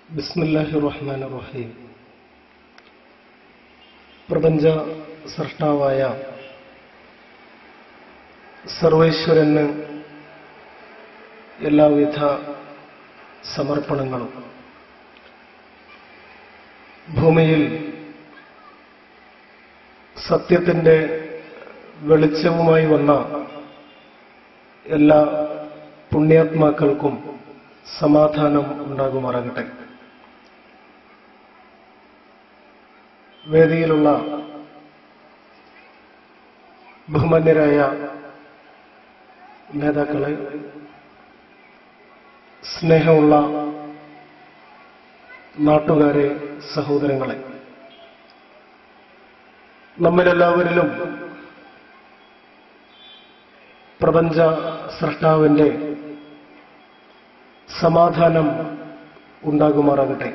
ബിസ്മില്ലാഹിർ റഹ്മാനിർ റഹീം. പ്രപഞ്ച സൃഷ്ടാവായ സർവേശ്വരന് എല്ലാവിധ സമർപ്പണങ്ങളും. ഭൂമിയിൽ സത്യത്തിന്റെ വെളിച്ചവുമായി വന്ന എല്ലാ പുണ്യാത്മാക്കൾക്കും സമാധാനം ഉണ്ടാകുമാറാകട്ടെ. വേദിയിലുള്ള ബഹുമാന്യരായ നേതാക്കളെ, സ്നേഹമുള്ള നാട്ടുകാരെ, സഹോദരങ്ങളെ, നമ്മിലെല്ലാവരിലും പ്രപഞ്ച സൃഷ്ടാവിന്റെ സമാധാനം ഉണ്ടാകുമാറാകട്ടെ.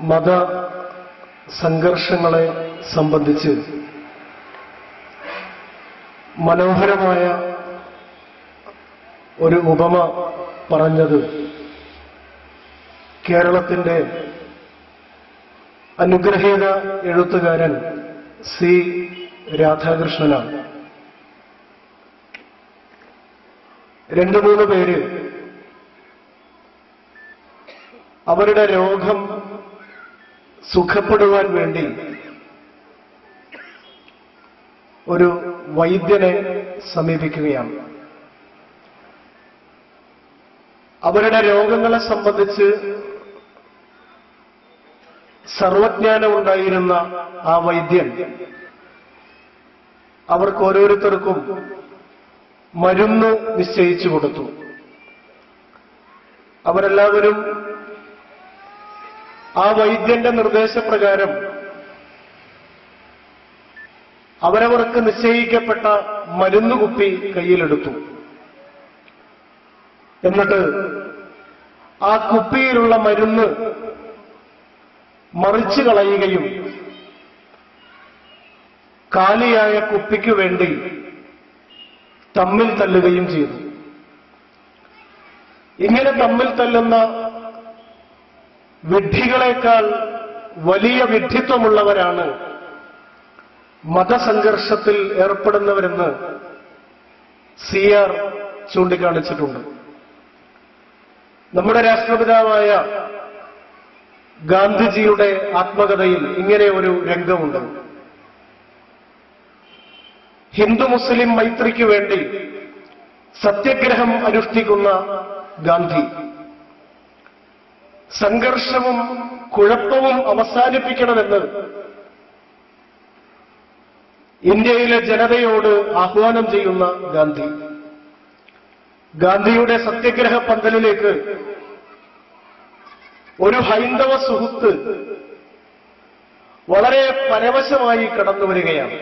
മത സംഘർഷങ്ങളെ സംബന്ധിച്ച് മനോഹരമായ ഒരു ഉപമ പറഞ്ഞത് കേരളത്തിന്റെ അനുഗ്രഹീത എഴുത്തുകാരൻ സി രാധാകൃഷ്ണനാണ്. 2-3 പേര് അവരുടെ രോഗം സുഖപ്പെടുവാൻ വേണ്ടി ഒരു വൈദ്യനെ സമീപിക്കുകയാണ്. അവരുടെ രോഗങ്ങളെ സംബന്ധിച്ച് സർവജ്ഞാനം ഉണ്ടായിരുന്ന ആ വൈദ്യൻ അവർക്ക് ഓരോരുത്തർക്കും മരുന്ന് നിശ്ചയിച്ചു കൊടുത്തു. അവരെല്ലാവരും ആ വൈദ്യന്റെ നിർദ്ദേശപ്രകാരം അവരവർക്ക് നിശ്ചയിക്കപ്പെട്ട മരുന്നുകുപ്പി കയ്യിലെടുത്തു. എന്നിട്ട് ആ കുപ്പിയിലുള്ള മരുന്ന് മറിച്ചു കളയുകയും കാലിയായ കുപ്പിക്കു വേണ്ടി തമ്മിൽ തല്ലുകയും ചെയ്തു. ഇങ്ങനെ തമ്മിൽ തല്ലുന്ന വിഡ്ഢികളെക്കാൾ വലിയ വിഡ്ഢിത്വമുള്ളവരാണ് മതസംഘർഷത്തിൽ ഏർപ്പെടുന്നവരെന്ന് CR ചൂണ്ടിക്കാണിച്ചിട്ടുണ്ട്. നമ്മുടെ രാഷ്ട്രപിതാവായ ഗാന്ധിജിയുടെ ആത്മകഥയിൽ ഇങ്ങനെ ഒരു രംഗമുണ്ട്. ഹിന്ദു മുസ്ലിം മൈത്രിക്ക് വേണ്ടി സത്യഗ്രഹം അനുഷ്ഠിക്കുന്ന ഗാന്ധി സംഘർഷവും കുഴപ്പവും അവസാനിപ്പിക്കണമെന്ന് ഇന്ത്യയിലെ ജനതയോട് ആഹ്വാനം ചെയ്യുന്ന ഗാന്ധിയുടെ സത്യഗ്രഹ പന്തലിലേക്ക് ഒരു ഹൈന്ദവ സുഹൃത്ത് വളരെ പരവശമായി കടന്നു വരികയാണ്.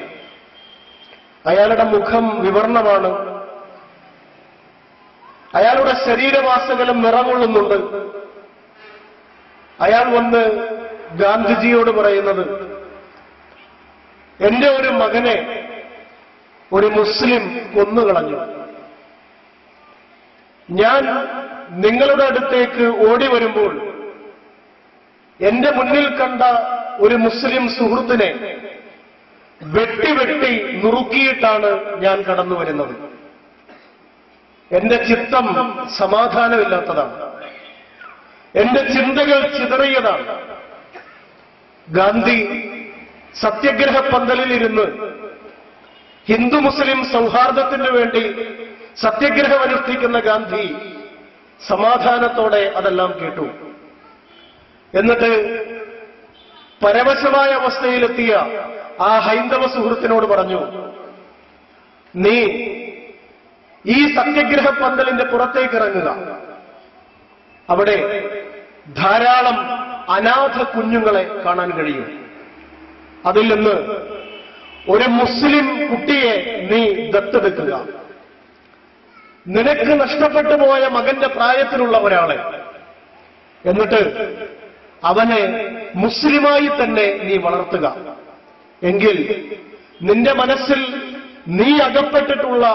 അയാളുടെ മുഖം വിവർണമാണ്. അയാളുടെ ശരീരവാസകലം നിറകൊള്ളുന്നുണ്ട്. അയാൾ വന്ന് ഗാന്ധിജിയോട് പറയുന്നത്, എന്റെ ഒരു മകനെ ഒരു മുസ്ലിം കൊന്നുകളഞ്ഞു. ഞാൻ നിങ്ങളുടെ അടുത്തേക്ക് ഓടി വരുമ്പോൾ എന്റെ മുന്നിൽ കണ്ട ഒരു മുസ്ലിം സുഹൃത്തിനെ വെട്ടി നുറുക്കിയിട്ടാണ് ഞാൻ കടന്നു വരുന്നത്. എന്റെ ചിത്തം സമാധാനമില്ലാത്തതാണ്. എന്റെ ചിന്തകൾ ചിതറിയതാണ്. ഗാന്ധി സത്യഗ്രഹ പന്തലിലിരുന്ന് ഹിന്ദു മുസ്ലിം സൗഹാർദ്ദത്തിനു വേണ്ടി സത്യഗ്രഹം അനുഷ്ഠിക്കുന്ന ഗാന്ധി സമാധാനത്തോടെ അതെല്ലാം കേട്ടു. എന്നിട്ട് പരവശമായ അവസ്ഥയിലെത്തിയ ആ ഹൈന്ദവ സുഹൃത്തിനോട് പറഞ്ഞു, നീ ഈ സത്യഗ്രഹ പന്തലിന്റെ പുറത്തേക്ക് ഇറങ്ങുക. അവിടെ ധാരാളം അനാഥ കുഞ്ഞുങ്ങളെ കാണാൻ കഴിയും. അതിൽ നിന്ന് ഒരു മുസ്ലിം കുട്ടിയെ നീ ദത്തെടുക്കുക. നിനക്ക് നഷ്ടപ്പെട്ടു പോയ മകന്റെ പ്രായത്തിലുള്ള ഒരാളെ, എന്നിട്ട് അവനെ മുസ്ലിമായി തന്നെ നീ വളർത്തുക. എങ്കിൽ നിന്റെ മനസ്സിൽ നീ അകപ്പെട്ടിട്ടുള്ള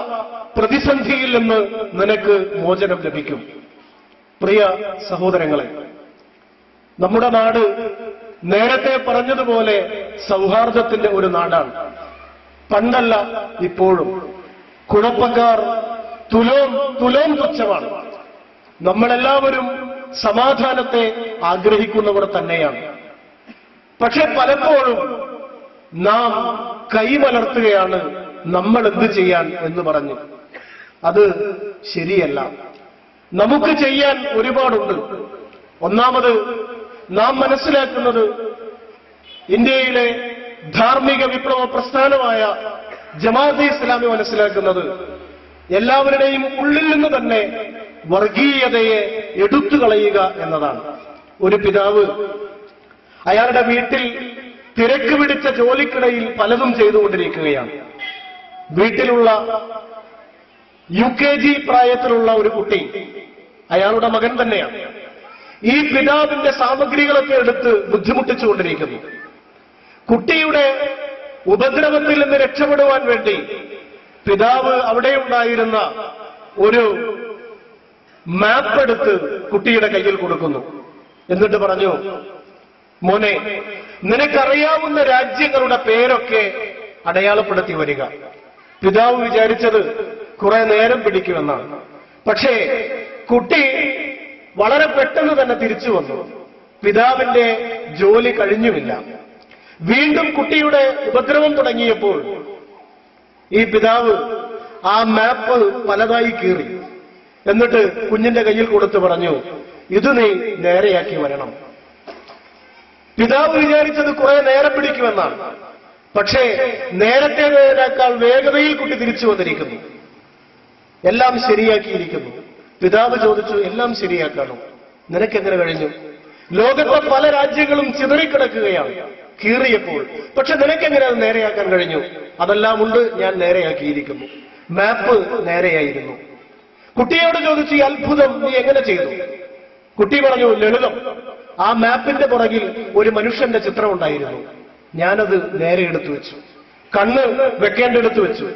പ്രതിസന്ധിയിൽ നിന്ന് നിനക്ക് മോചനം ലഭിക്കും. പ്രിയ സഹോദരങ്ങളെ, നമ്മുടെ നാട് നേരത്തെ പറഞ്ഞതുപോലെ സൗഹാർദ്ദത്തിന്റെ ഒരു നാടാണ്. പണ്ടല്ല, ഇപ്പോഴും കുഴപ്പക്കാർ തുലോം തുച്ഛമാണ്. നമ്മളെല്ലാവരും സമാധാനത്തെ ആഗ്രഹിക്കുന്നവർ തന്നെയാണ്. പക്ഷെ പലപ്പോഴും നാം കൈമലർത്തുകയാണ് നമ്മൾ എന്ത് ചെയ്യാൻ എന്ന് പറഞ്ഞു. അത് ശരിയല്ല. നമുക്ക് ചെയ്യാൻ ഒരുപാടുണ്ട്. ഒന്നാമത് നാം മനസ്സിലാക്കുന്നത്, ഇന്ത്യയിലെ ധാർമ്മിക വിപ്ലവ പ്രസ്ഥാനമായ ജമാഅത്തെ ഇസ്ലാമി മനസ്സിലാക്കുന്നത്, എല്ലാവരുടെയും ഉള്ളിൽ നിന്ന് തന്നെ വർഗീയതയെ എടുത്തു കളയുക എന്നതാണ്. ഒരു പിതാവ് അയാളുടെ വീട്ടിൽ തിരക്ക് പിടിച്ച ജോലിക്കിടയിൽ പലതും ചെയ്തുകൊണ്ടിരിക്കുകയാണ്. വീട്ടിലുള്ള UKG പ്രായത്തിലുള്ള ഒരു കുട്ടി അയാളുടെ മകൻ തന്നെയാണ്. ഈ പിതാവിന്റെ സാമഗ്രികളൊക്കെ എടുത്ത് ബുദ്ധിമുട്ടിച്ചുകൊണ്ടിരിക്കുന്നു. കുട്ടിയുടെ ഉപദ്രവത്തിൽ നിന്ന് രക്ഷപ്പെടുവാൻ വേണ്ടി പിതാവ് അവിടെയുണ്ടായിരുന്ന ഒരു മാപ്പ് എടുത്ത് കുട്ടിയുടെ കയ്യിൽ കൊടുക്കുന്നു. എന്നിട്ട് പറഞ്ഞു, മോനെ, നിനക്കറിയാവുന്ന രാജ്യങ്ങളുടെ പേരൊക്കെ അടയാളപ്പെടുത്തി വരിക. പിതാവ് വിചാരിച്ചത് കുറെ നേരം പിടിക്കുമെന്നാണ്. പക്ഷേ കുട്ടി വളരെ പെട്ടെന്ന് തന്നെ തിരിച്ചു വന്നു. പിതാവിന്റെ ജോലി കഴിഞ്ഞുമില്ല. വീണ്ടും കുട്ടിയുടെ ഉപദ്രവം തുടങ്ങിയപ്പോൾ ഈ പിതാവ് ആ മാപ്പ് പലതായി കീറി. എന്നിട്ട് കുഞ്ഞിന്റെ കയ്യിൽ കൊടുത്ത് പറഞ്ഞു, ഇത് നീ നേരെയാക്കി വരണം. പിതാവ് വിചാരിച്ചത് കുറെ നേരം പിടിക്കുമെന്നാണ്. പക്ഷേ നേരത്തേക്കാൾ വേഗതയിൽ കുട്ടി തിരിച്ചു വന്നിരിക്കുന്നു. എല്ലാം ശരിയാക്കിയിരിക്കുന്നു. പിതാവ് ചോദിച്ചു, എല്ലാം ശരിയാക്കാനോ? നിനക്കെങ്ങനെ കഴിഞ്ഞു? ലോകത്തെ പല രാജ്യങ്ങളും ചിതറിക്കിടക്കുകയാണ് കീറിയപ്പോൾ. പക്ഷെ നിനക്കെങ്ങനെ അത് നേരെയാക്കാൻ കഴിഞ്ഞു? അതെല്ലാം ഉണ്ട്, ഞാൻ നേരെയാക്കിയിരിക്കുന്നു. മാപ്പ് നേരെയായിരുന്നു. കുട്ടിയോട് ചോദിച്ചു, ഈ അത്ഭുതം നീ എങ്ങനെ ചെയ്തു? കുട്ടി പറഞ്ഞു, ലളിതം. ആ മാപ്പിന്റെ പുറകിൽ ഒരു മനുഷ്യന്റെ ചിത്രം ഉണ്ടായിരുന്നു. ഞാനത് നേരെ എടുത്തു വെച്ചു. കണ്ണ് വെക്കേണ്ടെടുത്ത് വെച്ചു,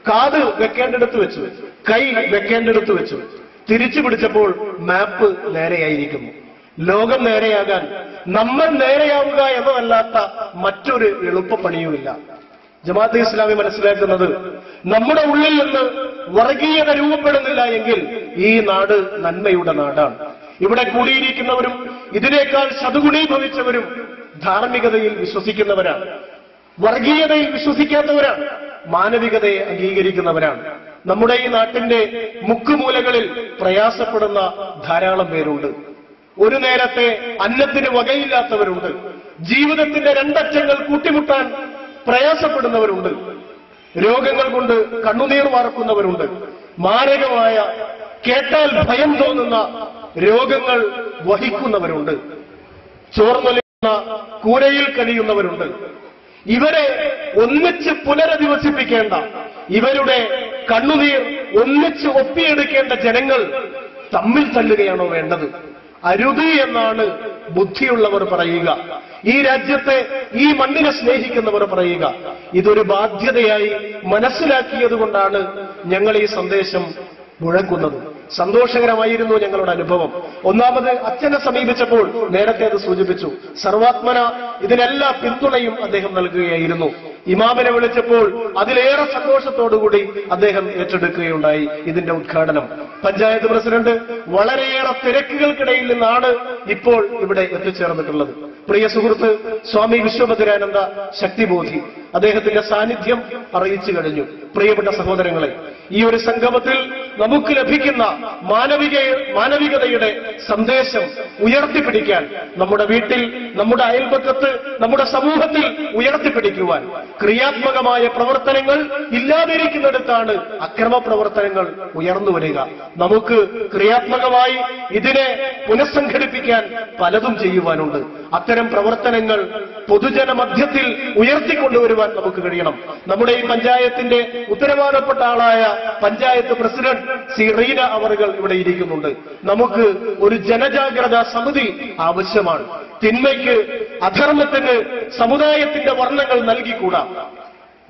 കാത് വെക്കേണ്ടെടുത്ത് വെച്ചു, കൈ വെക്കേണ്ടെടുത്ത് വെച്ചു. തിരിച്ചു പിടിച്ചപ്പോൾ മാപ്പ് നേരെയായിരിക്കുന്നു. ലോകം നേരെയാകാൻ നമ്മൾ നേരെയാവുക എന്നതല്ലാത്ത മറ്റൊരു എളുപ്പപ്പണിയുമില്ല. ജമാഅത്തെ ഇസ്ലാമി മനസ്സിലാക്കുന്നത്, നമ്മുടെ ഉള്ളിൽ നിന്ന് വർഗീയത രൂപപ്പെടുന്നില്ല എങ്കിൽ ഈ നാട് നന്മയുടെ നാടാണ്. ഇവിടെ കൂടിയിരിക്കുന്നവരും ഇതിനേക്കാൾ ശതഗുണീഭവിച്ചവരും ധാർമ്മികതയിൽ വിശ്വസിക്കുന്നവരാണ്, വർഗീയതയിൽ വിശ്വസിക്കാത്തവരാണ്, മാനവികതയെ അംഗീകരിക്കുന്നവരാണ്. നമ്മുടെ ഈ നാട്ടിന്റെ മുക്കുമൂലകളിൽ പ്രയാസപ്പെടുന്ന ധാരാളം പേരുണ്ട്. ഒരു നേരത്തെ അന്നത്തിന് വകയില്ലാത്തവരുണ്ട്. ജീവിതത്തിന്റെ രണ്ടറ്റങ്ങൾ കൂട്ടിമുട്ടാൻ പ്രയാസപ്പെടുന്നവരുണ്ട്. രോഗങ്ങൾ കൊണ്ട് കണ്ണുനീർ വാർക്കുന്നവരുണ്ട്. മാരകമായ, കേട്ടാൽ ഭയം തോന്നുന്ന രോഗങ്ങൾ വഹിക്കുന്നവരുണ്ട്. ചോർന്നൊലിക്കുന്ന കൂരയിൽ കഴിയുന്നവരുണ്ട്. ഇവരെ ഒന്നിച്ച് പുനരധിവസിപ്പിക്കേണ്ട, ഇവരുടെ കണ്ണുനീർ ഒന്നിച്ച് ഒപ്പിയെടുക്കേണ്ട ജനങ്ങൾ തമ്മിൽ തല്ലുകയാണോ വേണ്ടത്? അരുത് എന്നാണ് ബുദ്ധിയുള്ളവർ പറയുക. ഈ രാജ്യത്തെ, ഈ മണ്ണിനെ സ്നേഹിക്കുന്നവർ പറയുക. ഇതൊരു ബാധ്യതയായി മനസ്സിലാക്കിയതുകൊണ്ടാണ് ഞങ്ങൾ ഈ സന്ദേശം മുഴക്കുന്നത്. സന്തോഷകരമായിരുന്നു ഞങ്ങളുടെ അനുഭവം. ഒന്നാമത്, അച്ഛനെ സമീപിച്ചപ്പോൾ നേരത്തെ അത് സൂചിപ്പിച്ചു, സർവാത്മന ഇതിനെല്ലാ പിന്തുണയും അദ്ദേഹം നൽകുകയായിരുന്നു. ഇമാമിനെ വിളിച്ചപ്പോൾ അതിലേറെ സന്തോഷത്തോടുകൂടി അദ്ദേഹം ഏറ്റെടുക്കുകയുണ്ടായി ഇതിന്റെ ഉദ്ഘാടനം. പഞ്ചായത്ത് പ്രസിഡന്റ് വളരെയേറെ തിരക്കുകൾക്കിടയിൽ നിന്നാണ് ഇപ്പോൾ ഇവിടെ എത്തിച്ചേർന്നിട്ടുള്ളത്. പ്രിയ സുഹൃത്ത് സ്വാമി വിശ്വഭദ്രാനന്ദ ശക്തിബോധി അദ്ദേഹത്തിന്റെ സാന്നിധ്യം അറിയിച്ചു കഴിഞ്ഞു. പ്രിയപ്പെട്ട സഹോദരങ്ങളെ, ഈ ഒരു സംഗമത്തിൽ നമുക്ക് ലഭിക്കുന്ന മാനവികതയുടെ സന്ദേശം ഉയർത്തിപ്പിടിക്കാൻ, നമ്മുടെ വീട്ടിൽ, നമ്മുടെ അയൽപക്കത്ത്, നമ്മുടെ സമൂഹത്തിൽ ഉയർത്തിപ്പിടിക്കുവാൻ ക്രിയാത്മകമായ പ്രവർത്തനങ്ങൾ ഇല്ലാതിരിക്കുന്നിടത്താണ് അക്രമ പ്രവർത്തനങ്ങൾ ഉയർന്നു വരിക. നമുക്ക് ക്രിയാത്മകമായി ഇതിനെ പുനഃസംഘടിപ്പിക്കാൻ പലതും ചെയ്യുവാനുണ്ട്. അത്തരം പ്രവർത്തനങ്ങൾ പൊതുജന മധ്യത്തിൽ ഉയർത്തിക്കൊണ്ടുവരുവാൻ നമുക്ക് കഴിയണം. നമ്മുടെ ഈ പഞ്ചായത്തിന്റെ ഉത്തരവാദപ്പെട്ട ആളായ പഞ്ചായത്ത് പ്രസിഡന്റ് ശ്രീ റീന അവറുകൾ ഇവിടെ ഇരിക്കുന്നുണ്ട്. നമുക്ക് ഒരു ജനജാഗ്രതാ സമിതി ആവശ്യമാണ്. തിന്മയ്ക്ക്, അധർമ്മത്തിന് സമുദായത്തിന്റെ വർണ്ണങ്ങൾ നൽകിക്കൂടാ.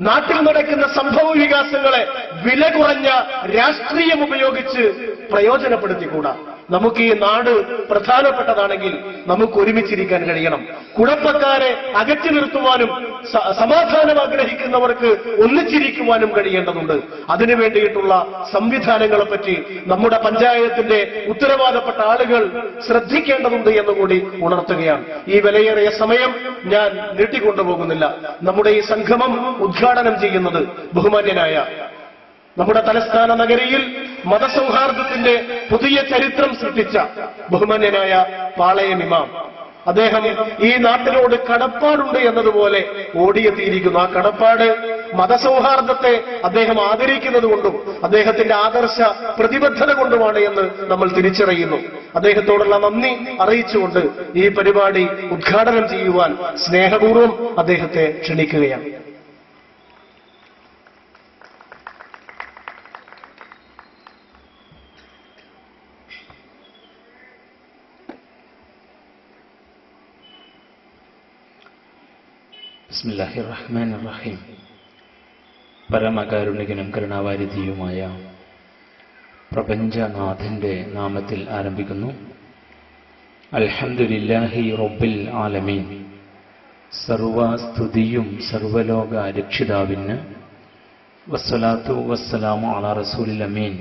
നാട്ടിൽ നടക്കുന്ന സംഭവ വികാസങ്ങളെ വില കുറഞ്ഞ രാഷ്ട്രീയം ഉപയോഗിച്ച് പ്രയോജനപ്പെടുത്തിക്കൂടാ. നമുക്ക് ഈ നാട് പ്രധാനപ്പെട്ടതാണെങ്കിൽ നമുക്ക് ഒരുമിച്ചിരിക്കാൻ കഴിയണം. കുഴപ്പക്കാരെ അകറ്റി നിർത്തുവാനും സമാധാനം ആഗ്രഹിക്കുന്നവർക്ക് ഒന്നിച്ചിരിക്കുവാനും കഴിയേണ്ടതുണ്ട്. അതിനു വേണ്ടിയിട്ടുള്ള സംവിധാനങ്ങളെപ്പറ്റി നമ്മുടെ പഞ്ചായത്തിന്റെ ഉത്തരവാദപ്പെട്ട ആളുകൾ ശ്രദ്ധിക്കേണ്ടതുണ്ട് എന്നുകൂടി ഉണർത്തുകയാണ്. ഈ വിലയേറിയ സമയം ഞാൻ നീട്ടിക്കൊണ്ടുപോകുന്നില്ല. നമ്മുടെ ഈ സംഗമം ഉദ്ഘാടനം ചെയ്യുന്നത് ബഹുമാന്യനായ നമ്മുടെ തലസ്ഥാന നഗരിയിൽ മതസൗഹാർദ്ദത്തിന്റെ പുതിയ ചരിത്രം സൃഷ്ടിച്ച ബഹുമാന്യനായ പാളയം ഇമാം. അദ്ദേഹം ഈ നാട്ടിനോട് കടപ്പാടുണ്ട് എന്നതുപോലെ ഓടിയെത്തിയിരിക്കുന്നു. ആ കടപ്പാട് മതസൗഹാർദ്ദത്തെ അദ്ദേഹം ആദരിക്കുന്നത് കൊണ്ടും അദ്ദേഹത്തിന്റെ ആദർശ പ്രതിബദ്ധത കൊണ്ടുമാണ് എന്ന് നമ്മൾ തിരിച്ചറിയുന്നു. അദ്ദേഹത്തോടുള്ള നന്ദി അറിയിച്ചുകൊണ്ട് ഈ പരിപാടി ഉദ്ഘാടനം ചെയ്യുവാൻ സ്നേഹപൂർവ്വം അദ്ദേഹത്തെ ക്ഷണിക്കുകയാണ്. ബിസ്മില്ലാഹിർ റഹ്മാനിർ റഹീം. പരമകാരുണികനും കരുണാവാരിധിയുമായ പ്രപഞ്ചനാഥന്റെ നാമത്തിൽ ആരംഭിക്കുന്നു. അൽഹംദുലില്ലാഹി റബ്ബിൽ ആലമീൻ. സർവസ്തുതിയും സർവലോക രക്ഷിതാവിന്. വസ്സലാത്തു വസ്സലാമു അലാ റസൂലിൽ അമീൻ.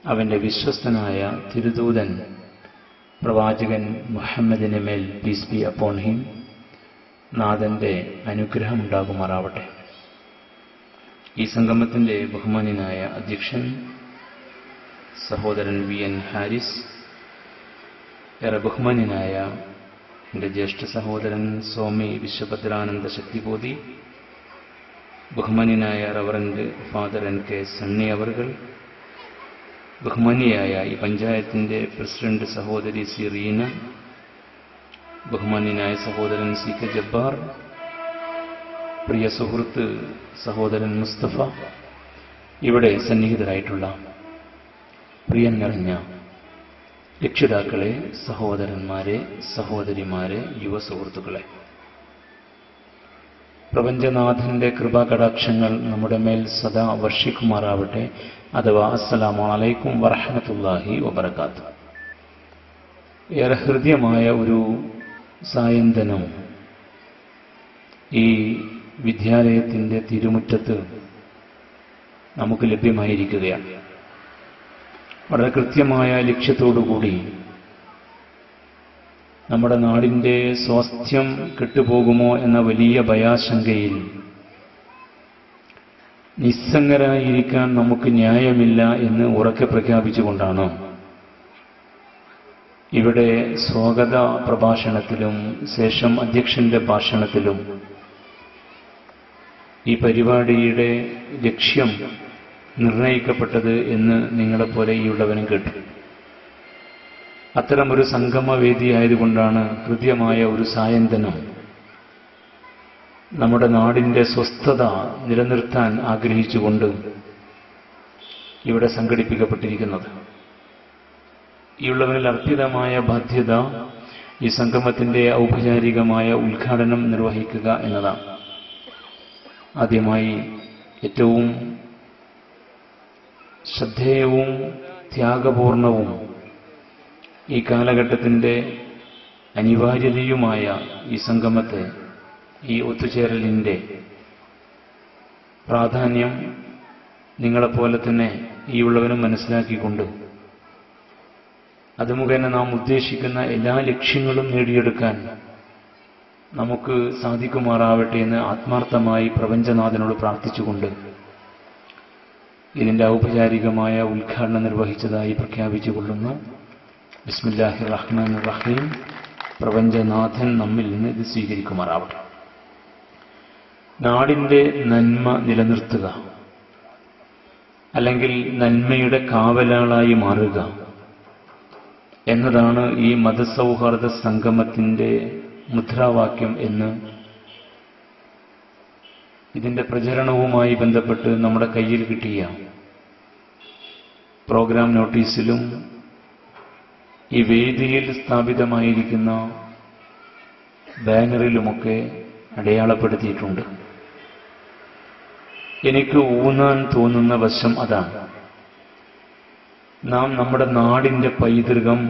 അവന്റെ വിശ്വസ്തനായ തിരുദൂതൻ പ്രവാചകൻ മുഹമ്മദിന് മേൽ പീസ് ബി അപ്പോൺ ഹിം നാഥന്റെ അനുഗ്രഹമുണ്ടാകുമാറാവട്ടെ. ഈ സംഗമത്തിന്റെ ബഹുമാന്യനായ അധ്യക്ഷൻ സഹോദരൻ വി എൻ ഹാരിസ്, ഏറെ ബഹുമാന്യനായ എൻ്റെ ജ്യേഷ്ഠ സഹോദരൻ സ്വാമി വിശ്വഭദ്രാനന്ദ ശക്തിബോധി, ബഹുമാന്യനായ reverend father N K Sunny അവർകൾ, ബഹുമാന്യയായ ഈ പഞ്ചായത്തിന്റെ പ്രസിഡന്റ് സഹോദരി സി റീന, ബഹുമാന്യനായ സഹോദരൻ സി കെ ജബ്ബാർ, പ്രിയ സുഹൃത്ത് സഹോദരൻ മുസ്തഫ, ഇവിടെ സന്നിഹിതരായിട്ടുള്ള പ്രിയം നിറഞ്ഞ രക്ഷിതാക്കളെ, സഹോദരന്മാരെ, സഹോദരിമാരെ, യുവ സുഹൃത്തുക്കളെ, പ്രപഞ്ചനാഥന്റെ കൃപാകടാക്ഷങ്ങൾ നമ്മുടെ മേൽ സദാ വർഷിക്കുമാറാവട്ടെ. അഥവാ അസ്സലാമു അലൈക്കും വറഹ്മത്തുള്ളാഹി വബറകാതുഹു. ഏറെ ഹൃദ്യമായ ഒരു സായന്തനം ഈ വിദ്യാലയത്തിന്റെ തിരുമുറ്റത്ത് നമുക്ക് ലഭ്യമായിരിക്കുകയാണ്. വളരെ കൃത്യമായ ലക്ഷ്യത്തോടുകൂടി നമ്മുടെ നാടിന്റെ സ്വാസ്ഥ്യം കെട്ടുപോകുമോ എന്ന വലിയ ഭയാശങ്കയിൽ നിസ്സംഗരായിരിക്കാൻ നമുക്ക് ന്യായമില്ല എന്ന് ഉറക്കെ പ്രഖ്യാപിച്ചുകൊണ്ടാണ് ഇവിടെ സ്വാഗത പ്രഭാഷണത്തിലും ശേഷം അധ്യക്ഷന്റെ ഭാഷണത്തിലും ഈ പരിപാടിയുടെ ലക്ഷ്യം നിർണയിക്കപ്പെട്ടത് എന്ന് നിങ്ങളെപ്പോലെ ഈ ഉള്ളവനും കേട്ടു. അത്തരമൊരു സംഗമവേദിയായതുകൊണ്ടാണ് ഹൃദ്യമായ ഒരു സായന്തനം നമ്മുടെ നാടിന്റെ സ്വസ്ഥത നിലനിർത്താൻ ആഗ്രഹിച്ചുകൊണ്ട് ഇവിടെ സംഘടിപ്പിക്കപ്പെട്ടിരിക്കുന്നത്. ഈ ഉള്ളവരിൽ അർപ്പിതമായ ബാധ്യത ഈ സംഗമത്തിന്റെ ഔപചാരികമായ ഉദ്ഘാടനം നിർവഹിക്കുക എന്നതാണ്. ആദ്യമായി ഏറ്റവും ശ്രദ്ധേയവും ത്യാഗപൂർണവും ഈ കാലഘട്ടത്തിന്റെ അനിവാര്യതയുമായ ഈ സംഗമത്തെ, ഈ ഒത്തുചേരലിന്റെ പ്രാധാന്യം നിങ്ങളെപ്പോലെ തന്നെ ഈ ഉള്ളവനും മനസ്സിലാക്കിക്കൊണ്ട് അത് മുഖേന നാം ഉദ്ദേശിക്കുന്ന എല്ലാ ലക്ഷ്യങ്ങളും നേടിയെടുക്കാൻ നമുക്ക് സാധിക്കുമാറാവട്ടെ എന്ന് ആത്മാർത്ഥമായി പ്രപഞ്ചനാഥനോട് പ്രാർത്ഥിച്ചുകൊണ്ട് ഇതിന്റെ ഔപചാരികമായ ഉദ്ഘാടനം നിർവഹിച്ചതായി പ്രഖ്യാപിച്ചുകൊള്ളുന്നു. ബിസ്മില്ലാഹിർ റഹ്മാനിർ റഹീം. പ്രപഞ്ചനാഥൻ നമ്മിൽ നിന്ന് ഇത് സ്വീകരിക്കുമാറാവട്ടെ. നാടിന്റെ നന്മ നിലനിർത്തുക, അല്ലെങ്കിൽ നന്മയുടെ കാവലാളായി മാറുക എന്നതാണ് ഈ മതസൗഹാർദ്ദ സംഗമത്തിന്റെ മുദ്രാവാക്യം എന്ന് ഇതിന്റെ പ്രചരണവുമായി ബന്ധപ്പെട്ട് നമ്മുടെ കയ്യിൽ കിട്ടിയ പ്രോഗ്രാം നോട്ടീസിലും ഈ വേദിയിൽ സ്ഥാപിതമായിരിക്കുന്ന ബാനറിലുമൊക്കെ അടയാളപ്പെടുത്തിയിട്ടുണ്ട്. എനിക്ക് ഊന്നാൻ തോന്നുന്ന വശം അതാണ്. നാം നമ്മുടെ നാടിന്റെ പൈതൃകം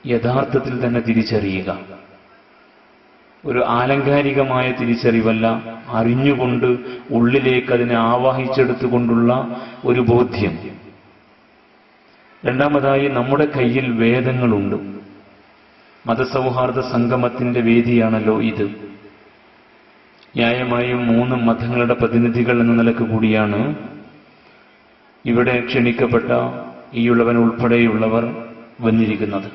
യഥാർത്ഥത്തിൽ തന്നെ തിരിച്ചറിയുക. ഒരു ആലങ്കാരികമായ തിരിച്ചറിവല്ല, അറിഞ്ഞുകൊണ്ട് ഉള്ളിലേക്ക് അതിനെ ആവാഹിച്ചെടുത്തുകൊണ്ടുള്ള ഒരു ബോധ്യം. രണ്ടാമതായി, നമ്മുടെ കയ്യിൽ വേദങ്ങളുണ്ട്. മതസൗഹാർദ്ദ സംഗമത്തിന്റെ വേദിയാണല്ലോ ഇത്. ന്യായമായും 3 മതങ്ങളുടെ പ്രതിനിധികൾ എന്ന നിലക്ക് കൂടിയാണ് ഇവിടെ ക്ഷണിക്കപ്പെട്ട ഈയുള്ളവൻ ഉൾപ്പെടെയുള്ളവർ വന്നിരിക്കുന്നത്.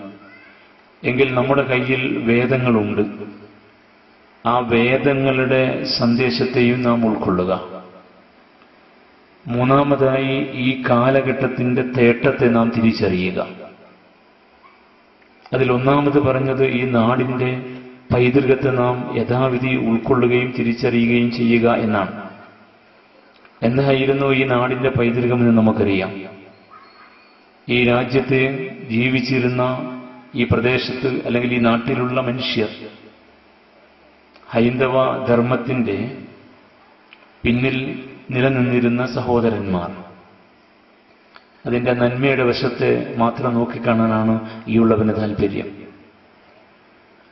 എങ്കിൽ നമ്മുടെ കയ്യിൽ വേദങ്ങളുണ്ട്. ആ വേദങ്ങളുടെ സന്ദേശത്തെയും നാം ഉൾക്കൊള്ളുക. മൂന്നാമതായി, ഈ കാലഘട്ടത്തിന്റെ തേട്ടത്തെ നാം തിരിച്ചറിയുക. അതിലൊന്നാമത് പറഞ്ഞത് ഈ നാടിന്റെ പൈതൃകത്തെ നാം യഥാവിധി ഉൾക്കൊള്ളുകയും തിരിച്ചറിയുകയും ചെയ്യുക എന്നാണ്. എന്തായിരുന്നു ഈ നാടിന്റെ പൈതൃകമെന്ന് നമുക്കറിയാം. ഈ രാജ്യത്ത് ജീവിച്ചിരുന്ന ഈ പ്രദേശത്ത് അല്ലെങ്കിൽ ഈ നാട്ടിലുള്ള മനുഷ്യർ ഹൈന്ദവ ധർമ്മത്തിന്റെ പിന്നിൽ നിലനിന്നിരുന്ന സഹോദരന്മാർ. അതിന്റെ നന്മയുടെ വശത്തെ മാത്രം നോക്കിക്കാണാനാണ് ഈ ഉള്ളവന് താല്പര്യം.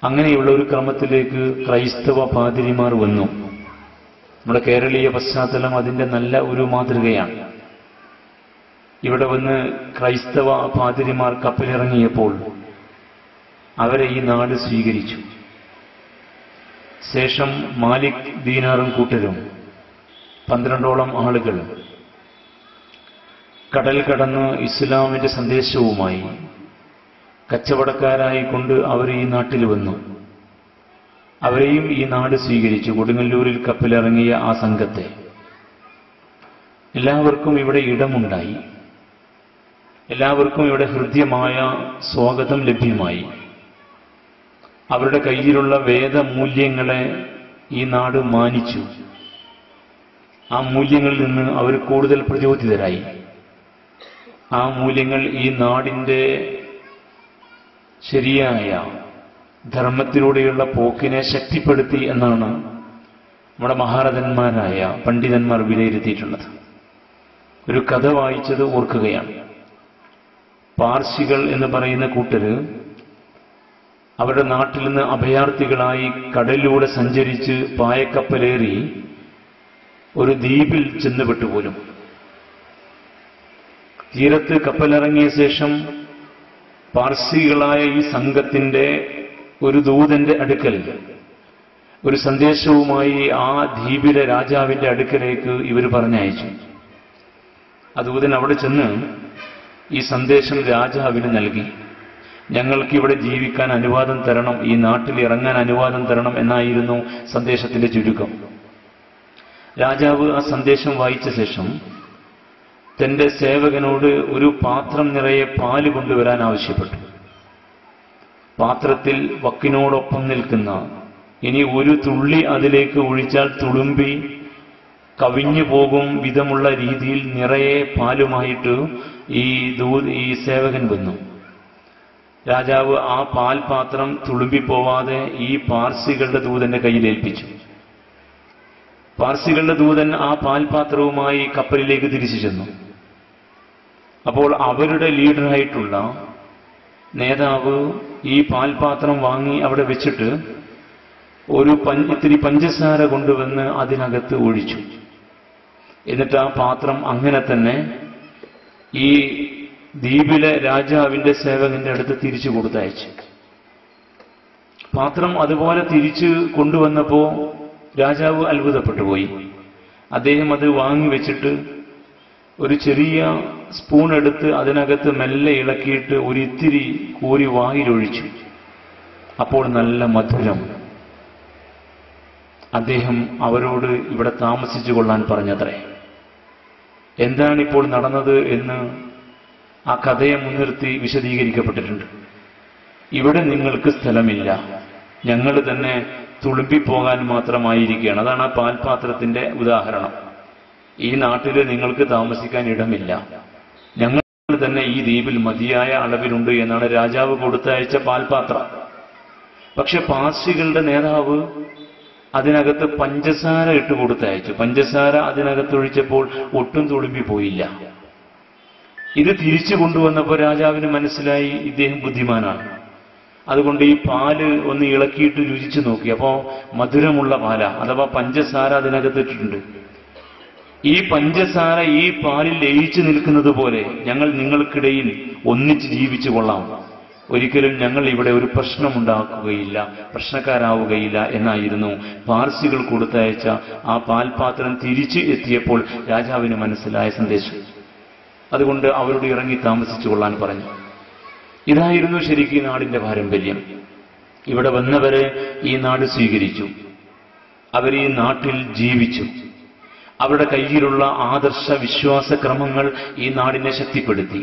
അങ്ങനെയുള്ള ഒരു ക്രമത്തിലേക്ക് ക്രൈസ്തവ പാതിരിമാർ വന്നു. നമ്മുടെ കേരളീയ പശ്ചാത്തലം അതിന്റെ നല്ല ഒരു മാതൃകയാണ്. ഇവിടെ വന്ന് ക്രൈസ്തവ പാതിരിമാർ കപ്പലിറങ്ങിയപ്പോൾ അവരെ ഈ നാട് സ്വീകരിച്ചു. ശേഷം മാലിക് ദീനാറും കൂട്ടരും 12ഓളം ആളുകൾ കടൽ കടന്ന് ഇസ്ലാമിന്റെ സന്ദേശവുമായി കച്ചവടക്കാരായിക്കൊണ്ട് അവർ ഈ നാട്ടിൽ വന്നു. അവരെയും ഈ നാട് സ്വീകരിച്ചു. കൊടുങ്ങല്ലൂരിൽ കപ്പലിറങ്ങിയ ആ സംഘത്തെ എല്ലാവർക്കും ഇവിടെ ഇടമുണ്ടായി. എല്ലാവർക്കും ഇവിടെ ഹൃദ്യമായ സ്വാഗതം ലഭ്യമായി. അവരുടെ കയ്യിലുള്ള വേദമൂല്യങ്ങളെ ഈ നാട് മാനിച്ചു. ആ മൂല്യങ്ങളിൽ നിന്ന് അവർ കൂടുതൽ പ്രചോദിതരായി. ആ മൂല്യങ്ങൾ ഈ നാടിന്റെ ശരിയായ ധർമ്മത്തിലൂടെയുള്ള പോക്കിനെ ശക്തിപ്പെടുത്തി എന്നാണ് നമ്മുടെ മഹാരഥന്മാരായ പണ്ഡിതന്മാർ വിലയിരുത്തിയിട്ടുള്ളത്. ഒരു കഥ വായിച്ചത് ഓർക്കുകയാണ്. പാർസികൾ എന്ന് പറയുന്ന കൂട്ടര് അവരുടെ നാട്ടിൽ നിന്ന് അഭയാർത്ഥികളായി കടലിലൂടെ സഞ്ചരിച്ച് പായക്കപ്പലേറി ഒരു ദ്വീപിൽ ചെന്നുപെട്ടുപോലും. തീരത്ത് കപ്പലിറങ്ങിയ ശേഷം പാർസികളായ ഈ സംഘത്തിന്റെ ഒരു ദൂതന്റെ അടുക്കൽ ഒരു സന്ദേശവുമായി ആ ദ്വീപിലെ രാജാവിന്റെ അടുക്കലേക്ക് ഇവർ പറഞ്ഞയച്ചു. ആ ദൂതൻ അവിടെ ചെന്ന് ഈ സന്ദേശം രാജാവിന് നൽകി. ഞങ്ങൾക്കിവിടെ ജീവിക്കാൻ അനുവാദം തരണം, ഈ നാട്ടിൽ ഇറങ്ങാൻ അനുവാദം തരണം എന്നായിരുന്നു സന്ദേശത്തിന്റെ ചുരുക്കം. രാജാവ് ആ സന്ദേശം വായിച്ച ശേഷം തന്റെ സേവകനോട് ഒരു പാത്രം നിറയെ പാല് കൊണ്ടുവരാൻ ആവശ്യപ്പെട്ടു. പാത്രത്തിൽ വക്കിനോടൊപ്പം നിൽക്കുന്ന, ഇനി ഒരു തുള്ളി അതിലേക്ക് ഒഴിച്ചാൽ തുളുമ്പി കവിഞ്ഞു പോകും വിധമുള്ള രീതിയിൽ നിറയെ പാലുമായിട്ട് ഈ സേവകൻ വന്നു. രാജാവ് ആ പാൽപാത്രം തുളുമ്പിപ്പോവാതെ ഈ പാർസികളുടെ ദൂതന്റെ കയ്യിൽ ഏൽപ്പിച്ചു. പാർസികളുടെ ദൂതൻ ആ പാൽപാത്രവുമായി കപ്പലിലേക്ക് തിരിച്ചു ചെന്നു. അപ്പോൾ അവരുടെ ലീഡറായിട്ടുള്ള നേതാവ് ഈ പാൽപാത്രം വാങ്ങി അവിടെ വെച്ചിട്ട് ഇത്തിരി പഞ്ചസാര കൊണ്ടുവന്ന് അതിനകത്ത് ഒഴിച്ചു. എന്നിട്ട് ആ പാത്രം അങ്ങനെ തന്നെ ഈ ദ്വീപിലെ രാജാവിന്റെ സേവകന്റെ അടുത്ത് തിരിച്ചു കൊടുത്തയച്ചു. പാത്രം അതുപോലെ തിരിച്ചു കൊണ്ടുവന്നപ്പോ രാജാവ് അത്ഭുതപ്പെട്ടുപോയി. അദ്ദേഹം അത് വാങ്ങിവെച്ചിട്ട് ഒരു ചെറിയ സ്പൂൺ എടുത്ത് അതിനകത്ത് മെല്ലെ ഇളക്കിയിട്ട് ഒരിത്തിരി കോരി വായിലൊഴിച്ചു. അപ്പോൾ നല്ല മധുരം. അദ്ദേഹം അവരോട് ഇവിടെ താമസിച്ചു കൊള്ളാൻ പറഞ്ഞത്രേ. എന്താണിപ്പോൾ നടന്നത് എന്ന് ആ കഥയെ മുൻനിർത്തി വിശദീകരിക്കപ്പെട്ടിട്ടുണ്ട്. ഇവിടെ നിങ്ങൾക്ക് സ്ഥലമില്ല, ഞങ്ങൾ തന്നെ തുളുമ്പിപ്പോകാൻ മാത്രമായിരിക്കുകയാണ്. അതാണ് ആ പാൽപാത്രത്തിന്റെ ഉദാഹരണം. ഈ നാട്ടിൽ നിങ്ങൾക്ക് താമസിക്കാൻ ഇടമില്ല, ഞങ്ങൾ തന്നെ ഈ ദ്വീപിൽ മതിയായ അളവിലുണ്ട് എന്നാണ് രാജാവ് കൊടുത്തയച്ച പാൽപാത്രം. പക്ഷെ പാർസികളുടെ നേതാവ് അതിനകത്ത് പഞ്ചസാര ഇട്ട് കൊടുത്തയച്ചു. പഞ്ചസാര അതിനകത്ത് ഒഴിച്ചപ്പോൾ ഒട്ടും തുളുമ്പി പോയില്ല. ഇത് തിരിച്ചു കൊണ്ടുവന്നപ്പോൾ രാജാവിന് മനസ്സിലായി ഇദ്ദേഹം ബുദ്ധിമാനാണ്. അതുകൊണ്ട് ഈ പാല് ഒന്ന് ഇളക്കിയിട്ട് രുചിച്ചു നോക്കി. അപ്പോ മധുരമുള്ള പാല, അഥവാ പഞ്ചസാര അതിനകത്ത് ഇട്ടിട്ടുണ്ട്. ഈ പഞ്ചസാര ഈ പാലിൽ ലയിച്ചു നിൽക്കുന്നത് പോലെ ഞങ്ങൾ നിങ്ങൾക്കിടയിൽ ഒന്നിച്ച് ജീവിച്ചു കൊള്ളാം. ഒരിക്കലും ഞങ്ങൾ ഇവിടെ ഒരു പ്രശ്നമുണ്ടാക്കുകയില്ല, പ്രശ്നക്കാരാവുകയില്ല എന്നായിരുന്നു പാർസികൾ കൊടുത്തയച്ച ആ പാൽപാത്രം തിരിച്ചു എത്തിയപ്പോൾ രാജാവിന് മനസ്സിലായ സന്ദേശം. അതുകൊണ്ട് അവരോട് ഇറങ്ങി താമസിച്ചു കൊള്ളാൻ പറഞ്ഞു. ഇതായിരുന്നു ശരിക്കും ഈ നാടിന്റെ പാരമ്പര്യം. ഇവിടെ വന്നവരെ ഈ നാട് സ്വീകരിച്ചു, അവർ ഈ നാട്ടിൽ ജീവിച്ചു. അവരുടെ കയ്യിലുള്ള ആദർശ വിശ്വാസ ക്രമങ്ങൾ ഈ നാടിനെ ശക്തിപ്പെടുത്തി.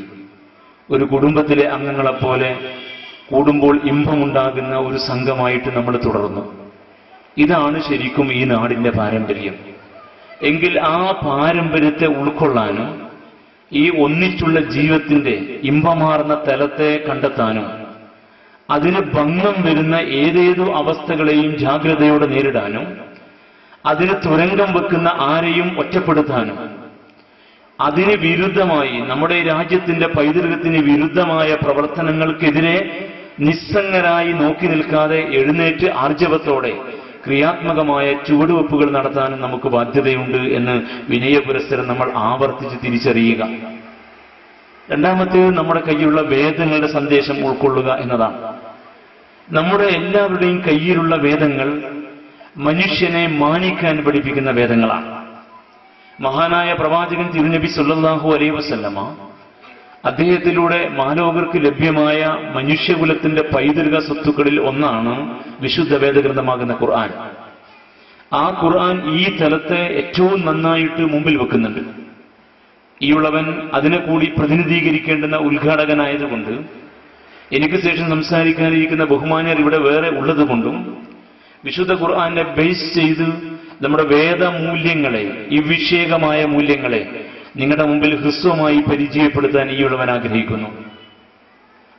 ഒരു കുടുംബത്തിലെ അംഗങ്ങളെപ്പോലെ കൂടുമ്പോൾ ഇമ്പമുണ്ടാകുന്ന ഒരു സംഘമായിട്ട് നമ്മൾ തുടർന്നു. ഇതാണ് ശരിക്കും ഈ നാടിന്റെ പാരമ്പര്യം. എങ്കിൽ ആ പാരമ്പര്യത്തെ ഉൾക്കൊള്ളാനും ഈ ഒന്നിച്ചുള്ള ജീവിതത്തിന്റെ ഇമ്പമാർന്ന തലത്തെ കണ്ടെത്താനും അതിന് ഭംഗം വരുന്ന ഏതേതോ അവസ്ഥകളെയും ജാഗ്രതയോടെ നേരിടാനും അതിന് തുരങ്കം വെക്കുന്ന ആരെയും ഒറ്റപ്പെടുത്താനും അതിന് വിരുദ്ധമായി നമ്മുടെ രാജ്യത്തിന്റെ പൈതൃകത്തിന് വിരുദ്ധമായ പ്രവർത്തനങ്ങൾക്കെതിരെ നിസ്സംഗരായി നോക്കി നിൽക്കാതെ എഴുന്നേറ്റ് ആർജവത്തോടെ ക്രിയാത്മകമായ ചുവടുവെപ്പുകൾ നടത്താനും നമുക്ക് ബാധ്യതയുണ്ട് എന്ന് വിനയപുരസ്സരം നമ്മൾ ആവർത്തിച്ച് തിരിച്ചറിയുക. രണ്ടാമത്തേത് നമ്മുടെ കയ്യിലുള്ള വേദങ്ങളുടെ സന്ദേശം ഉൾക്കൊള്ളുക എന്നതാണ്. നമ്മുടെ എല്ലാവരുടെയും കയ്യിലുള്ള വേദങ്ങൾ മനുഷ്യനെ മാനിക്കാൻ പഠിപ്പിക്കുന്ന വേദങ്ങളാണ്. മഹാനായ പ്രവാചകൻ തിരുനബി സല്ലല്ലാഹു അലൈഹി വസല്ലമ അദ്ദേഹത്തിലൂടെ മാലോകർക്ക് ലഭ്യമായ മനുഷ്യകുലത്തിന്റെ പൈതൃക സ്വത്തുക്കളിൽ ഒന്നാണ് വിശുദ്ധ വേദഗ്രന്ഥമാകുന്ന ഖുർആൻ. ആ ഖുർആൻ ഈ തലത്തെ ഏറ്റവും നന്നായിട്ട് മുമ്പിൽ വെക്കുന്നുണ്ട്. ഈ ഉള്ളവൻ അതിനെ കൂടി പ്രതിനിധീകരിക്കേണ്ടുന്ന ഉദ്ഘാടകനായതുകൊണ്ട് എനിക്ക് ശേഷം സംസാരിക്കാനിരിക്കുന്ന ബഹുമാന്യർ ഇവിടെ വേറെ ഉള്ളതുകൊണ്ടും വിശുദ്ധ ഖുർആനെ ബേസ് ചെയ്ത് നമ്മുടെ വേദമൂല്യങ്ങളെ, ഈ വിഷയകമായ മൂല്യങ്ങളെ നിങ്ങളുടെ മുമ്പിൽ ഹ്രസ്വമായി പരിചയപ്പെടുത്താൻ ഈ ഉള്ളവൻ ആഗ്രഹിക്കുന്നു.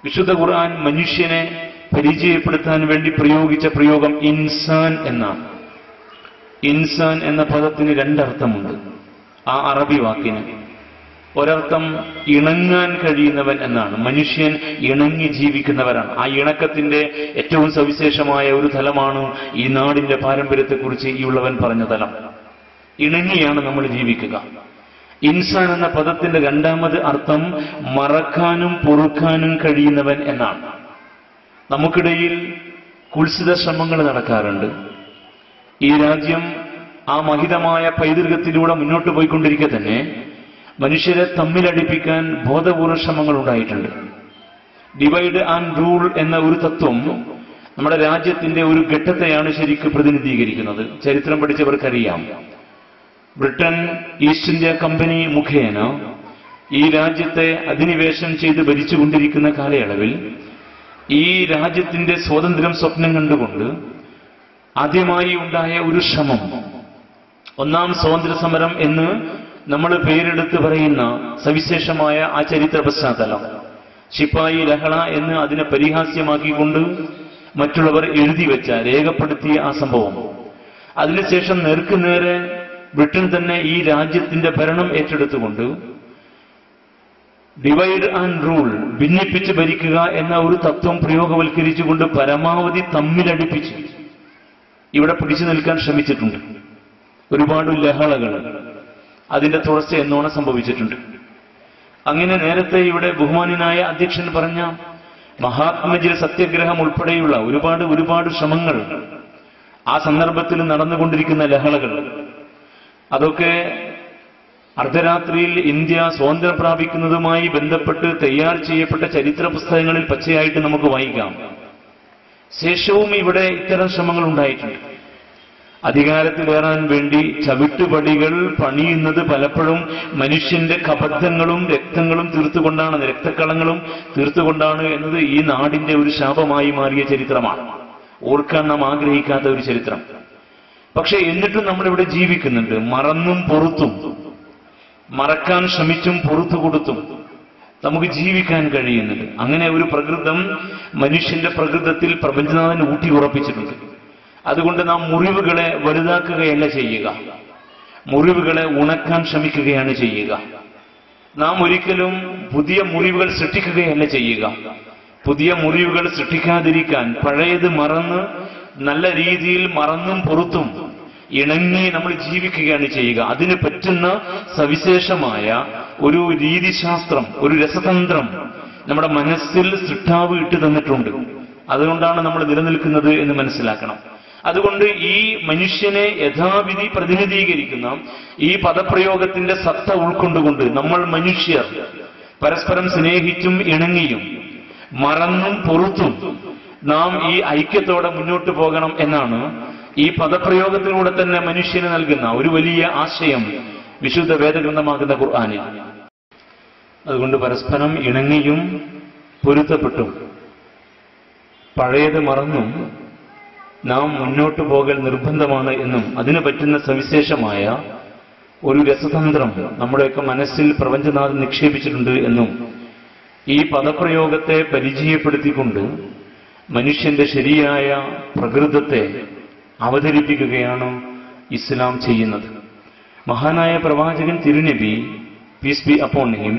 വിശുദ്ധ ഖുർആൻ മനുഷ്യനെ പരിചയപ്പെടുത്താൻ വേണ്ടി പ്രയോഗിച്ച പ്രയോഗം ഇൻസാൻ എന്നാണ്. ഇൻസാൻ എന്ന പദത്തിന് രണ്ടർത്ഥമുണ്ട്. ആ അറബി വാക്കിന് ഒരർത്ഥം ഇണങ്ങാൻ കഴിയുന്നവൻ എന്നാണ്. മനുഷ്യൻ ഇണങ്ങി ജീവിക്കുന്നവരാണ്. ആ ഇണക്കത്തിന്റെ ഏറ്റവും സവിശേഷമായ ഒരു തലമാണ് ഈ നാടിന്റെ പാരമ്പര്യത്തെക്കുറിച്ച് ഈ ഉള്ളവൻ പറഞ്ഞ തലം. ഇണങ്ങിയാണ് നമ്മൾ ജീവിക്കുക. ഇൻസാൻ എന്ന പദത്തിന്റെ രണ്ടാമത് അർത്ഥം മറക്കാനും പൊറുക്കാനും കഴിയുന്നവൻ എന്നാണ്. നമുക്കിടയിൽ കുൽസിത ശ്രമങ്ങൾ നടക്കാറുണ്ട്. ഈ രാജ്യം ആ മഹിതമായ പൈതൃകത്തിലൂടെ മുന്നോട്ട് പോയിക്കൊണ്ടിരിക്കെ തന്നെ മനുഷ്യരെ തമ്മിലടിപ്പിക്കാൻ ബോധപൂർവ ശ്രമങ്ങൾ ഉണ്ടായിട്ടുണ്ട്. ഡിവൈഡ് ആൻഡ് റൂൾ എന്ന ഒരു തത്വം നമ്മുടെ രാജ്യത്തിന്റെ ഒരു ഘട്ടത്തെയാണ് ശരിക്കും പ്രതിനിധീകരിക്കുന്നത്. ചരിത്രം പഠിച്ചവർക്കറിയാം. ബ്രിട്ടൻ ഈസ്റ്റ് ഇന്ത്യ കമ്പനി മുഖേന ഈ രാജ്യത്തെ അധിനിവേശം ചെയ്ത് ഭരിച്ചുകൊണ്ടിരിക്കുന്ന കാലയളവിൽ ഈ രാജ്യത്തിന്റെ സ്വാതന്ത്ര്യം സ്വപ്നം കണ്ടുകൊണ്ട് ആദ്യമായി ഉണ്ടായ ഒരു ശ്രമം, ഒന്നാം സ്വാതന്ത്ര്യ സമരം എന്ന് നമ്മൾ പേരെടുത്ത് പറയുന്ന സവിശേഷമായ ആ ചരിത്ര പശ്ചാത്തലം, ശിപ്പായി ലഹള എന്ന് അതിനെ പരിഹാസ്യമാക്കിക്കൊണ്ട് മറ്റുള്ളവർ എഴുതി വെച്ച, രേഖപ്പെടുത്തിയ ആ സംഭവം. അതിനുശേഷം നേർക്കുനേരെ ബ്രിട്ടൻ തന്നെ ഈ രാജ്യത്തിന്റെ ഭരണം ഏറ്റെടുത്തുകൊണ്ട് ഡിവൈഡ് ആൻഡ് റൂൾ, ഭിന്നിപ്പിച്ച് ഭരിക്കുക എന്ന ഒരു തത്വം പ്രയോഗവൽക്കരിച്ചുകൊണ്ട് പരമാവധി തമ്മിലടിപ്പിച്ച് ഇവിടെ പിടിച്ചു നിൽക്കാൻ ശ്രമിച്ചിട്ടുണ്ട്. ഒരുപാട് ലഹളകൾ അതിന്റെ തുടർച്ച എന്നോണം സംഭവിച്ചിട്ടുണ്ട്. അങ്ങനെ നേരത്തെ ഇവിടെ ബഹുമാന്യനായ അധ്യക്ഷൻ പറഞ്ഞ മഹാത്മജിൽ സത്യഗ്രഹം ഉൾപ്പെടെയുള്ള ഒരുപാട് ശ്രമങ്ങൾ, ആ സന്ദർഭത്തിൽ നടന്നുകൊണ്ടിരിക്കുന്ന ലഹളകൾ, അതൊക്കെ അർദ്ധരാത്രിയിൽ ഇന്ത്യ സ്വാതന്ത്ര്യം പ്രാപിക്കുന്നതുമായി ബന്ധപ്പെട്ട് തയ്യാർ ചെയ്യപ്പെട്ട ചരിത്ര പുസ്തകങ്ങളിൽ പച്ചയായിട്ട് നമുക്ക് വായിക്കാം. ശേഷവും ഇവിടെ ഇത്തരം ശ്രമങ്ങൾ ഉണ്ടായിട്ടുണ്ട്. അധികാരത്തിലേറാൻ വേണ്ടി ചവിട്ടുപടികൾ പണിയുന്നത് പലപ്പോഴും മനുഷ്യന്റെ കബദ്ധങ്ങളും രക്തങ്ങളും തീർത്തുകൊണ്ടാണ്, രക്തക്കളങ്ങളും തീർത്തുകൊണ്ടാണ് എന്നത് ഈ നാടിന്റെ ഒരു ശാപമായി മാറിയ ചരിത്രമാണ്. ഓർക്കാൻ നാം ആഗ്രഹിക്കാത്ത ഒരു ചരിത്രം. പക്ഷെ എന്നിട്ടും നമ്മളിവിടെ ജീവിക്കുന്നുണ്ട്. മറന്നും പൊറുത്തും, മറക്കാൻ ശ്രമിച്ചും പൊറുത്തു കൊടുത്തും നമുക്ക് ജീവിക്കാൻ കഴിയുന്നുണ്ട്. അങ്ങനെ ഒരു പ്രകൃതം മനുഷ്യന്റെ പ്രകൃതത്തിൽ പ്രപഞ്ചനാഥൻ ഊട്ടി ഉറപ്പിച്ചിട്ടുണ്ട്. അതുകൊണ്ട് നാം മുറിവുകളെ വലുതാക്കുകയല്ല ചെയ്യുക, മുറിവുകളെ ഉണക്കാൻ ശ്രമിക്കുകയാണ് ചെയ്യുക. നാം ഒരിക്കലും പുതിയ മുറിവുകൾ സൃഷ്ടിക്കുകയല്ല ചെയ്യുക. പുതിയ മുറിവുകൾ സൃഷ്ടിക്കാതിരിക്കാൻ പഴയത് മറന്ന് നല്ല രീതിയിൽ മറന്നും പുറത്തും ഇണങ്ങി നമ്മൾ ജീവിക്കുകയാണ് ചെയ്യുക. അതിന് പറ്റുന്ന സവിശേഷമായ ഒരു രീതിശാസ്ത്രം, ഒരു രസതന്ത്രം നമ്മുടെ മനസ്സിൽ സൃഷ്ടാവ് ഇട്ട് തന്നിട്ടുണ്ട്. അതുകൊണ്ടാണ് നമ്മൾ നിലനിൽക്കുന്നത് എന്ന് മനസ്സിലാക്കണം. അതുകൊണ്ട് ഈ മനുഷ്യനെ യഥാവിധി പ്രതിനിധീകരിക്കുന്ന ഈ പദപ്രയോഗത്തിന്റെ സത്ത ഉൾക്കൊണ്ടുകൊണ്ട് നമ്മൾ മനുഷ്യർ പരസ്പരം സ്നേഹിച്ചും ഇണങ്ങിയും മറന്നും പൊറുത്തും നാം ഈ ഐക്യത്തോടെ മുന്നോട്ട് പോകണം എന്നാണ് ഈ പദപ്രയോഗത്തിലൂടെ തന്നെ മനുഷ്യന് നൽകുന്ന ഒരു വലിയ ആശയം വിശുദ്ധ വേദഗ്രന്ഥമാകുന്ന ഖുർആനിൽ. അതുകൊണ്ട് പരസ്പരം ഇണങ്ങിയും പൊരുത്തപ്പെട്ടും പഴയത് മറന്നും നാം മുന്നോട്ട് പോകൽ നിർബന്ധമാണ് എന്നും അതിന് പറ്റുന്ന സവിശേഷമായ ഒരു രസതന്ത്രം നമ്മുടെയൊക്കെ മനസ്സിൽ പ്രപഞ്ചനാഥൻ നിക്ഷേപിച്ചിട്ടുണ്ട് എന്നും ഈ പദപ്രയോഗത്തെ പരിചയപ്പെടുത്തിക്കൊണ്ട് മനുഷ്യന്റെ ശരിയായ പ്രകൃതത്തെ അവതരിപ്പിക്കുകയാണ് ഇസ്ലാം ചെയ്യുന്നത്. മഹാനായ പ്രവാചകൻ തിരുനബി പീസ് ബി അപ്പോൺ ഹിം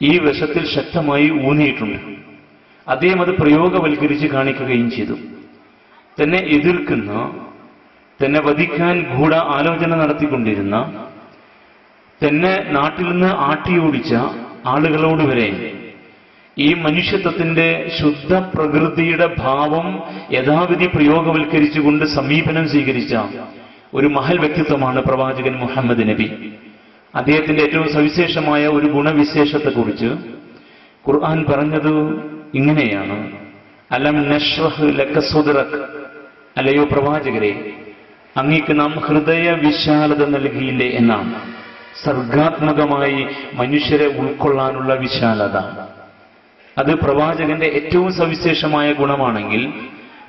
ഈ വശത്തിൽ ശക്തമായി ഊന്നിയിട്ടുണ്ട്. അദ്ദേഹം അത് പ്രയോഗവൽക്കരിച്ച് കാണിക്കുകയും ചെയ്തു. തന്നെ എതിർക്കുന്ന, തന്നെ വധിക്കാൻ ഗൂഢ ആലോചന നടത്തിക്കൊണ്ടിരുന്ന, തന്നെ നാട്ടിൽ നിന്ന് ആട്ടിയോടിച്ച ആളുകളോട് വരെ ഈ മനുഷ്യത്വത്തിന്റെ ശുദ്ധ പ്രകൃതിയുടെ ഭാവം യഥാവിധി പ്രയോഗവൽക്കരിച്ചുകൊണ്ട് സമീപനം സ്വീകരിച്ച ഒരു മഹൽ വ്യക്തിത്വമാണ് പ്രവാചകൻ മുഹമ്മദ് നബി. അദ്ദേഹത്തിന്റെ ഏറ്റവും സവിശേഷമായ ഒരു ഗുണവിശേഷത്തെക്കുറിച്ച് ഖുർആൻ പറഞ്ഞത് ഇങ്ങനെയാണ്: അലം നശ്റഹ് ലക സദ്റക്, അല്ലയോ പ്രവാചകരെ, അങ്ങേക്ക് നാം ഹൃദയ വിശാലത നൽകിയില്ലേ എന്നാണ്. സർഗാത്മകമായി മനുഷ്യരെ ഉൾക്കൊള്ളാനുള്ള വിശാലത, അത് പ്രവാചകന്റെ ഏറ്റവും സവിശേഷമായ ഗുണമാണെങ്കിൽ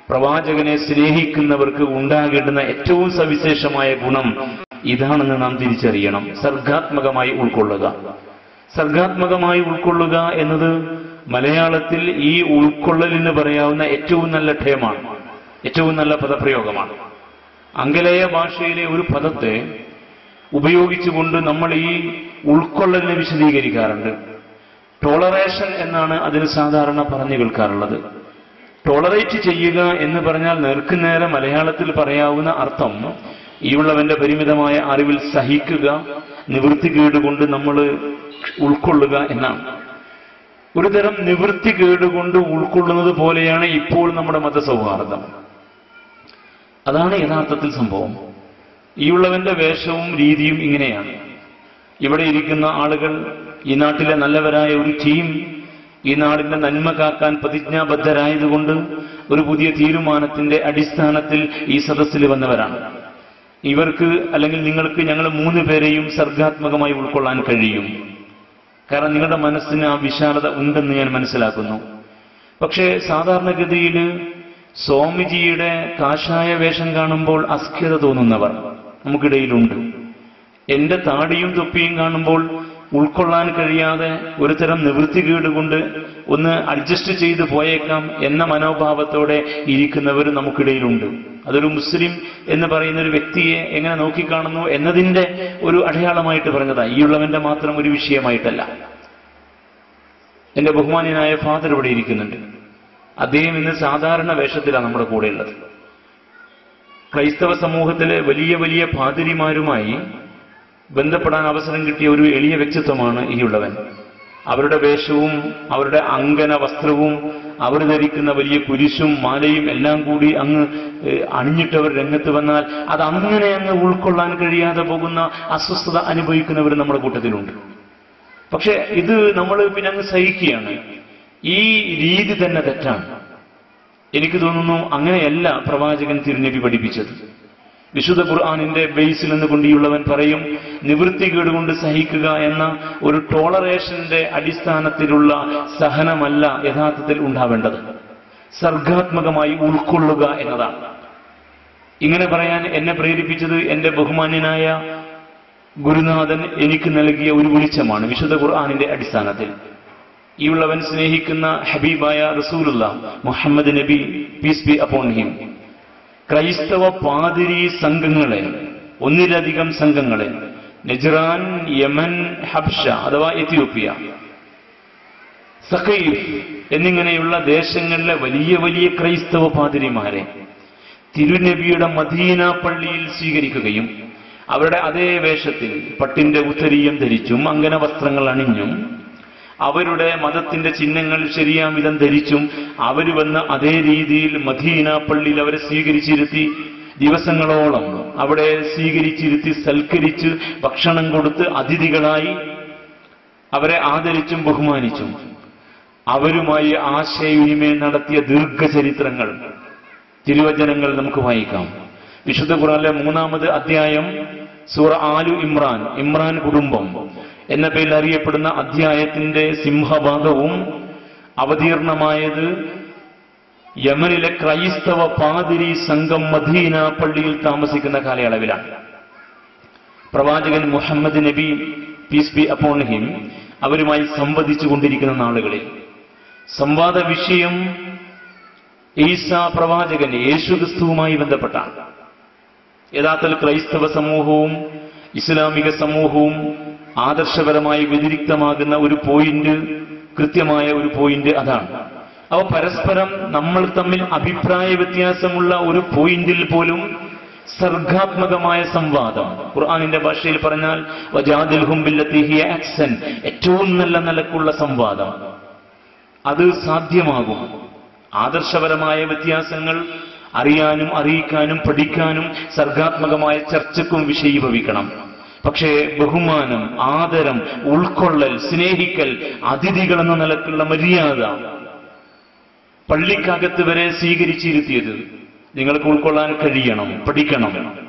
പ്രവാചകനെ സ്നേഹിക്കുന്നവർക്ക് ഉണ്ടാകേണ്ടുന്ന ഏറ്റവും സവിശേഷമായ ഗുണം ഇതാണെന്ന് നാം തിരിച്ചറിയണം. സർഗാത്മകമായി ഉൾക്കൊള്ളുക. സർഗാത്മകമായി ഉൾക്കൊള്ളുക എന്നത് മലയാളത്തിൽ ഈ ഉൾക്കൊള്ളലിന് പറയാവുന്ന ഏറ്റവും നല്ല ഠേമാണ്, ഏറ്റവും നല്ല പദപ്രയോഗമാണ്. ആംഗലേയ ഭാഷയിലെ ഒരു പദത്തെ ഉപയോഗിച്ചുകൊണ്ട് നമ്മൾ ഈ ഉൾക്കൊള്ളലിനെ വിശദീകരിക്കാറുണ്ട്. ടോളറേഷൻ എന്നാണ് അതിന് സാധാരണ പറഞ്ഞു കേൾക്കാറുള്ളത്. ടോളറേറ്റ് ചെയ്യുക എന്ന് പറഞ്ഞാൽ നേർക്കുനേരെ മലയാളത്തിൽ പറയാവുന്ന അർത്ഥം ഈ ഉള്ളവന്റെ പരിമിതമായ അറിവിൽ സഹിക്കുക, നിവൃത്തികേടുകൊണ്ട് നമ്മൾ ഉൾക്കൊള്ളുക എന്നാണ്. ഒരു തരം നിവൃത്തികേടുകൊണ്ട് ഉൾക്കൊള്ളുന്നത് പോലെയാണ് ഇപ്പോൾ നമ്മുടെ മതസൗഹാർദ്ദം. അതാണ് യഥാർത്ഥത്തിൽ സംഭവം. ഈ ഉള്ളവന്റെ വേഷവും രീതിയും ഇങ്ങനെയാണ്. ഇവിടെ ഇരിക്കുന്ന ആളുകൾ, ഈ നാട്ടിലെ നല്ലവരായ ഒരു ടീം, ഈ നാടിന്റെ നന്മ കാക്കാൻ പ്രതിജ്ഞാബദ്ധരായതുകൊണ്ട് ഒരു പുതിയ തീരുമാനത്തിന്റെ അടിസ്ഥാനത്തിൽ ഈ സദസ്സിൽ വന്നവരാണ്. ഇവർക്ക് അല്ലെങ്കിൽ നിങ്ങൾക്ക് ഞങ്ങൾ 3 പേരെയും സർഗാത്മകമായി ഉൾക്കൊള്ളാൻ കഴിയും. കാരണം നിങ്ങളുടെ മനസ്സിന് ആ വിശാലത ഉണ്ടെന്ന് ഞാൻ മനസ്സിലാക്കുന്നു. പക്ഷേ സാധാരണഗതിയിൽ സ്വാമിജിയുടെ കാഷായ വേഷം കാണുമ്പോൾ അസ്ഖ്യത തോന്നുന്നവർ നമുക്കിടയിലുണ്ട്. എന്റെ താടിയും തൊപ്പിയും കാണുമ്പോൾ ഉൾക്കൊള്ളാൻ കഴിയാതെ ഒരു തരം നിവൃത്തികേടുകൊണ്ട് ഒന്ന് അഡ്ജസ്റ്റ് ചെയ്തു പോയേക്കാം എന്ന മനോഭാവത്തോടെ ഇരിക്കുന്നവർ നമുക്കിടയിലുണ്ട്. അതൊരു മുസ്ലിം എന്ന് പറയുന്ന ഒരു വ്യക്തിയെ എങ്ങനെ നോക്കിക്കാണുന്നു എന്നതിന്റെ ഒരു അടയാളമായിട്ട് പറഞ്ഞതാ. ഈ ഉള്ളവന്റെ മാത്രം ഒരു വിഷയമായിട്ടല്ല. എന്റെ ബഹുമാന്യനായ ഫാദർ ഇവിടെ ഇരിക്കുന്നുണ്ട്. അദ്ദേഹം ഇന്ന് സാധാരണ വേഷത്തിലാണ് നമ്മുടെ കൂടെയുള്ളത്. ക്രൈസ്തവ സമൂഹത്തിലെ വലിയ വലിയ പാതിരിമാരുമായി ബന്ധപ്പെടാൻ അവസരം കിട്ടിയ ഒരു എളിയ വ്യക്തിത്വമാണ് ഈ ഉള്ളവൻ. അവരുടെ വേഷവും അവരുടെ അങ്കന വസ്ത്രവും അവർ ധരിക്കുന്ന വലിയ കുരിശും മാലയും എല്ലാം കൂടി അങ്ങ് അണിഞ്ഞിട്ടവർ രംഗത്ത് വന്നാൽ അത് അങ്ങനെ അങ്ങ് ഉൾക്കൊള്ളാൻ കഴിയാതെ പോകുന്ന അസ്വസ്ഥത അനുഭവിക്കുന്നവർ നമ്മുടെ കൂട്ടത്തിലുണ്ട്. പക്ഷെ ഇത് നമ്മൾ പിന്നെ അങ്ങ് സഹിക്കുകയാണ്. ഈ രീതി തന്നെ തെറ്റാണ്. എനിക്ക് തോന്നുന്നു അങ്ങനെയല്ല പ്രവാചകൻ തിരുനബി പഠിപ്പിച്ചത്. വിശുദ്ധ ഖുർആനിന്റെ ബേസിൽ നിന്നുകൊണ്ട് ഈ ഉള്ളവൻ പറയും, നിവൃത്തികേടുകൊണ്ട് സഹിക്കുക എന്ന ഒരു ടോളറേഷന്റെ അടിസ്ഥാനത്തിലുള്ള സഹനമല്ല യഥാർത്ഥത്തിൽ ഉണ്ടാവേണ്ടത്. സർഗാത്മകമായി ഉൾക്കൊള്ളുക എന്നതാണ്. ഇങ്ങനെ പറയാൻ എന്നെ പ്രേരിപ്പിച്ചത് എന്റെ ബഹുമാന്യനായ ഗുരുനാഥൻ എനിക്ക് നൽകിയ ഒരു വെളിച്ചമാണ് വിശുദ്ധ ഖുർആനിന്റെ അടിസ്ഥാനത്തിൽ. ഈ ഉള്ളവൻ സ്നേഹിക്കുന്ന ഹബീബായ റസൂലുള്ളാഹ് മുഹമ്മദ് നബി പീസ് ബി അപ്പോൺ ഹിം ക്രൈസ്തവ പാതിരി സംഘങ്ങളെ, ഒന്നിലധികം സംഘങ്ങളെ നജ്റാൻ, യമൻ, ഹബ്ഷ അഥവാ എത്യോപ്യ, സഖീഫ് എന്നിങ്ങനെയുള്ള ദേശങ്ങളിലെ വലിയ വലിയ ക്രൈസ്തവ പാതിരിമാരെ തിരുനബിയുടെ മദീന പള്ളിയിൽ സ്വീകരിക്കുകയും അവരുടെ അതേ വേഷത്തിൽ പട്ടിന്റെ ഉത്തരീയം ധരിച്ചും അങ്കന വസ്ത്രങ്ങൾ അണിഞ്ഞും അവരുടെ മതത്തിന്റെ ചിഹ്നങ്ങൾ ശരിയാം വിധം ധരിച്ചും അവർ വന്ന് അതേ രീതിയിൽ മദീന പള്ളിയിൽ അവരെ സ്വീകരിച്ചിരുത്തി ദിവസങ്ങളോളം അവിടെ സ്വീകരിച്ചിരുത്തി സൽക്കരിച്ച് ഭക്ഷണം കൊടുത്ത് അതിഥികളായി അവരെ ആദരിച്ചും ബഹുമാനിച്ചും അവരുമായി ആശയവിനിമയം നടത്തിയ ദീർഘചരിത്രങ്ങൾ, തിരുവചനങ്ങൾ നമുക്ക് വായിക്കാം. വിശുദ്ധ ഖുർആനിലെ 3-ാമത് അധ്യായം സൂറ ആലു ഇമ്രാൻ, ഇമ്രാൻ കുടുംബം എന്ന പേരിൽ അറിയപ്പെടുന്ന അധ്യായത്തിന്റെ സിംഹഭാഗവും അവതീർണമായത് യമനിലെ ക്രൈസ്തവ പാതിരി സംഘം മദീന പള്ളിയിൽ താമസിക്കുന്ന കാലയളവിലാണ്. പ്രവാചകൻ മുഹമ്മദ് നബി പീസ് ബി അപ്പോൺ ഹിം അവരുമായി സംവദിച്ചു കൊണ്ടിരിക്കുന്ന നാളുകളിൽ സംവാദ വിഷയം ഈസാ പ്രവാചകൻ യേശുക്രിസ്തുവുമായി ബന്ധപ്പെട്ടാണ്. യഥാർത്ഥത്തിൽ ക്രൈസ്തവ സമൂഹവും ഇസ്ലാമിക സമൂഹവും ആദർശപരമായി വ്യതിരിക്തമാകുന്ന ഒരു പോയിന്റ്, കൃത്യമായ ഒരു പോയിന്റ് അതാണ്. അവ പരസ്പരം നമ്മൾ തമ്മിൽ അഭിപ്രായ വ്യത്യാസമുള്ള ഒരു പോയിന്റിൽ പോലും സർഗാത്മകമായ സംവാദം, ഖുർആനിന്റെ ഭാഷയിൽ പറഞ്ഞാൽ വജാദിൽഹും ബില്ലത്തി ഹിയ അഹ്സൻ, ഏറ്റവും നല്ല നിലക്കുള്ള സംവാദം അത് സാധ്യമാകും. ആദർശപരമായ വ്യത്യാസങ്ങൾ അറിയാനും അറിയിക്കാനും പഠിക്കാനും സർഗാത്മകമായ ചർച്ചയ്ക്കും വിഷയീഭവിക്കണം. പക്ഷേ ബഹുമാനം, ആദരം, ഉൾക്കൊള്ളൽ, സ്നേഹിക്കൽ, അതിഥികൾ എന്ന നിലക്കുള്ള മര്യാദ പള്ളിക്കകത്ത് വരെ സ്വീകരിച്ചിരുത്തിയത് നിങ്ങൾക്ക് ഉൾക്കൊള്ളാൻ കഴിയണം, പഠിക്കണം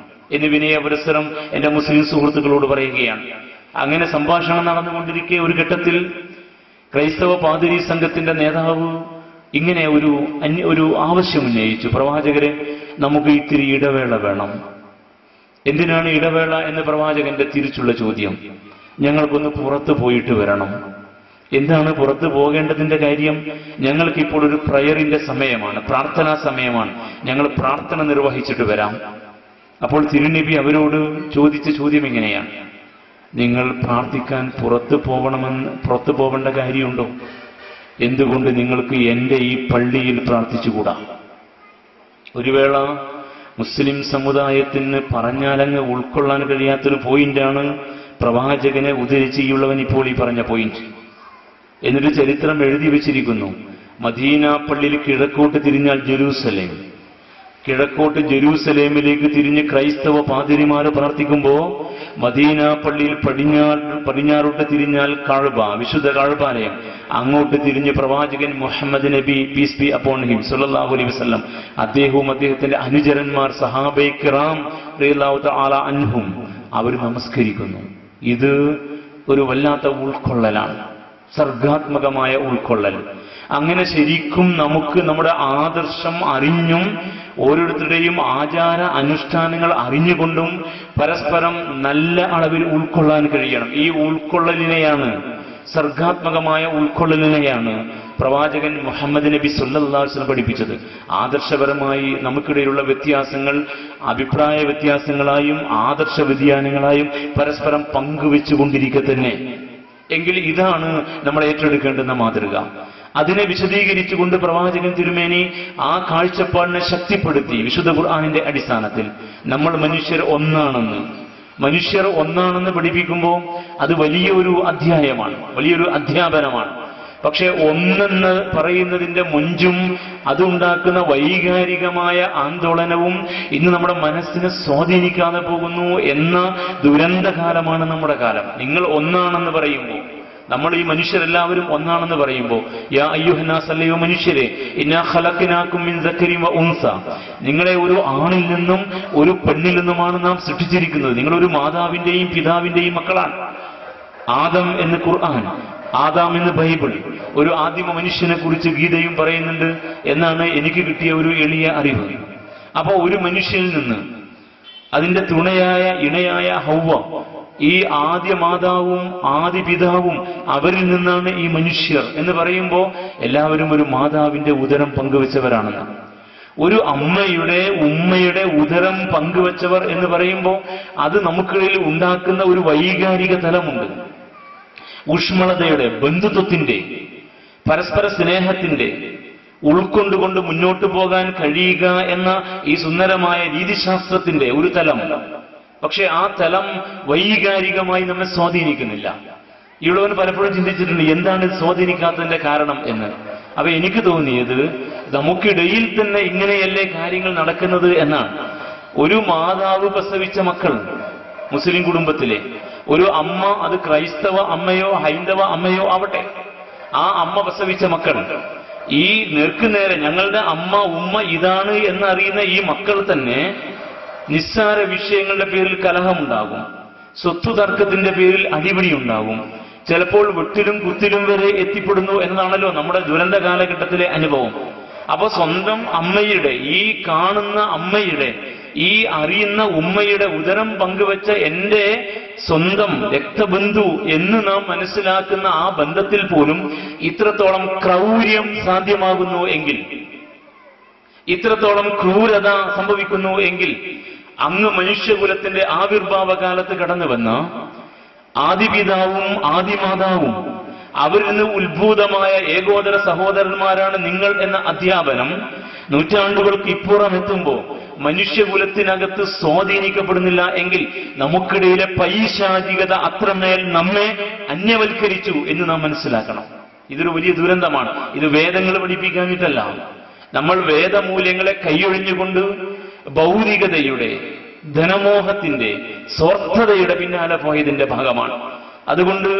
എന്ന് വിനയ പുരസ്സരം എന്റെ മുസ്ലിം സുഹൃത്തുക്കളോട് പറയുകയാണ്. അങ്ങനെ സംഭാഷണം നടന്നുകൊണ്ടിരിക്കെ ഒരു ഘട്ടത്തിൽ ക്രൈസ്തവ പാതിരി സംഘത്തിന്റെ നേതാവ് ഇങ്ങനെ ഒരു ആവശ്യം ഉന്നയിച്ചു. പ്രവാചകരെ, നമുക്ക് ഇത്തിരി ഇടവേള വേണം. എന്തിനാണ് ഇടവേള എന്ന് പ്രവാചകന്റെ തിരിച്ചുള്ള ചോദ്യം. ഞങ്ങൾക്കൊന്ന് പുറത്തു പോയിട്ട് വരണം. എന്താണ് പുറത്തു പോകേണ്ടതിന്റെ കാര്യം? ഞങ്ങൾക്കിപ്പോൾ ഒരു പ്രയറിന്റെ സമയമാണ്, പ്രാർത്ഥനാ സമയമാണ്, ഞങ്ങൾ പ്രാർത്ഥന നിർവഹിച്ചിട്ട് വരാം. അപ്പോൾ തിരുനബി അവരോട് ചോദിച്ച ചോദ്യം എങ്ങനെയാണ്? നിങ്ങൾ പ്രാർത്ഥിക്കാൻ പുറത്തു പോകേണ്ട കാര്യമുണ്ടോ? എന്തുകൊണ്ട് നിങ്ങൾക്ക് എന്റെ ഈ പള്ളിയിൽ പ്രാർത്ഥിച്ചുകൂടാ? ഒരു വേള മുസ്ലിം സമുദായത്തിന് പറഞ്ഞാലങ്ങ് ഉൾക്കൊള്ളാൻ കഴിയാത്തൊരു പോയിന്റാണ് പ്രവാചകനെ ഉദ്ധരിച്ചുള്ളവൻ ഇപ്പോൾ ഈ പറഞ്ഞ പോയിന്റ്. എന്നിട്ട് ചരിത്രം എഴുതി വെച്ചിരിക്കുന്നു. മദീന പള്ളിയിൽ കിഴക്കോട്ട് തിരിഞ്ഞാൽ ജെറൂസലേം, കിഴക്കോട്ട് ജെറൂസലേമിലേക്ക് തിരിഞ്ഞ് ക്രൈസ്തവ പാതിരിമാര് പ്രാർത്ഥിക്കുമ്പോ മദീന പള്ളിയിൽ പടിഞ്ഞാറോട്ട് തിരിഞ്ഞാൽ കഅബ, വിശുദ്ധ കഅബാലയം, അങ്ങോട്ട് തിരിഞ്ഞ് പ്രവാചകൻ മുഹമ്മദ് നബി പീസ് ബി അപ്പോൺ ഹിം സല്ലല്ലാഹു അലൈഹി വസല്ലം അദ്ദേഹവും അദ്ദേഹത്തിന്റെ അനുചരന്മാർ സഹാബെ കിറാം റളിയല്ലാഹു തആല അൻഹും അവർ നമസ്കരിക്കുന്നു. ഇത് ഒരു വല്ലാത്ത ഉൾക്കൊള്ളലാണ്, സർഗാത്മകമായ ഉൾക്കൊള്ളൽ. അങ്ങനെ ശരിക്കും നമുക്ക് നമ്മുടെ ആദർശം അറിഞ്ഞും ഓരോരുത്തരുടെയും ആചാര അനുഷ്ഠാനങ്ങൾ അറിഞ്ഞുകൊണ്ടും പരസ്പരം നല്ല അളവിൽ ഉൾക്കൊള്ളാൻ കഴിയണം. ഈ ഉൾക്കൊള്ളലിനെയാണ്, സർഗാത്മകമായ ഉൾക്കൊള്ളലിനെയാണ് പ്രവാചകൻ മുഹമ്മദ് നബി സല്ലല്ലാഹു അലൈഹി വസല്ലം പഠിപ്പിച്ചത്. ആദർശപരമായി നമുക്കിടയിലുള്ള വ്യത്യാസങ്ങൾ അഭിപ്രായ വ്യത്യാസങ്ങളായും ആദർശ വ്യതിയാനങ്ങളായും പരസ്പരം പങ്കുവെച്ചുകൊണ്ടിരിക്കെ തന്നെ എങ്കിൽ ഇതാണ് നമ്മൾ ഏറ്റെടുക്കേണ്ടുന്ന മാതൃക. അതിനെ വിശദീകരിച്ചുകൊണ്ട് പ്രവാചകൻ തിരുമേനി ആ കാഴ്ചപ്പാടിനെ ശക്തിപ്പെടുത്തി. വിശുദ്ധ ഖുർആനിന്റെ അടിസ്ഥാനത്തിൽ നമ്മൾ മനുഷ്യർ ഒന്നാണെന്ന് പഠിപ്പിക്കുമ്പോൾ അത് വലിയൊരു അധ്യായമാണ്, വലിയൊരു അധ്യാപനമാണ്. പക്ഷെ ഒന്നെന്ന് പറയുന്നതിന്റെ മുഞ്ചും അതുണ്ടാക്കുന്ന വൈകാരികമായ ആന്തോളനവും ഇന്ന് നമ്മുടെ മനസ്സിനെ സ്വാധീനിക്കാതെ പോകുന്നു എന്ന ദുരന്തകാലമാണ് നമ്മുടെ കാലം. നിങ്ങൾ ഒന്നാണെന്ന് പറയുമ്പോൾ, നമ്മൾ ഈ മനുഷ്യരെല്ലാവരും ഒന്നാണെന്ന് പറയുമ്പോൾ, യാ അയ്യുഹന്നാസ്, അല്ലയോ മനുഷ്യരെ, ഇന്നാ ഖലഖനാകും മിൻ ദക്കരിൻ വ ഉൻസ, നിങ്ങളെ ഒരു ആണിൽ നിന്നും ഒരു പെണ്ണിൽ നിന്നുമാണ് നാം സൃഷ്ടിച്ചിരിക്കുന്നത്. നിങ്ങളൊരു മാതാവിന്റെയും പിതാവിന്റെയും മക്കളാണ്. ആദം എന്ന് ഖുർആൻ, ആദാം എന്ന് ബൈബിൾ, ഒരു ആദിമ മനുഷ്യനെ കുറിച്ച് ഗീതയും പറയുന്നുണ്ട് എന്നാണ് എനിക്ക് കിട്ടിയ ഒരു എളിയ അറിവ്. അപ്പോ ഒരു മനുഷ്യനിൽ നിന്ന് അതിന്റെ തുണയായ ഇണയായ ഹൗവ, ഈ ആദ്യ മാതാവും ആദി പിതാവും അവരിൽ നിന്നാണ് ഈ മനുഷ്യർ എന്ന് പറയുമ്പോൾ എല്ലാവരും ഒരു മാതാവിന്റെ ഉദരം പങ്കുവെച്ചവരാണെന്ന്. ഒരു അമ്മയുടെ ഉമ്മയുടെ ഉദരം പങ്കുവച്ചവർ എന്ന് പറയുമ്പോൾ അത് നമുക്കിടയിൽ ഉണ്ടാക്കുന്ന ഒരു വൈകാരിക തലമുണ്ട്. ഊഷ്മളതയുടെ, ബന്ധുത്വത്തിന്റെ, പരസ്പര സ്നേഹത്തിന്റെ, ഉൾക്കൊണ്ടുകൊണ്ട് മുന്നോട്ട് പോകാൻ കഴിയുക എന്ന ഈ സുന്ദരമായ രീതിശാസ്ത്രത്തിന്റെ ഒരു തലമുണ്ട്. പക്ഷെ ആ തലം വൈകാരികമായി നമ്മെ സ്വാധീനിക്കുന്നില്ല. ഇവിടെവൻ പലപ്പോഴും ചിന്തിച്ചിട്ടുണ്ട് എന്താണ് സ്വാധീനിക്കാത്തതിന്റെ കാരണം എന്ന്. അപ്പൊ എനിക്ക് തോന്നിയത് നമുക്കിടയിൽ തന്നെ ഇങ്ങനെയല്ലേ കാര്യങ്ങൾ നടക്കുന്നത് എന്നാണ്. ഒരു മാതാവ് പ്രസവിച്ച മക്കൾ, മുസ്ലിം കുടുംബത്തിലെ ഒരു അമ്മ, അത് ക്രൈസ്തവ അമ്മയോ ഹൈന്ദവ അമ്മയോ ആവട്ടെ, ആ അമ്മ പ്രസവിച്ച മക്കൾ ഈ നേർക്കുനേരെ ഞങ്ങളുടെ അമ്മ ഉമ്മ ഇതാണ് എന്നറിയുന്ന ഈ മക്കൾ തന്നെ നിസ്സാര വിഷയങ്ങളുടെ പേരിൽ കലഹമുണ്ടാകും, സ്വത്ത് തർക്കത്തിന്റെ പേരിൽ അടിപിടി ഉണ്ടാകും, ചിലപ്പോൾ വെട്ടിലും കുത്തിലും വരെ എത്തിപ്പെടുന്നു എന്നതാണല്ലോ നമ്മുടെ ദുരന്ത കാലഘട്ടത്തിലെ അനുഭവം. അപ്പൊ സ്വന്തം അമ്മയുടെ, ഈ കാണുന്ന അമ്മയുടെ, ഈ അറിയുന്ന ഉമ്മയുടെ ഉദരം പങ്കുവച്ച എന്റെ സ്വന്തം രക്തബന്ധു എന്ന് നാം മനസ്സിലാക്കുന്ന ആ ബന്ധത്തിൽ പോലും ഇത്രത്തോളം ക്രൗര്യം സാധ്യമാകുന്നു എങ്കിൽ, ഇത്രത്തോളം ക്രൂരത സംഭവിക്കുന്നു എങ്കിൽ, അങ്ങ് മനുഷ്യകുലത്തിന്റെ ആവിർഭാവ കാലത്ത് കടന്നു വന്ന ആദിപിതാവും ആദിമാതാവും അവരിൽ നിന്ന് ഉത്ഭൂതമായ ഏകോദര സഹോദരന്മാരാണ് നിങ്ങൾ എന്ന അധ്യാപനം നൂറ്റാണ്ടുകൾക്ക് ഇപ്പുറം എത്തുമ്പോൾ മനുഷ്യകുലത്തിനകത്ത് സ്വാധീനിക്കപ്പെടുന്നില്ല എങ്കിൽ നമുക്കിടയിലെ പൈശാചികത അത്രമേൽ നമ്മെ അന്യവൽക്കരിച്ചു എന്ന് നാം മനസ്സിലാക്കണം. ഇതൊരു വലിയ ദുരന്തമാണ്. ഇത് വേദങ്ങൾ പഠിപ്പിക്കാനിട്ടല്ല. നമ്മൾ വേദമൂല്യങ്ങളെ കൈയൊഴിഞ്ഞുകൊണ്ട് ഭൗതികതയുടെ, ധനമോഹത്തിന്റെ, സ്വാർത്ഥതയുടെ പിന്നാലെ പോയതിന്റെ ഭാഗമാണ്. അതുകൊണ്ട്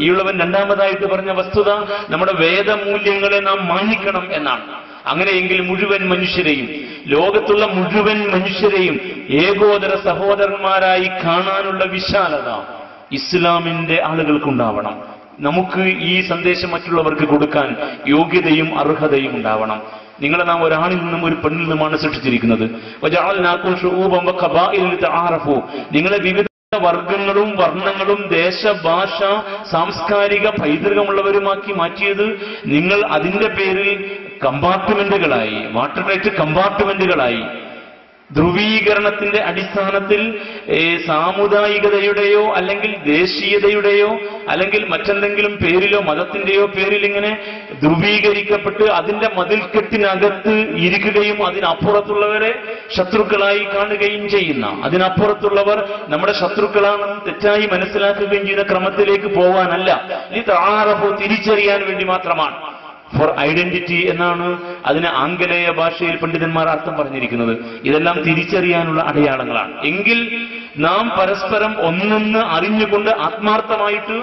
ഈയുള്ളവൻ രണ്ടാമതായിട്ട് പറഞ്ഞ വസ്തുത നമ്മുടെ വേദമൂല്യങ്ങളെ നാം മാനിക്കണം എന്നാണ്. അങ്ങനെയെങ്കിൽ മുഴുവൻ മനുഷ്യരെയും, ലോകത്തുള്ള മുഴുവൻ മനുഷ്യരെയും ഏകോദര സഹോദരന്മാരായി കാണാനുള്ള വിശാലത ഇസ്ലാമിന്റെ ആളുകൾക്കുണ്ടാവണം. നമുക്ക് ഈ സന്ദേശം മറ്റുള്ളവർക്ക് കൊടുക്കാൻ യോഗ്യതയും അർഹതയും ഉണ്ടാവണം. നിങ്ങളെ നാം ഒരാളിൽ നിന്നും ഒരു പെണ്ണിൽ നിന്നുമാണ് സൃഷ്ടിച്ചിരിക്കുന്നത്. നിങ്ങളെ വിവിധ വർഗങ്ങളും വർണ്ണങ്ങളും ദേശ ഭാഷ സാംസ്കാരിക പൈതൃകമുള്ളവരുമാക്കി മാറ്റിയത് നിങ്ങൾ അതിന്റെ പേരിൽ കമ്പാർട്ട്മെന്റുകളായി, വാട്ടർ കമ്പാർട്ട്മെന്റുകളായി, ധ്രുവീകരണത്തിന്റെ അടിസ്ഥാനത്തിൽ സാമുദായികതയുടെയോ അല്ലെങ്കിൽ ദേശീയതയുടെയോ അല്ലെങ്കിൽ മറ്റെന്തെങ്കിലും പേരിലോ മതത്തിന്റെയോ പേരിൽ ഇങ്ങനെ ധ്രുവീകരിക്കപ്പെട്ട് അതിന്റെ മതിൽക്കെട്ടിനകത്ത് ഇരിക്കുകയും അതിനപ്പുറത്തുള്ളവരെ ശത്രുക്കളായി കാണുകയും ചെയ്യുന്ന, അതിനപ്പുറത്തുള്ളവർ നമ്മുടെ ശത്രുക്കളാണെന്ന് തെറ്റായി മനസ്സിലാക്കുകയും ചെയ്ത ക്രമത്തിലേക്ക് പോകാനല്ല, ഈ തആറഫു തിരിച്ചറിയാൻ വേണ്ടി മാത്രമാണ്. ഫോർ ഐഡന്റിറ്റി എന്നാണ് അതിന് ആംഗലേയ ഭാഷയിൽ പണ്ഡിതന്മാർ അർത്ഥം പറഞ്ഞിരിക്കുന്നത്. ഇതെല്ലാം തിരിച്ചറിയാനുള്ള അടയാളങ്ങളാണ്. എങ്കിൽ നാം പരസ്പരം ഒന്നൊന്ന് അറിഞ്ഞുകൊണ്ട് ആത്മാർത്ഥമായിട്ട്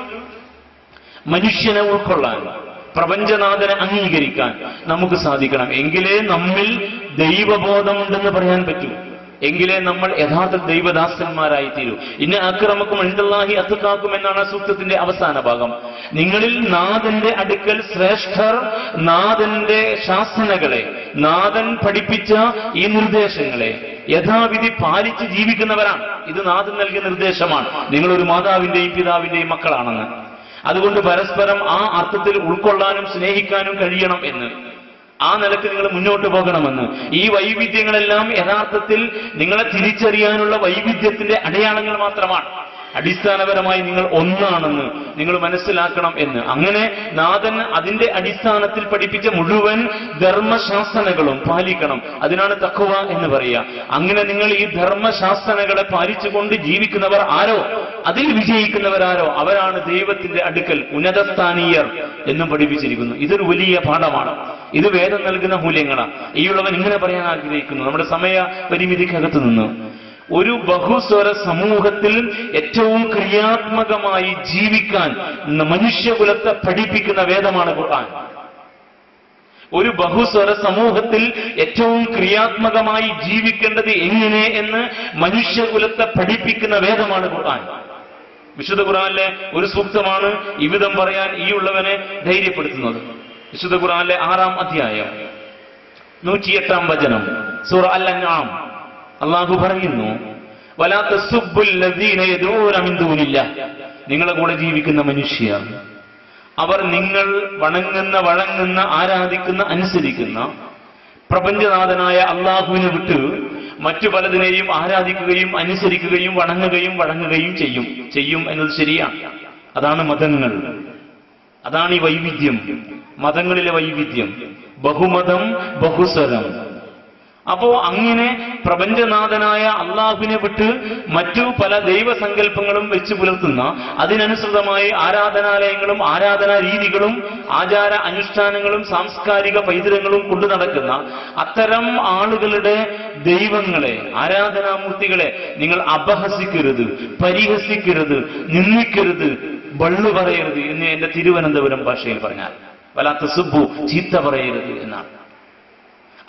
മനുഷ്യനെ ഉൾക്കൊള്ളാൻ, പ്രപഞ്ചനാഥനെ അംഗീകരിക്കാൻ നമുക്ക് സാധിക്കണം. എങ്കിലേ നമ്മിൽ ദൈവബോധമുണ്ടെന്ന് പറയാൻ പറ്റൂ. എങ്കിലേ നമ്മൾ യഥാർത്ഥ ദൈവദാസന്മാരായി തീരൂ. ഇന്ന അക്രമക്കും ഇൻദല്ലാഹി അത്ഖാക്കും എന്നാണ് സൂക്തത്തിന്റെ അവസാന ഭാഗം. നിങ്ങളിൽ നാഥന്റെ അടുക്കൽ ശ്രേഷ്ഠർ നാഥന്റെ ശാസനകളെ, നാഥൻ പഠിപ്പിച്ച ഈ നിർദ്ദേശങ്ങളെ യഥാവിധി പാലിച്ച് ജീവിക്കുന്നവരാണ്. ഇത് നാഥൻ നൽകിയ നിർദ്ദേശമാണ്. നിങ്ങളൊരു മാതാവിന്റെയും പിതാവിന്റെയും മക്കളാണെന്ന്. അതുകൊണ്ട് പരസ്പരം ആ അർത്ഥത്തിൽ ഉൾക്കൊള്ളാനും സ്നേഹിക്കാനും കഴിയണം എന്ന്, ആ നിലക്ക് നിങ്ങൾ മുന്നോട്ട് പോകണമെന്ന്. ഈ വൈവിധ്യങ്ങളെല്ലാം യഥാർത്ഥത്തിൽ നിങ്ങളെ തിരിച്ചറിയാനുള്ള വൈവിധ്യത്തിന്റെ അടയാളങ്ങൾ മാത്രമാണ്. അടിസ്ഥാനപരമായി നിങ്ങൾ ഒന്നാണെന്ന് നിങ്ങൾ മനസ്സിലാക്കണം എന്ന്. അങ്ങനെ നാഥൻ അതിന്റെ അടിസ്ഥാനത്തിൽ പഠിപ്പിച്ച മുഴുവൻ ധർമ്മശാസനകളും പാലിക്കണം. അതിനാണ് തഖ്വ എന്ന് പറയുക. അങ്ങനെ നിങ്ങൾ ഈ ധർമ്മശാസനകളെ പാലിച്ചുകൊണ്ട് ജീവിക്കുന്നവർ ആരോ, അതിൽ വിജയിക്കുന്നവരാരോ അവരാണ് ദൈവത്തിന്റെ അടുക്കൽ ഉന്നതസ്ഥാനീയർ എന്നും പഠിപ്പിച്ചിരിക്കുന്നു. ഇതൊരു വലിയ പാഠമാണ്. ഇത് വേദം നൽകുന്ന മൂല്യങ്ങളാണ്. ഈയുള്ളവൻ ഇങ്ങനെ പറയാൻ ആഗ്രഹിക്കുന്നു, നമ്മുടെ സമയ പരിമിതിക്കകത്ത് നിന്ന് ഒരു ബഹുസ്വര സമൂഹത്തിൽ ഏറ്റവും ക്രിയാത്മകമായി ജീവിക്കാൻ മനുഷ്യകുലത്തെ പഠിപ്പിക്കുന്ന വേദമാണ് ഖുർആൻ. ഒരു ബഹുസ്വര സമൂഹത്തിൽ ഏറ്റവും ക്രിയാത്മകമായി ജീവിക്കേണ്ടത് എങ്ങനെ എന്ന് മനുഷ്യകുലത്തെ പഠിപ്പിക്കുന്ന വേദമാണ് ഖുർആൻ. വിശുദ്ധ ഖുർആനിലെ ഒരു സൂക്തമാണ് ഇവിധം പറയാൻ ഈ ഉള്ളവനെ ധൈര്യപ്പെടുത്തുന്നത്. വിശുദ്ധ ഖുർആനിലെ 6-ാം അധ്യായം 108-ാം വചനം, സൂറ അൽ-അൻആം. അള്ളാഹു പറയുന്നു, വലാ തസുബ്ബുൽ ലദീന യദഊന മിൻ ദൂനില്ലാഹ്, നിങ്ങളുടെ കൂടെ ജീവിക്കുന്ന മനുഷ്യർ, അവർ നിങ്ങൾ വണങ്ങുന്ന, വഴങ്ങുന്ന, ആരാധിക്കുന്ന, അനുസരിക്കുന്ന പ്രപഞ്ചനാഥനായ അള്ളാഹുവിനെ വിട്ട് മറ്റു പലതിനെയും ആരാധിക്കുകയും അനുസരിക്കുകയും വണങ്ങുകയും ചെയ്യും എന്നത് ശരിയാണ്. അതാണ് മതങ്ങൾ, അതാണ് ഈ വൈവിധ്യം, മതങ്ങളിലെ വൈവിധ്യം. ബഹുമതം ബഹുസ്വരം. അപ്പോ അങ്ങനെ പ്രപഞ്ചനാഥനായ അള്ളാഹുവിനെ വിട്ട് മറ്റു പല ദൈവസങ്കല്പങ്ങളും വെച്ച് പുലർത്തുന്ന, അതിനനുസൃതമായി ആരാധനാലയങ്ങളും ആരാധനാ രീതികളും ആചാര അനുഷ്ഠാനങ്ങളും സാംസ്കാരിക പൈതൃകങ്ങളും കൊണ്ടു നടക്കുന്ന അത്തരം ആളുകളുടെ ദൈവങ്ങളെ, ആരാധനാമൂർത്തികളെ നിങ്ങൾ അപഹസിക്കരുത്, പരിഹസിക്കരുത്, നിന്ദിക്കരുത്, ബള്ളു പറയരുത് എന്ന് എന്റെ തിരുവനന്തപുരം ഭാഷയിൽ പറഞ്ഞാൽ വലാത്ത സുബ്ബു, ചീത്ത പറയരുത് എന്നാണ്.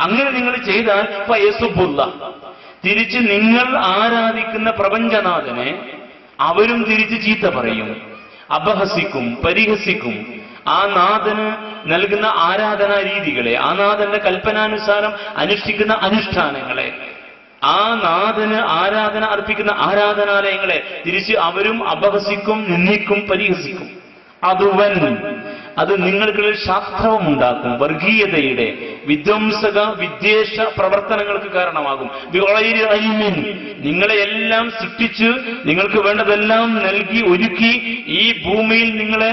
അങ്ങനെ നിങ്ങൾ ചെയ്താൽ ഫയസുബുല്ല, തിരിച്ച് നിങ്ങൾ ആരാധിക്കുന്ന പ്രപഞ്ചനാഥനെ അവരും തിരിച്ച് ചീത്ത പറയും, അപഹസിക്കും, പരിഹസിക്കും. ആ നാഥന് നൽകുന്ന ആരാധനാ രീതികളെ, ആ നാഥന്റെ കൽപ്പനാനുസാരം അനുഷ്ഠിക്കുന്ന അനുഷ്ഠാനങ്ങളെ, ആ നാഥന് ആരാധന അർപ്പിക്കുന്ന ആരാധനാലയങ്ങളെ തിരിച്ച് അവരും അപഹസിക്കും, നിന്ദിക്കും, പരിഹസിക്കും. അത് നിങ്ങൾക്കുള്ളിൽ ശാസ്ത്രവും ഉണ്ടാക്കും, വർഗീയതയുടെ വിധ്വംസക വിദ്വേഷ പ്രവർത്തനങ്ങൾക്ക് കാരണമാകും. നിങ്ങളെ എല്ലാം സൃഷ്ടിച്ച് നിങ്ങൾക്ക് വേണ്ടതെല്ലാം നൽകി ഒരുക്കി ഈ ഭൂമിയിൽ നിങ്ങളെ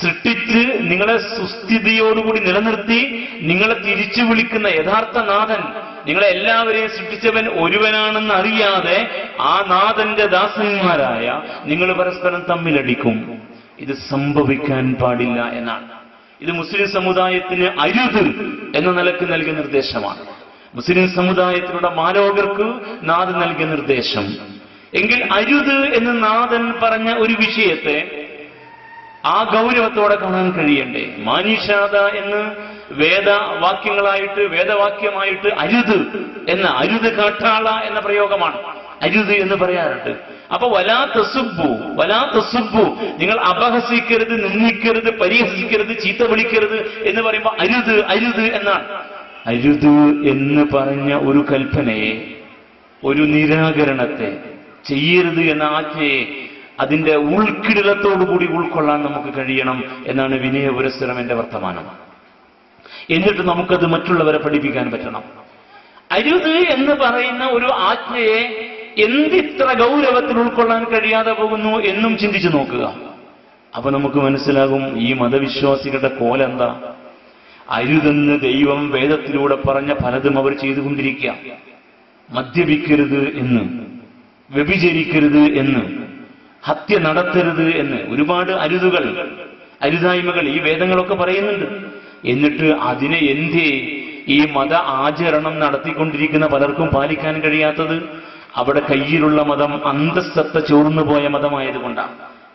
സൃഷ്ടിച്ച് നിങ്ങളെ സുസ്ഥിതിയോടുകൂടി നിലനിർത്തി നിങ്ങളെ തിരിച്ചു വിളിക്കുന്ന യഥാർത്ഥ നാഥൻ, നിങ്ങളെ എല്ലാവരെയും സൃഷ്ടിച്ചവൻ ഒരുവനാണെന്ന് അറിയാതെ ആ നാഥന്റെ ദാസന്മാരായ നിങ്ങൾ പരസ്പരം തമ്മിലടിക്കും. ഇത് സംഭവിക്കാൻ പാടില്ല എന്നാണ്. ഇത് മുസ്ലിം സമുദായത്തിന് അരുത് എന്ന നിലക്ക് നൽകിയ നിർദ്ദേശമാണ്. മുസ്ലിം സമുദായത്തിലുള്ള മാലോകർക്ക് നാഥൻ നൽകിയ നിർദ്ദേശം. എങ്കിൽ അരുത് എന്ന് നാഥൻ പറഞ്ഞ ഒരു വിഷയത്തെ ആ ഗൗരവത്തോടെ കാണാൻ കഴിയണ്ടേ? മാനിഷാദ എന്ന് വേദവാക്യമായിട്ട് അരുത് കാട്ടാള എന്ന പ്രയോഗമാണ്. അരുത് എന്ന് പറയാറുണ്ട്. അപ്പൊ വലാ തസുബ്ബു, നിങ്ങൾ അപഹസിക്കരുത്, നിന്ദിക്കരുത്, പരിഹസിക്കരുത്, ചീത്ത വിളിക്കരുത് എന്ന് പറയുമ്പോൾ അരുത് എന്നാണ്. അരുത് എന്ന് പറഞ്ഞ ഒരു കൽപ്പനയെ, ഒരു നിരാകരണത്തെ, ചെയ്യരുത് എന്ന ആജ്ഞയെ അതിന്റെ ഉൾക്കിടിലത്തോടുകൂടി ഉൾക്കൊള്ളാൻ നമുക്ക് കഴിയണം എന്നാണ് വിനയപുരസ്സരം എന്റെ വർത്തമാനം. എന്നിട്ട് നമുക്കത് മറ്റുള്ളവരെ പഠിപ്പിക്കാൻ പറ്റണം. അരുത് എന്ന് പറയുന്ന ഒരു ആജ്ഞയെ എന്തിത്ര ഗൗരവത്തിൽ ഉൾക്കൊള്ളാൻ കഴിയാതെ പോകുന്നു എന്നും ചിന്തിച്ചു നോക്കുക. അപ്പൊ നമുക്ക് മനസ്സിലാകും ഈ മതവിശ്വാസികളുടെ കോലെന്താ. അരുതെന്ന് ദൈവം വേദത്തിലൂടെ പറഞ്ഞ പലതും അവർ ചെയ്തുകൊണ്ടിരിക്കുക. മദ്യപിക്കരുത് എന്ന്, വ്യഭിചരിക്കരുത് എന്ന്, ഹത്യ നടത്തരുത് എന്ന് ഒരുപാട് അരുതായ്മകൾ ഈ വേദങ്ങളൊക്കെ പറയുന്നുണ്ട്. എന്നിട്ട് അതിനെ എന്തേ ഈ മത ആചരണം നടത്തിക്കൊണ്ടിരിക്കുന്ന പലർക്കും പാലിക്കാൻ കഴിയാത്തത്? അവിടെ കയ്യിലുള്ള മതം അന്തസ്സത്ത ചോർന്നു പോയ മതമായതുകൊണ്ടാണ്.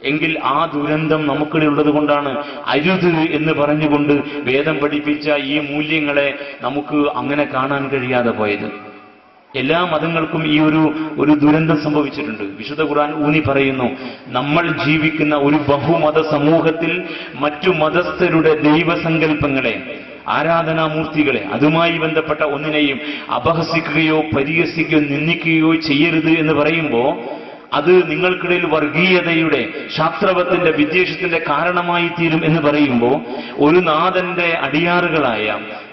എങ്കിൽ ആ ദുരന്തം നമുക്കിടയുള്ളത് കൊണ്ടാണ് അരുത് എന്ന് പറഞ്ഞുകൊണ്ട് വേദം പഠിപ്പിച്ച ഈ മൂല്യങ്ങളെ നമുക്ക് അങ്ങനെ കാണാൻ കഴിയാതെ പോയത്. എല്ലാ മതങ്ങൾക്കും ഈ ഒരു ദുരന്തം സംഭവിച്ചിട്ടുണ്ട്. വിശുദ്ധ ഖുർആൻ ഊന്നി പറയുന്നു, നമ്മൾ ജീവിക്കുന്ന ഒരു ബഹുമത സമൂഹത്തിൽ മറ്റു മതസ്ഥരുടെ ദൈവസങ്കല്പങ്ങളെ, ആരാധനാമൂർത്തികളെ, അതുമായി ബന്ധപ്പെട്ട ഒന്നിനെയും അപഹസിക്കുകയോ പരിഹസിക്കുകയോ നിന്ദിക്കുകയോ ചെയ്യരുത് എന്ന് പറയുമ്പോൾ അത് നിങ്ങൾക്കിടയിൽ വർഗീയതയുടെ, ശാസ്ത്രവത്തിന്റെ, വിദ്വേഷത്തിന്റെ കാരണമായി തീരും എന്ന് പറയുമ്പോൾ ഒരു നാഥന്റെ അടിയാറുകളായ,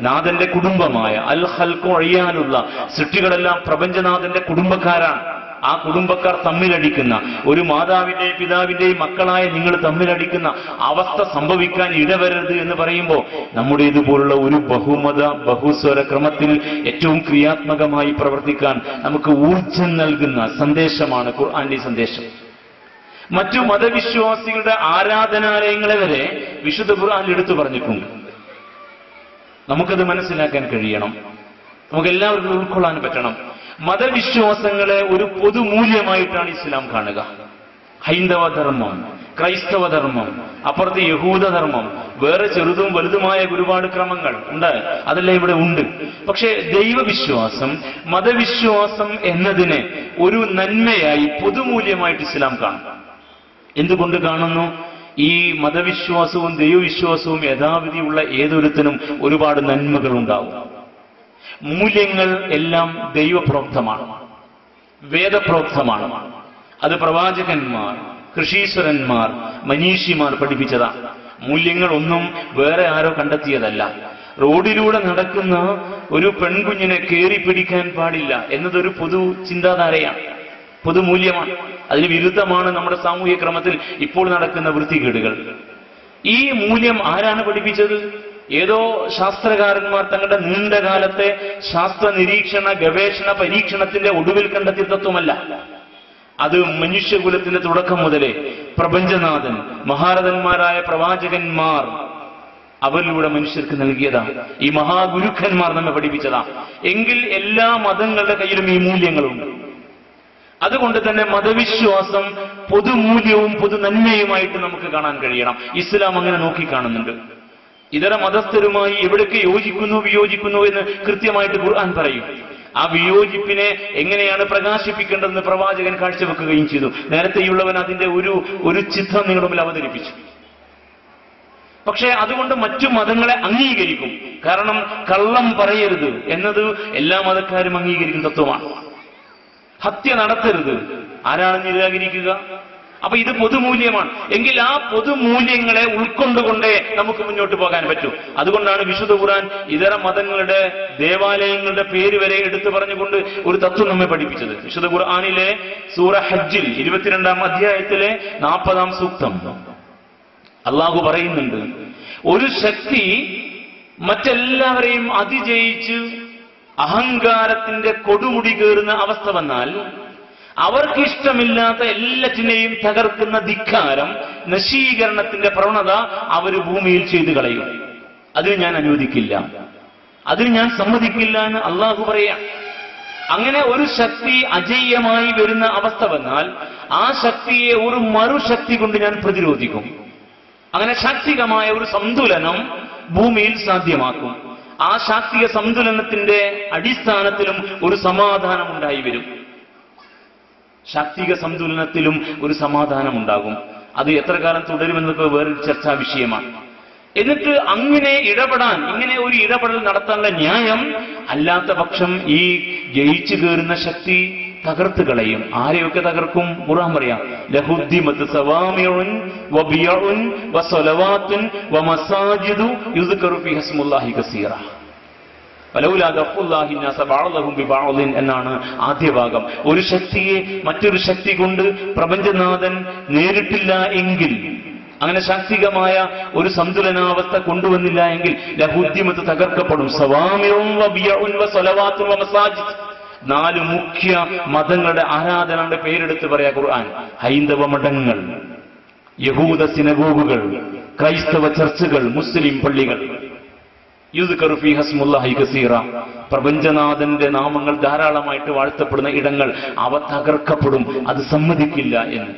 നാഥന്റെ കുടുംബമായ അൽ ഖൽഖു അഴിയാനുള്ള സൃഷ്ടികളെല്ലാം പ്രപഞ്ചനാഥന്റെ കുടുംബക്കാരാണ്. ആ കുടുംബക്കാർ തമ്മിലടിക്കുന്ന, ഒരു മാതാവിന്റെയും പിതാവിന്റെയും മക്കളായ നിങ്ങൾ തമ്മിലടിക്കുന്ന അവസ്ഥ സംഭവിക്കാൻ ഇടവരരുത് എന്ന് പറയുമ്പോൾ നമ്മുടെ ഇതുപോലുള്ള ഒരു ബഹുമത ബഹുസ്വര ക്രമത്തിൽ ഏറ്റവും ക്രിയാത്മകമായി പ്രവർത്തിക്കാൻ നമുക്ക് ഊർജം നൽകുന്ന സന്ദേശമാണ് ഖുർആന്റെ സന്ദേശം. മറ്റു മതവിശ്വാസികളുടെ ആരാധനാലയങ്ങളെ വരെ വിശുദ്ധ ഖുർആൻ എടുത്തു പറഞ്ഞിട്ടുണ്ട്. നമുക്കത് മനസ്സിലാക്കാൻ കഴിയണം, നമുക്ക് എല്ലാവർക്കും ഉൾക്കൊള്ളാൻ പറ്റണം. മതവിശ്വാസങ്ങളെ ഒരു പൊതുമൂല്യമായിട്ടാണ് ഇസ്ലാം കാണുക. ഹൈന്ദവധർമ്മം, ക്രൈസ്തവധർമ്മം, അപ്പുറത്ത് യഹൂദധർമ്മം, വേറെ ചെറുതും വലുതുമായ ഒരുപാട് ക്രമങ്ങൾ ഉണ്ട്, അതെല്ലാം ഇവിടെ ഉണ്ട്. പക്ഷേ ദൈവവിശ്വാസം, മതവിശ്വാസം എന്നതിനെ ഒരു നന്മയായി, പൊതുമൂല്യമായിട്ട് ഇസ്ലാം കാണും. എന്തുകൊണ്ട് കാണുന്നു? ഈ മതവിശ്വാസവും ദൈവവിശ്വാസവും യഥാവിധിയുള്ള ഏതൊരുത്തനും ഒരുപാട് നന്മകൾ ഉണ്ടാവും. മൂല്യങ്ങൾ എല്ലാം ദൈവപ്രോക്തമാണ്, വേദപ്രോക്തമാണ്. അത് പ്രവാചകന്മാർ, ഋഷീശ്വരന്മാർ, മനീഷിമാർ പഠിപ്പിച്ചതാണ്. മൂല്യങ്ങൾ ഒന്നും വേറെ ആരോ കണ്ടെത്തിയതല്ല. റോഡിലൂടെ നടക്കുന്ന ഒരു പെൺകുഞ്ഞിനെ കയറി പിടിക്കാൻ പാടില്ല എന്നതൊരു പൊതു ചിന്താധാരയാണ്, പൊതുമൂല്യമാണ്. അതിന് വിരുദ്ധമാണ് നമ്മുടെ സാമൂഹ്യ ക്രമത്തിൽ ഇപ്പോൾ നടക്കുന്ന വൃത്തികേടുകൾ. ഈ മൂല്യം ആരാണ് പഠിപ്പിച്ചത്? ഏതോ ശാസ്ത്രകാരന്മാർ തങ്ങളുടെ നീണ്ടകാലത്തെ ശാസ്ത്ര നിരീക്ഷണ ഗവേഷണ പരീക്ഷണത്തിന്റെ ഒടുവിൽ കണ്ടെത്തിയ തത്വമല്ല. അത് മനുഷ്യകുലത്തിന്റെ തുടക്കം മുതലേ പ്രപഞ്ചനാഥൻ, മഹാരഥന്മാരായ പ്രവാചകന്മാർ അവരിലൂടെ മനുഷ്യർക്ക് നൽകിയതാ. ഈ മഹാഗുരുക്കന്മാർ നമ്മെ പഠിപ്പിച്ചതാ. എങ്കിൽ എല്ലാ മതങ്ങളുടെ കയ്യിലും ഈ മൂല്യങ്ങളുണ്ട്. അതുകൊണ്ട് തന്നെ മതവിശ്വാസം പൊതുമൂല്യവും പൊതു നന്മയുമായിട്ട് നമുക്ക് കാണാൻ കഴിയണം. ഇസ്ലാം അങ്ങനെ നോക്കിക്കാണുന്നുണ്ട്. ഇതര മതസ്ഥരുമായി എവിടേക്ക് യോജിക്കുന്നു വിയോജിക്കുന്നു എന്ന് കൃത്യമായിട്ട് ഖുർആൻ പറയും. ആ വിയോജിപ്പിനെ എങ്ങനെയാണ് പ്രകാശിപ്പിക്കേണ്ടതെന്ന് പ്രവാചകൻ കാഴ്ചവെക്കുകയും ചെയ്തു. നേരത്തെയുള്ളവൻ അതിന്റെ ഒരു ചിത്രം നിങ്ങളുടെ മുമ്പിൽ അവതരിപ്പിച്ചു. പക്ഷേ അതുകൊണ്ട് മറ്റു മതങ്ങളെ അംഗീകരിക്കും. കാരണം കള്ളം പറയരുത് എന്നത് എല്ലാ മതക്കാരും അംഗീകരിക്കുന്ന തത്വമാണ്. ഹത്യ നടത്തരുത്, ആരാണ് നിരാകരിക്കുക? അപ്പൊ ഇത് പൊതുമൂല്യമാണ്. എങ്കിൽ ആ പൊതുമൂല്യങ്ങളെ ഉൾക്കൊണ്ടുകൊണ്ടേ നമുക്ക് മുന്നോട്ട് പോകാൻ പറ്റൂ. അതുകൊണ്ടാണ് വിശുദ്ധ ഖുർആൻ ഇതര മതങ്ങളുടെ ദേവാലയങ്ങളുടെ പേര് വരെ എടുത്തു പറഞ്ഞുകൊണ്ട് ഒരു തത്വം നമ്മെ പഠിപ്പിച്ചത്. വിശുദ്ധ ഖുർആനിലെ സൂറ ഹജ്ജിൽ 22-ാം അധ്യായത്തിലെ 40-ാം സൂക്തം അള്ളാഹു പറയുന്നുണ്ട്, ഒരു ശക്തി മറ്റെല്ലാവരെയും അതിജയിച്ച് അഹങ്കാരത്തിന്റെ കൊടുമുടി കയറുന്ന അവസ്ഥ വന്നാൽ അവർക്കിഷ്ടമില്ലാത്ത എല്ലാറ്റിനെയും തകർക്കുന്ന ധിക്കാരം, നശീകരണത്തിന്റെ പ്രവണത അവർ ഭൂമിയിൽ ചെയ്തു കളയും. അതിന് ഞാൻ അനുവദിക്കില്ല, അതിന് ഞാൻ സമ്മതിക്കില്ല എന്ന് അള്ളാഹു പറയാം. അങ്ങനെ ഒരു ശക്തി അജയ്യമായി വരുന്ന അവസ്ഥ വന്നാൽ ആ ശക്തിയെ ഒരു മറുശക്തി കൊണ്ട് ഞാൻ പ്രതിരോധിക്കും. അങ്ങനെ ശാക്തികമായ ഒരു സന്തുലനം ഭൂമിയിൽ സാധ്യമാക്കും. ആ ശാക്തിക സന്തുലനത്തിന്റെ അടിസ്ഥാനത്തിലും ഒരു സമാധാനം ഉണ്ടായി വരും. ശാക്തിക സന്തുലനത്തിലും ഒരു സമാധാനം ഉണ്ടാകും. അത് എത്ര കാലം തുടരുമെന്നൊക്കെ വേറൊരു ചർച്ചാ വിഷയമാണ്. എന്നിട്ട് അങ്ങനെ ഇടപെടാൻ, ഇങ്ങനെ ഒരു ഇടപെടൽ നടത്താനുള്ള ന്യായം അല്ലാത്ത പക്ഷം ഈ ജയിച്ചു കയറുന്ന ശക്തി തകർത്ത് കളയും. ആരെയൊക്കെ തകർക്കും? ഖുർആൻ പറയാം, ലഹുദ്ദിമത്ത് സവാമിഉൻ വബിയഉൻ വസലവാത്തുൻ വമസാജിദു യുസ്കറു ഫീഹി ഇസ്മുല്ലാഹി കസീറ വലൗലാ ദഫുല്ലാഹി നാസ ബഅദഹും ബിബഅദിൻ എന്നാണ് ആദ്യ ഭാഗം. ഒരു ശക്തിയെ മറ്റൊരു ശക്തി കൊണ്ട് പ്രപഞ്ചനാഥൻ നേരിട്ടില്ല എങ്കിൽ, അങ്ങനെ ശാക്തികമായ ഒരു സന്തുലനാവസ്ഥ കൊണ്ടുവന്നില്ല എങ്കിൽ ലഹുദ്ദിമത്ത് തകർക്കപ്പെടും. സവാമിഉൻ വബിയഉൻ വസലവാത്തുൻ വമസാജിദ്, 4 മുഖ്യ മതങ്ങളുടെ ആരാധനയുടെ പേരെടുത്ത് പറയാ ഖുർആൻ. ഹൈന്ദവ മഠങ്ങൾ, യഹൂദ സിനഗോഗുകൾ, ക്രൈസ്തവ ചർച്ചുകൾ, മുസ്ലിം പള്ളികൾ. യുദ്കറു ഫീഹി ഇസ്മുല്ലാഹി കസീറ, പ്രപഞ്ചനാഥന്റെ നാമങ്ങൾ ധാരാളമായിട്ട് വാഴ്ത്തപ്പെടുന്ന ഇടങ്ങൾ, അവ തകർക്കപ്പെടും. അത് സമ്മതിക്കില്ല എന്ന്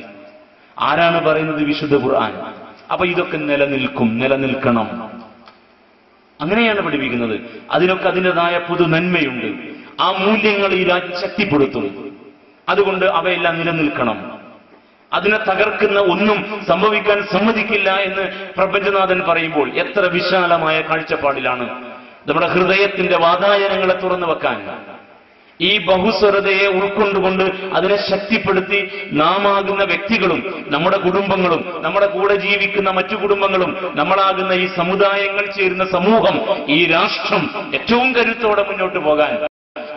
ആരാണ് പറയുന്നത്? വിശുദ്ധ ഖുർആൻ. അപ്പൊ ഇതൊക്കെ നിലനിൽക്കണം. അങ്ങനെയാണ് പഠിപ്പിക്കുന്നത്. അതിനൊക്കെ അതിൻ്റെതായ പൊതു നന്മയുണ്ട്. ആ മൂല്യങ്ങൾ ഈ രാജ്യം ശക്തിപ്പെടുത്തും. അതുകൊണ്ട് അവയെല്ലാം നിലനിൽക്കണം. അതിനെ തകർക്കുന്ന ഒന്നും സംഭവിക്കാൻ സമ്മതിക്കില്ല എന്ന് പ്രപഞ്ചനാഥൻ പറയുമ്പോൾ എത്ര വിശാലമായ കാഴ്ചപ്പാടിലാണ്. നമ്മുടെ ഹൃദയത്തിന്റെ വാതായനങ്ങളെ തുറന്നു വെക്കാൻ, ഈ ബഹുസ്വരതയെ ഉൾക്കൊണ്ടുകൊണ്ട് അതിനെ ശക്തിപ്പെടുത്തി നാമാകുന്ന വ്യക്തികളും നമ്മുടെ കുടുംബങ്ങളും നമ്മുടെ കൂടെ ജീവിക്കുന്ന മറ്റു കുടുംബങ്ങളും നമ്മളാകുന്ന ഈ സമുദായങ്ങൾ ചേരുന്ന സമൂഹം, ഈ രാഷ്ട്രം ഏറ്റവും കരുത്തോടെ മുന്നോട്ട് പോകാൻ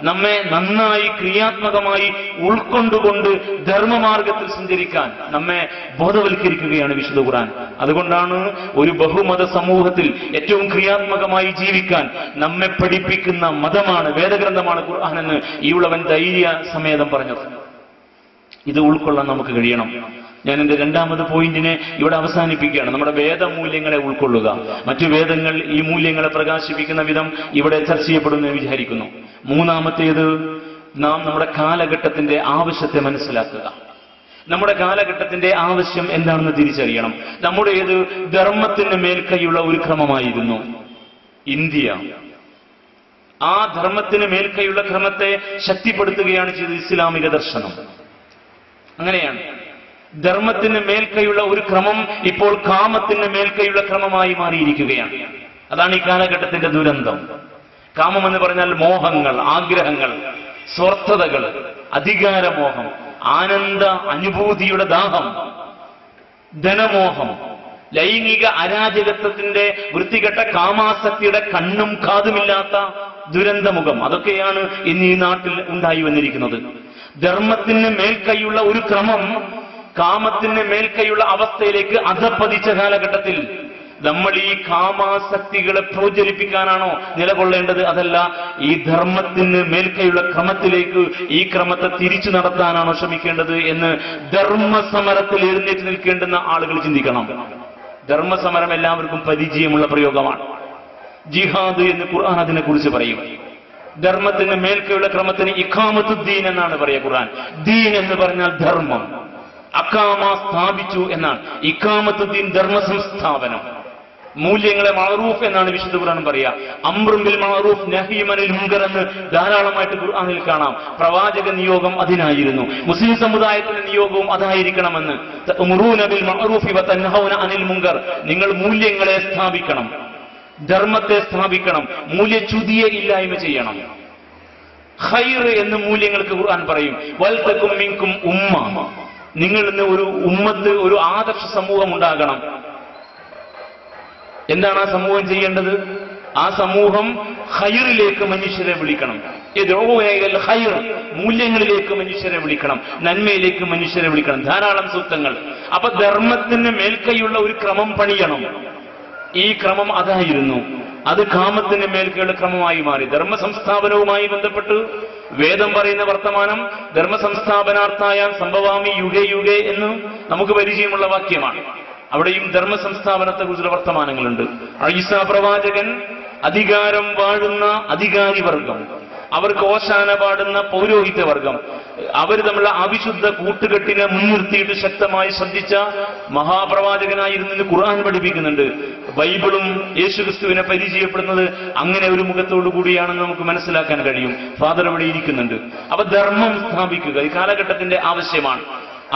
നമ്മെ നന്നായി ക്രിയാത്മകമായി ഉൾക്കൊണ്ടുകൊണ്ട് ധർമ്മമാർഗത്തിൽ സഞ്ചരിക്കാൻ നമ്മെ ബോധവൽക്കരിക്കുകയാണ് വിശുദ്ധ ഖുർആൻ. അതുകൊണ്ടാണ് ഒരു ബഹുമത സമൂഹത്തിൽ ഏറ്റവും ക്രിയാത്മകമായി ജീവിക്കാൻ നമ്മെ പഠിപ്പിക്കുന്ന മതമാണ്, വേദഗ്രന്ഥമാണ് ഖുർആൻ എന്ന് ഈ ഉള്ളവൻ ധൈര്യ സമേതം പറഞ്ഞത്. ഇത് ഉൾക്കൊള്ളാൻ നമുക്ക് കഴിയണം. ഞാൻ എന്റെ 2ാമത് പോയിന്റിനെ ഇവിടെ അവസാനിപ്പിക്കുകയാണ്. നമ്മുടെ വേദമൂല്യങ്ങളെ ഉൾക്കൊള്ളുക. മറ്റു വേദങ്ങൾ ഈ മൂല്യങ്ങളെ പ്രകാശിപ്പിക്കുന്ന വിധം ഇവിടെ ചർച്ച ചെയ്യപ്പെടുമെന്ന് വിചാരിക്കുന്നു. 3ാമത്തേത്, നാം നമ്മുടെ കാലഘട്ടത്തിന്റെ ആവശ്യത്തെ മനസ്സിലാക്കുക. നമ്മുടെ കാലഘട്ടത്തിന്റെ ആവശ്യം എന്താണെന്ന് തിരിച്ചറിയണം. നമ്മുടേത് ധർമ്മത്തിന് മേൽക്കൈയുള്ള ഒരു ക്രമമായിരുന്നു ഇന്ത്യ. ആ ധർമ്മത്തിന് മേൽക്കൈയുള്ള ക്രമത്തെ ശക്തിപ്പെടുത്തുകയാണ് ചെയ്തത് ഇസ്ലാമിക ദർശനം. അങ്ങനെയാണ് ധർമ്മത്തിന് മേൽക്കൈയുള്ള ഒരു ക്രമം ഇപ്പോൾ കാമത്തിന് മേൽക്കൈയുള്ള ക്രമമായി മാറിയിരിക്കുകയാണ്. അതാണ് ഈ കാലഘട്ടത്തിന്റെ ദുരന്തം. കാമം എന്ന് പറഞ്ഞാൽ മോഹങ്ങൾ, ആഗ്രഹങ്ങൾ, സ്വാർത്ഥതകൾ, അധികാരമോഹം, ആനന്ദ അനുഭൂതിയുടെ ദാഹം, ധനമോഹം, ലൈംഗിക അരാജകത്വത്തിന്റെ വൃത്തികെട്ട കാമാസക്തിയുടെ കണ്ണും കാതുമില്ലാത്ത ദുരന്തമുഖം. അതൊക്കെയാണ് ഇന്ന് ഈ നാട്ടിൽ ഉണ്ടായി വന്നിരിക്കുന്നത്. ധർമ്മത്തിന് മേൽക്കൈയുള്ള ഒരു ക്രമം കാമത്തിന് മേൽക്കൈയുള്ള അവസ്ഥയിലേക്ക് അധപ്പതിച്ച കാലഘട്ടത്തിൽ നമ്മൾ ഈ കാമാസക്തികളെ പ്രോജ്വലിപ്പിക്കാനാണോ നിലകൊള്ളേണ്ടത്? അതല്ല, ഈ ധർമ്മത്തിന് മേൽക്കൈയുള്ള ക്രമത്തിലേക്ക് ഈ ക്രമത്തെ തിരിച്ചു നടത്താനാണോ ശ്രമിക്കേണ്ടത് എന്ന് ധർമ്മസമരത്തിൽ എഴുന്നേറ്റ് നിൽക്കേണ്ടുന്ന ആളുകൾ ചിന്തിക്കണം. ധർമ്മസമരം എല്ലാവർക്കും പരിചയമുള്ള പ്രയോഗമാണ്. ജിഹാദ് എന്ന് ഖുർആൻ അതിനെ കുറിച്ച് പറയും. ധർമ്മത്തിന് മേൽക്കൈയുള്ള ക്രമത്തിന് ഇഖാമത്തുദ്ദീൻ എന്നാണ് പറയുക ഖുർആൻ. ദീൻ എന്ന് പറഞ്ഞാൽ ധർമ്മം. അക്കാമ സ്ഥാപിച്ചു എന്നാണ്. ഇഖാമത്തുദ്ദീൻ ധർമ്മ സംസ്ഥാപനം. മൂല്യങ്ങളെ മഅറൂഫ് എന്നാണ് വിശുദ്ധ ഖുർആൻ പറയുക. അംറും ബിൽ മഅറൂഫ് നഹ്യും അനിൽ മുൻകർ എന്ന് ധാരാളമായിട്ട് ഖുർആനിൽ കാണാം. പ്രവാചക നിയോഗം അതിനായിരുന്നു. മുസ്ലിം സമുദായത്തിന്റെ നിയോഗവും അതായിരിക്കണമെന്ന്. തഅ്മുറൂന ബിൽ മഅറൂഫി വതൻഹൗന അനിൽ മുൻകർ. നിങ്ങൾ മൂല്യങ്ങളെ സ്ഥാപിക്കണം, ധർമ്മത്തെ സ്ഥാപിക്കണം, മൂല്യച്യുതിയെ ഇല്ലായ്മ ചെയ്യണം. ഖൈർ എന്ന് മൂല്യങ്ങൾക്ക് ഖുർആൻ പറയും. വൽതകും മിൻകും ഉമ്മ. നിങ്ങൾ ഇന്ന് ഒരു ഉമ്മത്ത്, ഒരു ആദർശ സമൂഹം ഉണ്ടാകണം. എന്താണ് ആ സമൂഹം ചെയ്യേണ്ടത്? ആ സമൂഹം ഖൈറിലേക്ക് മനുഷ്യരെ വിളിക്കണം. ഖൈർ, മൂല്യങ്ങളിലേക്ക് മനുഷ്യരെ വിളിക്കണം, നന്മയിലേക്ക് മനുഷ്യരെ വിളിക്കണം. ധാരാളം സൂക്തങ്ങൾ. അപ്പൊ ധർമ്മത്തിന് മേൽക്കൈയുള്ള ഒരു ക്രമം പണിയണം. ഈ ക്രമം അതായിരുന്നു. അത് കാമത്തിന് മേൽക്കൈയുള്ള ക്രമമായി മാറി. ധർമ്മ സംസ്ഥാപനവുമായി ബന്ധപ്പെട്ട് വേദം പറയുന്ന വർത്തമാനം ധർമ്മ സംസ്ഥാപനാർത്ഥായാം സംഭവാമി യുഗേ യുഗേ എന്ന് നമുക്ക് പരിചയമുള്ള വാക്യമാണ്. അവിടെയും ധർമ്മ സംസ്ഥാപനത്തെ കുറിച്ചുള്ള വർത്തമാനങ്ങളുണ്ട്. ഈസാ പ്രവാചകൻ അധികാരം വാഴുന്ന അധികാരി വർഗം, അവർക്ക് ഓശാന പാടുന്ന പൗരോഹിത്യ വർഗം, അവർ തമ്മിലുള്ള അവിശുദ്ധ കൂട്ടുകെട്ടിനെ മുൻനിർത്തിയിട്ട് ശക്തമായി ശ്രദ്ധിച്ച മഹാപ്രവാചകനായിരുന്നു ഖുർആൻ പഠിപ്പിക്കുന്നുണ്ട്. ബൈബിളും യേശുക്രിസ്തുവിനെ പരിചയപ്പെടുന്നത് അങ്ങനെ ഒരു മുഖത്തോടു കൂടിയാണെന്ന് നമുക്ക് മനസ്സിലാക്കാൻ കഴിയും. ഫാദർ ഇവിടെ ഇരിക്കുന്നുണ്ട്. അപ്പൊ ധർമ്മം സ്ഥാപിക്കുക ഈ കാലഘട്ടത്തിന്റെ ആവശ്യമാണ്.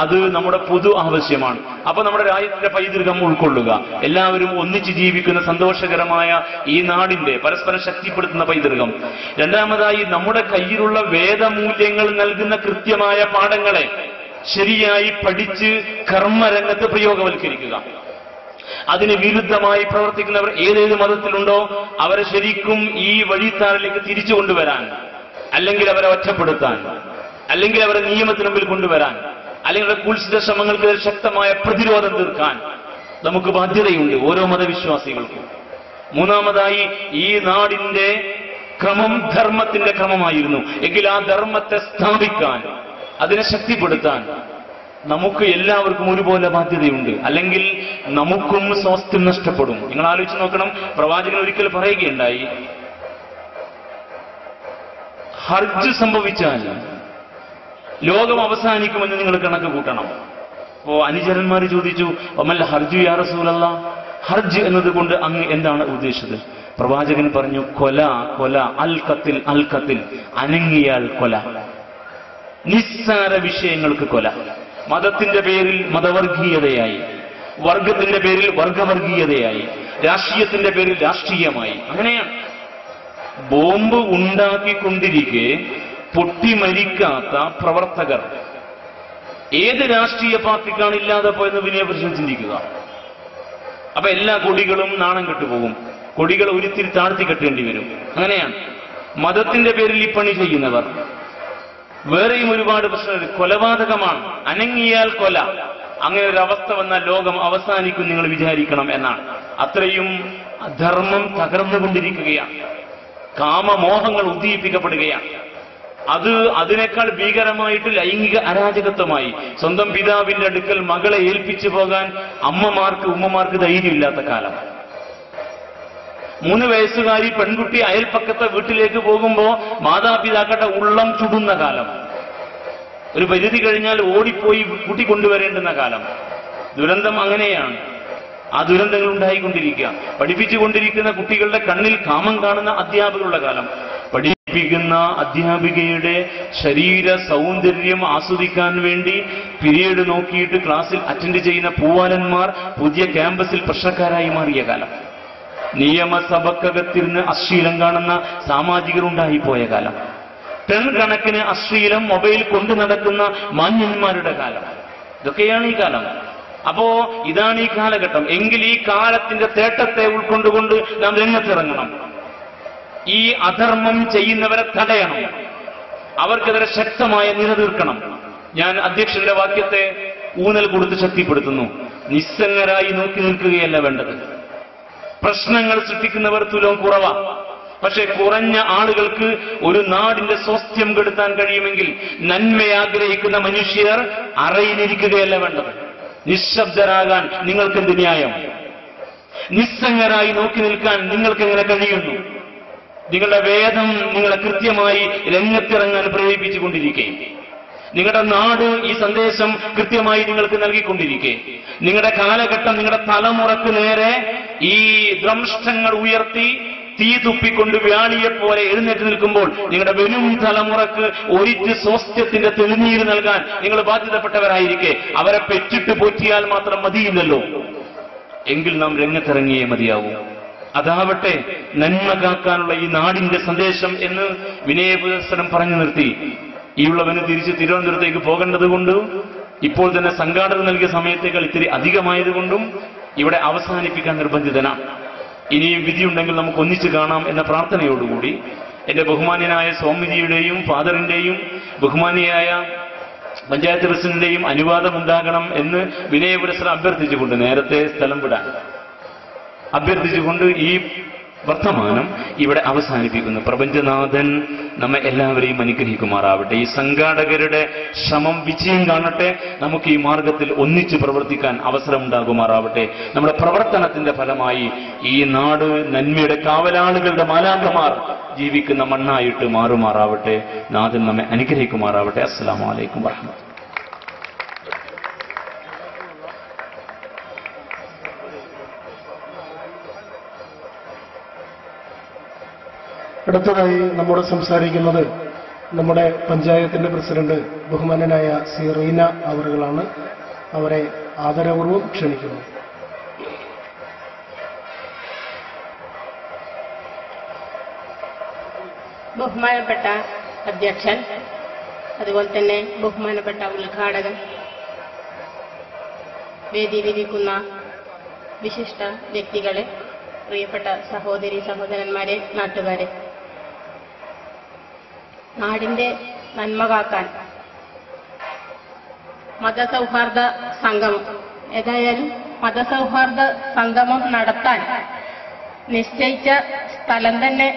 അത് നമ്മുടെ പൊതു ആവശ്യമാണ്. അപ്പൊ നമ്മുടെ രാജ്യത്തിന്റെ പൈതൃകം ഉൾക്കൊള്ളുക, എല്ലാവരും ഒന്നിച്ച് ജീവിക്കുന്ന സന്തോഷകരമായ ഈ നാടിന്റെ പരസ്പരം ശക്തിപ്പെടുത്തുന്ന പൈതൃകം. രണ്ടാമതായി, നമ്മുടെ കയ്യിലുള്ള വേദമൂല്യങ്ങൾ നൽകുന്ന കൃത്യമായ പാഠങ്ങളെ ശരിയായി പഠിച്ച് കർമ്മരംഗത്ത് പ്രയോഗവൽക്കരിക്കുക. അതിന് വിരുദ്ധമായി പ്രവർത്തിക്കുന്നവർ ഏതേത് മതത്തിലുണ്ടോ അവരെ ശരിക്കും ഈ വഴിത്താറിലേക്ക് തിരിച്ചു കൊണ്ടുവരാൻ, അല്ലെങ്കിൽ അവരെ ഒറ്റപ്പെടുത്താൻ, അല്ലെങ്കിൽ അവരെ നിയമത്തിന് മുമ്പിൽ കൊണ്ടുവരാൻ, അല്ലെങ്കിൽ കുൽസിത ശ്രമങ്ങൾക്ക് ശക്തമായ പ്രതിരോധം തീർക്കാൻ നമുക്ക് ബാധ്യതയുണ്ട് ഓരോ മതവിശ്വാസികൾക്കും. മൂന്നാമതായി, ഈ നാടിന്റെ ക്രമം ധർമ്മത്തിന്റെ ക്രമമായിരുന്നു എങ്കിൽ ആ ധർമ്മത്തെ സ്ഥാപിക്കാൻ, അതിനെ ശക്തിപ്പെടുത്താൻ നമുക്ക് എല്ലാവർക്കും ഒരുപോലെ ബാധ്യതയുണ്ട്. അല്ലെങ്കിൽ നമുക്കും സ്വാസ്ഥ്യം നഷ്ടപ്പെടും. നിങ്ങൾ ആലോചിച്ച് നോക്കണം. പ്രവാചകൻ ഒരിക്കൽ പറയുകയുണ്ടായി, ഹർജ് സംഭവിച്ചാൽ ലോകം അവസാനിക്കുമെന്ന് നിങ്ങൾ കണക്ക് കൂട്ടണം. അപ്പോ അനുചരന്മാർ ചോദിച്ചു, അമൽ ഹർജു യാ റസൂലല്ലാഹ്, ഹർജ് എന്നതുകൊണ്ട് അങ്ങ് എന്താണ് ഉദ്ദേശിച്ചത്? പ്രവാചകൻ പറഞ്ഞു, കൊല കൊല, അൽ ഖത്തിൽ അൽ ഖത്തിൽ, അനങ്ങിയാൽ കൊല, നിസ്സാര വിഷയങ്ങൾക്ക് കൊല. മതത്തിന്റെ പേരിൽ മതവർഗീയതയായി, വർഗത്തിന്റെ പേരിൽ വർഗവർഗീയതയായി, രാഷ്ട്രീയത്തിന്റെ പേരിൽ രാഷ്ട്രീയമായി. അങ്ങനെയാണ്. ബോംബ് ഉണ്ടാക്കിക്കൊണ്ടിരിക്കെ പൊട്ടിമരിക്കാത്ത പ്രവർത്തകർ ഏത് രാഷ്ട്രീയ പാർട്ടിക്കാണ് ഇല്ലാതെ പോയെന്ന് വിനയപരിശോധന ചിന്തിക്കുക. അപ്പൊ എല്ലാ കൊടികളും നാണം കെട്ടുപോകും. കൊടികൾ ഒരിത്തിരി താഴ്ത്തി കെട്ടേണ്ടി വരും. അങ്ങനെയാണ്. മതത്തിന്റെ പേരിൽ ഈ പണി ചെയ്യുന്നവർ. വേറെയും ഒരുപാട് പ്രശ്നങ്ങൾ. കൊലപാതകമാണ്, അനങ്ങിയാൽ കൊല. അങ്ങനെ ഒരു അവസ്ഥ വന്നാൽ ലോകം അവസാനിക്കും നിങ്ങൾ വിചാരിക്കണം എന്നാണ്. അത്രയും ധർമ്മം തകർന്നുകൊണ്ടിരിക്കുകയാണ്. കാമമോഹങ്ങൾ ഉദ്ദീപിക്കപ്പെടുകയാണ്. അതിനേക്കാൾ ഭീകരമായിട്ട് ലൈംഗിക അരാജകത്വമായി. സ്വന്തം പിതാവിന്റെ അടുക്കൽ മകളെ ഏൽപ്പിച്ചു പോകാൻ ഉമ്മമാർക്ക് ധൈര്യമില്ലാത്ത കാലം. 3 വയസ്സുകാരി പെൺകുട്ടി അയൽപ്പക്കത്തെ വീട്ടിലേക്ക് പോകുമ്പോ മാതാപിതാക്കളുടെ ഉള്ളം ചുടുന്ന കാലം. ഒരു പരിധി കഴിഞ്ഞാൽ ഓടിപ്പോയി കൂട്ടിക്കൊണ്ടുവരേണ്ടുന്ന കാലം. ദുരന്തം അങ്ങനെയാണ്. ആ ദുരന്തങ്ങൾ ഉണ്ടായിക്കൊണ്ടിരിക്കുക. പഠിപ്പിച്ചുകൊണ്ടിരിക്കുന്ന കുട്ടികളുടെ കണ്ണിൽ കാമം കാണുന്ന അധ്യാപകരുടെ കാലം. പഠിപ്പിക്കുന്ന അധ്യാപികയുടെ ശരീര സൗന്ദര്യം ആസ്വദിക്കാൻ വേണ്ടി പിരീഡ് നോക്കിയിട്ട് ക്ലാസ്സിൽ അറ്റൻഡ് ചെയ്യുന്ന പൂവാലന്മാർ പുതിയ ക്യാമ്പസിൽ പ്രശ്നക്കാരായി മാറിയ കാലം. നിയമസഭക്കകത്തിരുന്ന് അശ്ലീലം കാണുന്ന സാമാജികർ ഉണ്ടായിപ്പോയ കാലം. ടൺ കണക്കിന് അശ്ലീലം മൊബൈൽ കൊണ്ടു നടക്കുന്ന മാന്യന്മാരുടെ കാലം. ഇതൊക്കെയാണ് ഈ കാലം. അപ്പോ ഇതാണ് ഈ കാലഘട്ടം. എങ്കിൽ ഈ കാലത്തിന്റെ തേട്ടത്തെ ഉൾക്കൊണ്ടുകൊണ്ട് നാം രംഗത്തിറങ്ങണം. ഈ അധർമ്മം ചെയ്യുന്നവരെ തടയണം, അവർക്കെതിരെ ശക്തമായ നിലനിൽക്കണം. ഞാൻ അധ്യക്ഷന്റെ വാക്യത്തെ ഊന്നൽ കൊടുത്ത് ശക്തിപ്പെടുത്തുന്നു. നിസ്സംഗരായി നോക്കി നിൽക്കുകയല്ല വേണ്ടത്. പ്രശ്നങ്ങൾ സൃഷ്ടിക്കുന്നവർ തുലം കുറവാ. പക്ഷെ കുറഞ്ഞ ആളുകൾക്ക് ഒരു നാടിന്റെ സ്വാസ്ഥ്യം കെടുത്താൻ കഴിയുമെങ്കിൽ നന്മയാഗ്രഹിക്കുന്ന മനുഷ്യർ അറയിലിരിക്കുകയല്ല വേണ്ടത്. നിശബ്ദരാകാൻ നിങ്ങൾക്കെന്ത് ന്യായം? നിസ്സംഗരായി നോക്കി നിൽക്കാൻ നിങ്ങൾക്കെങ്ങനെ കഴിയുന്നു? നിങ്ങളുടെ വേദം നിങ്ങളെ കൃത്യമായി രംഗത്തിറങ്ങാൻ പ്രേരിപ്പിച്ചുകൊണ്ടിരിക്കെ, നിങ്ങളുടെ നാട് ഈ സന്ദേശം കൃത്യമായി നിങ്ങൾക്ക് നൽകിക്കൊണ്ടിരിക്കെ, നിങ്ങളുടെ കാലഘട്ടം നിങ്ങളുടെ തലമുറക്ക് നേരെ ഈ ദ്രംഷ്ടങ്ങൾ ഉയർത്തി തീ തുപ്പിക്കൊണ്ട് വ്യാളിയെപ്പോലെ എഴുന്നേറ്റ് നിൽക്കുമ്പോൾ നിങ്ങളുടെ വരും തലമുറക്ക് ഒരിറ്റ് സ്വാസ്ഥ്യത്തിന്റെ തെളിനീര് നൽകാൻ നിങ്ങൾ ബാധ്യതപ്പെട്ടവരായിരിക്കെ അവരെ പെറ്റിട്ട് പോറ്റിയാൽ മാത്രം മതിയില്ലല്ലോ. എങ്കിൽ നാം രംഗത്തിറങ്ങിയേ മതിയാവൂ. അതാവട്ടെ നന്മ കാക്കാനുള്ള ഈ നാടിന്റെ സന്ദേശം എന്ന് വിനയപുരസ്സരം പറഞ്ഞു നിർത്തി. ഈ ഉള്ളവന് തിരിച്ച് തിരുവനന്തപുരത്തേക്ക് പോകേണ്ടതുകൊണ്ട് ഇപ്പോൾ തന്നെ സംഘാടകർ നൽകിയ സമയത്തേക്കാൾ ഇത്തിരി അധികമായതുകൊണ്ടും ഇവിടെ അവസാനിപ്പിക്കാൻ നിർബന്ധിതനാണ്. ഇനിയും വിധിയുണ്ടെങ്കിൽ നമുക്ക് ഒന്നിച്ചു കാണാം എന്ന പ്രാർത്ഥനയോടുകൂടി എന്റെ ബഹുമാന്യനായ സ്വാമിജിയുടെയും ഫാദറിന്റെയും ബഹുമാന്യയായ പഞ്ചായത്ത് പ്രസിഡന്റിന്റെയും അനുവാദമുണ്ടാകണം എന്ന് വിനയപുരസ്സരം അഭ്യർത്ഥിച്ചുകൊണ്ട്, നേരത്തെ സ്ഥലം വിടാൻ അഭ്യർത്ഥിച്ചുകൊണ്ട് ഈ വർത്തമാനം ഇവിടെ അവസാനിപ്പിക്കുന്നു. പ്രപഞ്ചനാഥൻ നമ്മെ എല്ലാവരെയും അനുഗ്രഹിക്കുമാറാവട്ടെ. ഈ സംഘാടകരുടെ ശ്രമം വിജയം കാണട്ടെ. നമുക്ക് ഈ മാർഗത്തിൽ ഒന്നിച്ച് പ്രവർത്തിക്കാൻ അവസരമുണ്ടാകുമാറാവട്ടെ. നമ്മുടെ പ്രവർത്തനത്തിന്റെ ഫലമായി ഈ നാട് നന്മയുടെ കാവലാളുകളുടെ മാലാഖമാർ ജീവിക്കുന്ന മണ്ണായിട്ട് മാറുമാറാവട്ടെ. നാഥൻ നമ്മെ അനുഗ്രഹിക്കുമാറാവട്ടെ. അസ്സലാമു അലൈക്കും വറഹ്മത്തുള്ളാഹി. അടുത്തതായി നമ്മോട് സംസാരിക്കുന്നത് നമ്മുടെ പഞ്ചായത്തിന്റെ പ്രസിഡന്റ് ബഹുമാനനായ സി റീന അവറുകളാണ്. അവരെ ആദരപൂർവ്വം ക്ഷണിക്കുന്നു. ബഹുമാനപ്പെട്ട അധ്യക്ഷൻ, അതുപോലെ തന്നെ ബഹുമാനപ്പെട്ട ഉദ്ഘാടകൻ, വേദി വിരിക്കുന്ന വിശിഷ്ട വ്യക്തികളെ, പ്രിയപ്പെട്ട സഹോദരി സഹോദരന്മാരെ, നാട്ടുകാരെ, നാടിന്റെ നന്മ കാക്കാൻ മതസൗഹാർദ്ദ സംഗമം, ഏതായാലും മതസൗഹാർദ്ദ സംഗമം നടത്താൻ നിശ്ചയിച്ച സ്ഥലം തന്നെ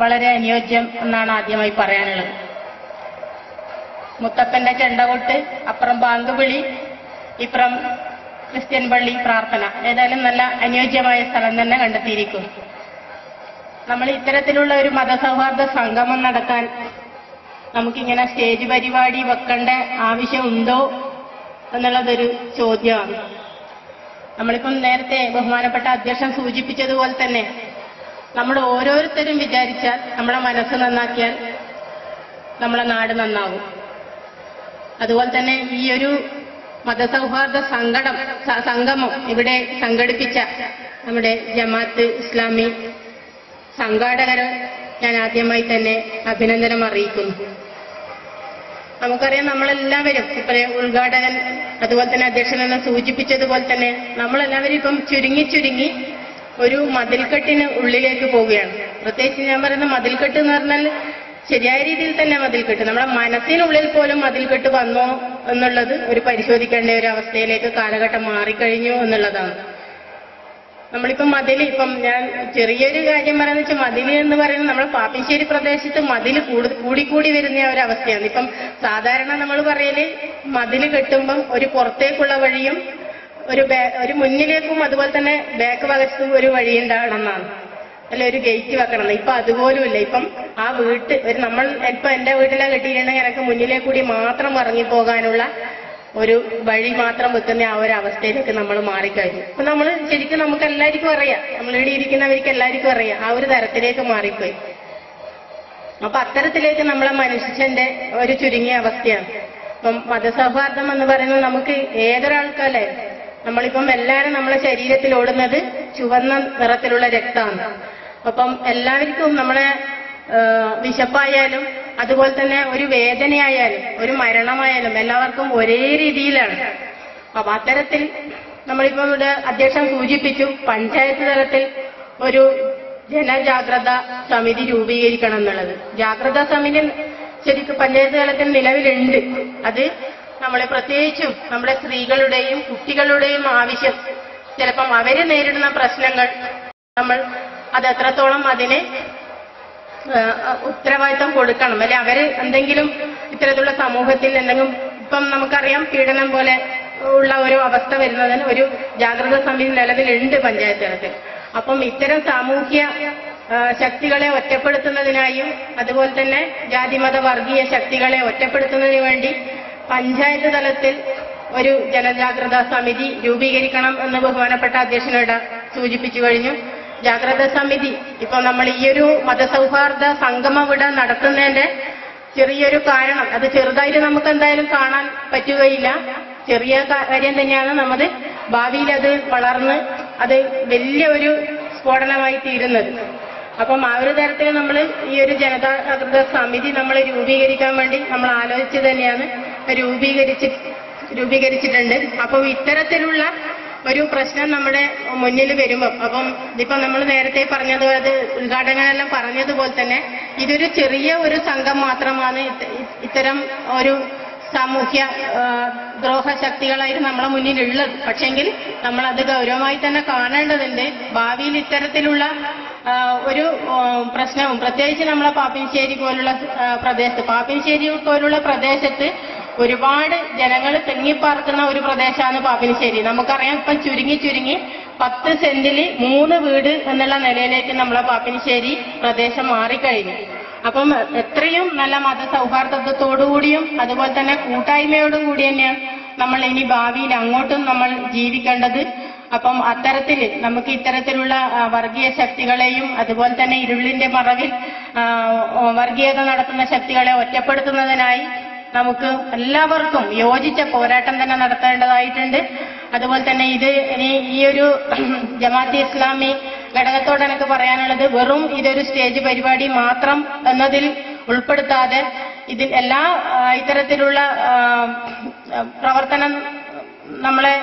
വളരെ അനുയോജ്യം എന്നാണ് ആദ്യമായി പറയാനുള്ളത്. മുത്തപ്പന്റെ ചെണ്ടകൊട്ട്, അപ്പുറം ബാങ്കുവിളി, ഇപ്പുറം ക്രിസ്ത്യൻ പള്ളി പ്രാർത്ഥന, ഏതായാലും നല്ല അനുയോജ്യമായ സ്ഥലം തന്നെ കണ്ടെത്തിയിരിക്കും. നമ്മൾ ഇത്തരത്തിലുള്ള ഒരു മതസൗഹാർദ്ദ സംഗമം നടത്താൻ നമുക്കിങ്ങനെ സ്റ്റേജ് പരിപാടി വെക്കേണ്ട ആവശ്യമുണ്ടോ എന്നുള്ളതൊരു ചോദ്യമാണ്. നമ്മളിപ്പം നേരത്തെ ബഹുമാനപ്പെട്ട അധ്യക്ഷൻ സൂചിപ്പിച്ചതുപോലെ തന്നെ നമ്മൾ ഓരോരുത്തരും വിചാരിച്ചാൽ, നമ്മുടെ മനസ്സ് നന്നാക്കിയാൽ നമ്മളെ നാട് നന്നാവും. അതുപോലെ തന്നെ ഈ ഒരു മതസൗഹാർദ്ദ സംഗമം ഇവിടെ സംഘടിപ്പിച്ച നമ്മുടെ ജമാഅത്ത് ഇസ്ലാമി സംഘാടകരെ ഞാൻ ആദ്യമായി തന്നെ അഭിനന്ദനം അറിയിക്കുന്നു. നമുക്കറിയാം, നമ്മളെല്ലാവരും ഇപ്പം ഉദ്ഘാടകൻ അതുപോലെ തന്നെ അധ്യക്ഷനെന്ന് സൂചിപ്പിച്ചതുപോലെ തന്നെ നമ്മളെല്ലാവരും ഇപ്പം ചുരുങ്ങി ഒരു മതിൽക്കെട്ടിന് ഉള്ളിലേക്ക് പോവുകയാണ്. പ്രത്യേകിച്ച് ഞാൻ പറയുന്ന മതിൽക്കെട്ട് എന്ന് പറഞ്ഞാൽ ശരിയായ രീതിയിൽ തന്നെ മതിൽക്കെട്ട്, നമ്മുടെ മനസ്സിനുള്ളിൽ പോലും മതിൽക്കെട്ട് വന്നോ എന്നുള്ളത് ഒരു പരിശോധിക്കേണ്ട ഒരു അവസ്ഥയിലേക്ക് കാലഘട്ടം മാറിക്കഴിഞ്ഞു എന്നുള്ളതാണ്. നമ്മളിപ്പം ഇപ്പം ഞാൻ ചെറിയൊരു കാര്യം പറയാന്ന് വെച്ചാൽ മതില് എന്ന് പറയുന്നത് നമ്മുടെ പാപ്പിശ്ശേരി പ്രദേശത്ത് മതില് കൂടിക്കൂടി വരുന്ന ഒരു അവസ്ഥയാണ്. ഇപ്പം സാധാരണ നമ്മൾ പറയല് മതില് കെട്ടുമ്പം ഒരു പുറത്തേക്കുള്ള വഴിയും ഒരു മുന്നിലേക്കും അതുപോലെ തന്നെ ബാക്ക് ഭാഗത്തും ഒരു വഴി ഉണ്ടാകണമെന്നാണ്, അല്ല ഒരു ഗേറ്റ് വെക്കണം. ഇപ്പൊ അതുപോലുമില്ല. ഇപ്പം ആ നമ്മൾ ഇപ്പൊ എന്റെ വീട്ടിലെ കെട്ടിയിട്ടുണ്ടെങ്കിൽ എനിക്ക് മുന്നിലേക്ക് കൂടി മാത്രം ഇറങ്ങിപ്പോകാനുള്ള ഒരു വഴി മാത്രം വെക്കുന്ന ആ ഒരു അവസ്ഥയിലേക്ക് നമ്മൾ മാറിക്കഴിഞ്ഞു. അപ്പൊ നമ്മൾ ശരിക്കും നമുക്ക് എല്ലാവർക്കും അറിയാം, നമ്മളിവിടെ ഇരിക്കുന്നവർക്ക് എല്ലാവർക്കും അറിയാം, ആ ഒരു തരത്തിലേക്ക് മാറിപ്പോയി. അപ്പൊ അത്തരത്തിലേക്ക് നമ്മളെ മനുഷ്യന്റെ ഒരു ചുരുങ്ങിയ അവസ്ഥയാണ്. ഇപ്പം മതസൗഹാർദ്ദം എന്ന് പറയുന്നത് നമുക്ക് ഏതൊരാൾക്കല്ലേ, നമ്മളിപ്പം എല്ലാവരും നമ്മളെ ശരീരത്തിൽ ഓടുന്നത് ചുവന്ന നിറത്തിലുള്ള രക്തമാണ്. അപ്പം എല്ലാവർക്കും നമ്മളെ വിശപ്പായാലും അതുപോലെ തന്നെ ഒരു വേദനയായാലും ഒരു മരണമായാലും എല്ലാവർക്കും ഒരേ രീതിയിലാണ്. അപ്പൊ അത്തരത്തിൽ നമ്മളിപ്പോൾ ഇവിടെ അധ്യക്ഷൻ സൂചിപ്പിച്ചു, പഞ്ചായത്ത് തലത്തിൽ ഒരു ജനജാഗ്രത സമിതി രൂപീകരിക്കണം എന്നുള്ളത്. ജാഗ്രതാ സമിതി ശരിക്കും പഞ്ചായത്ത് തലത്തിൽ നിലവിലുണ്ട്. അത് നമ്മളെ പ്രത്യേകിച്ചും നമ്മുടെ സ്ത്രീകളുടെയും കുട്ടികളുടെയും ആവശ്യം, ചിലപ്പം അവര് നേരിടുന്ന പ്രശ്നങ്ങൾ നമ്മൾ അത് എത്രത്തോളം അതിന് ഉത്തരവാദിത്വം കൊടുക്കണം, അല്ലെ അവര് എന്തെങ്കിലും ഇത്തരത്തിലുള്ള സമൂഹത്തിൽ എന്തെങ്കിലും, ഇപ്പം നമുക്കറിയാം പീഡനം പോലെ ഉള്ള ഒരു അവസ്ഥ വരുന്നതിന് ഒരു ജാഗ്രതാ സമിതി നിലവിലുണ്ട് പഞ്ചായത്ത് തലത്തിൽ. അപ്പം ഇത്തരം സാമൂഹ്യ ശക്തികളെ ഒറ്റപ്പെടുത്തുന്നതിനായും അതുപോലെ തന്നെ ജാതിമത വർഗീയ ശക്തികളെ ഒറ്റപ്പെടുത്തുന്നതിനു വേണ്ടി പഞ്ചായത്ത് തലത്തിൽ ഒരു ജനജാഗ്രതാ സമിതി രൂപീകരിക്കണം എന്ന് ബഹുമാനപ്പെട്ട അധ്യക്ഷനോട് സൂചിപ്പിച്ചു കഴിഞ്ഞു. ജാഗ്രതാ സമിതി ഇപ്പൊ നമ്മൾ ഈ ഒരു മതസൗഹാർദ്ദ സംഗമം ഇവിടെ നടത്തുന്നതിന്റെ ചെറിയൊരു കാരണം, അത് ചെറുതായിട്ട് നമുക്ക് എന്തായാലും കാണാൻ പറ്റുകയില്ല, ചെറിയ കാര്യം തന്നെയാണ്. നമ്മൾ ഭാവിയിൽ അത് വളർന്ന് അത് വലിയ ഒരു സ്ഫോടനമായി തീരുന്നത്. അപ്പം ആ ഒരു തരത്തിൽ നമ്മൾ ഈ ഒരു ജനജാഗ്രത സമിതി നമ്മൾ രൂപീകരിക്കാൻ വേണ്ടി നമ്മൾ ആലോചിച്ച് തന്നെയാണ് രൂപീകരിച്ചിട്ടുണ്ട്. അപ്പം ഇത്തരത്തിലുള്ള ഒരു പ്രശ്നം നമ്മുടെ മുന്നിൽ വരുമ്പോൾ, അപ്പം ഇതിപ്പം നമ്മൾ നേരത്തെ പറഞ്ഞത്, അത് ഉദ്ഘാടകനെല്ലാം പറഞ്ഞതുപോലെ തന്നെ ഇതൊരു ചെറിയ ഒരു സംഘം മാത്രമാണ് ഇത്തരം ഒരു സാമൂഹ്യ ദ്രോഹ ശക്തികളായിട്ട് നമ്മളെ മുന്നിലുള്ളത്. പക്ഷെങ്കിൽ നമ്മളത് ഗൗരവമായി തന്നെ കാണേണ്ടതുണ്ട്. ഭാവിയിൽ ഇത്തരത്തിലുള്ള ഒരു പ്രശ്നവും, പ്രത്യേകിച്ച് നമ്മളെ പാപ്പിനിശ്ശേരി പോലുള്ള പ്രദേശത്ത് ഒരുപാട് ജനങ്ങൾ തിങ്ങിപ്പാർക്കുന്ന ഒരു പ്രദേശമാണ് പാപ്പിനിശ്ശേരി. നമുക്കറിയാം ഇപ്പം ചുരുങ്ങി 10 സെന്റിൽ 3 വീട് എന്നുള്ള നിലയിലേക്ക് നമ്മളെ പാപ്പിനിശ്ശേരി പ്രദേശം മാറിക്കഴിഞ്ഞു. അപ്പം എത്രയും നല്ല മതസൗഹാർദ്ദത്തോടുകൂടിയും അതുപോലെ തന്നെ കൂട്ടായ്മയോടും കൂടി തന്നെയാണ് നമ്മൾ ഇനി ഭാവിയിൽ അങ്ങോട്ടും നമ്മൾ ജീവിക്കേണ്ടത്. അപ്പം അത്തരത്തിൽ നമുക്ക് ഇത്തരത്തിലുള്ള വർഗീയ ശക്തികളെയും അതുപോലെ തന്നെ ഇരുളിന്റെ മറവിൽ വർഗീയത നടത്തുന്ന ശക്തികളെ ഒറ്റപ്പെടുത്തുന്നതിനായി നമുക്ക് എല്ലാവർക്കും യോജിച്ച പോരാട്ടം തന്നെ നടത്തേണ്ടതായിട്ടുണ്ട്. അതുപോലെ തന്നെ ഈ ഒരു ജമാഅത്തെ ഇസ്ലാമി ഘടകത്തോട് എനിക്ക് പറയാനുള്ളത്, വെറും ഇതൊരു സ്റ്റേജ് പരിപാടി മാത്രം എന്നതിൽ ഉൾപ്പെടുത്താതെ ഇതിൽ എല്ലാ ഇത്തരത്തിലുള്ള പ്രവർത്തനം നമ്മളെ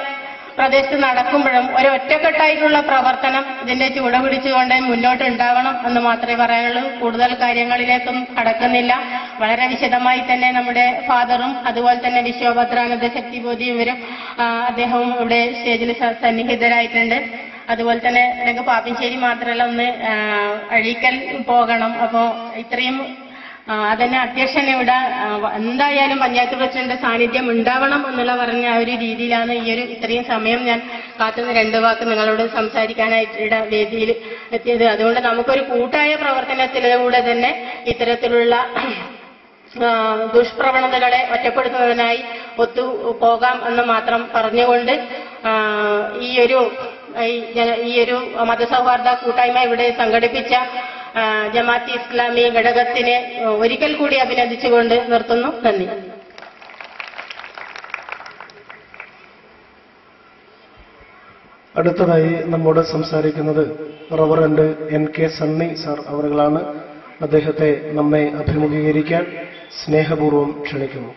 പ്രദേശത്ത് നടക്കുമ്പോഴും ഒരു ഒറ്റക്കെട്ടായിട്ടുള്ള പ്രവർത്തനം ഇതിന്റെ ചുവട് പിടിച്ചുകൊണ്ട് മുന്നോട്ട് ഉണ്ടാവണം എന്ന് മാത്രമേ പറയാനുള്ളൂ. കൂടുതൽ കാര്യങ്ങളിലേക്കും കടക്കുന്നില്ല. വളരെ വിശദമായി തന്നെ നമ്മുടെ ഫാദറും അതുപോലെ തന്നെ വിശ്വഭദ്രാനന്ദ ശക്തിബോധി ഇവരും അദ്ദേഹവും ഇവിടെ സ്റ്റേജിൽ സന്നിഹിതരായിട്ടുണ്ട്. അതുപോലെ തന്നെ എനിക്ക് പാപ്പിനിശ്ശേരി മാത്രമല്ല, ഒന്ന് അഴീക്കൽ പോകണം. അപ്പോൾ ഇത്രയും അതന്നെ അധ്യക്ഷനെ ഇവിടെ എന്തായാലും പഞ്ചായത്ത് പ്രസിഡന്റ് സാന്നിധ്യം ഉണ്ടാവണം എന്നുള്ള പറഞ്ഞ ആ ഒരു രീതിയിലാണ് ഇത്രയും സമയം ഞാൻ കാത്തുനിന്ന് 2 വാക്ക് നിങ്ങളോട് സംസാരിക്കാനായിട്ട് വേദിയിൽ എത്തിയത്. അതുകൊണ്ട് നമുക്കൊരു കൂട്ടായ പ്രവർത്തനത്തിലൂടെ തന്നെ ഇത്തരത്തിലുള്ള ദുഷ്പ്രവണതകളെ ഒറ്റപ്പെടുത്തുന്നതിനായി ഒത്തുപോകാം എന്ന് മാത്രം പറഞ്ഞുകൊണ്ട് ഈ ഒരു മതസൗഹാർദ്ദ കൂട്ടായ്മ ഇവിടെ സംഘടിപ്പിച്ച ജമാഅത്തെ ഇസ്ലാമി ഘടകത്തിനെ ഒരിക്കൽ കൂടി അഭിനന്ദിച്ചുകൊണ്ട് നിർത്തുന്നു. നന്ദി. അടുത്തതായി നമ്മോട് സംസാരിക്കുന്നത് റവറന്റ് NK സണ്ണി സാർ അവരുകളാണ്. അദ്ദേഹത്തെ നമ്മെ അഭിമുഖീകരിക്കാൻ സ്നേഹപൂർവ്വം ക്ഷണിക്കുന്നു.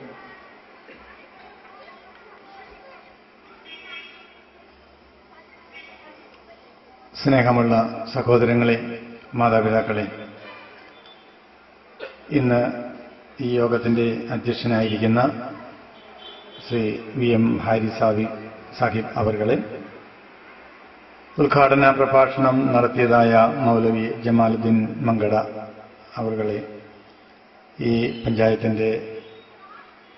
സ്നേഹമുള്ള സഹോദരങ്ങളെ, മാതാപിതാക്കളെ, ഇന്ന് ഈ യോഗത്തിന്റെ അധ്യക്ഷനായിരിക്കുന്ന ശ്രീ VM ഹാരി സാഹിബ് അവർകളെ, ഉദ്ഘാടന പ്രഭാഷണം നടത്തിയതായ മൗലവി ജമാലുദ്ദീൻ മങ്കട അവർകളെ, ഈ പഞ്ചായത്തിന്റെ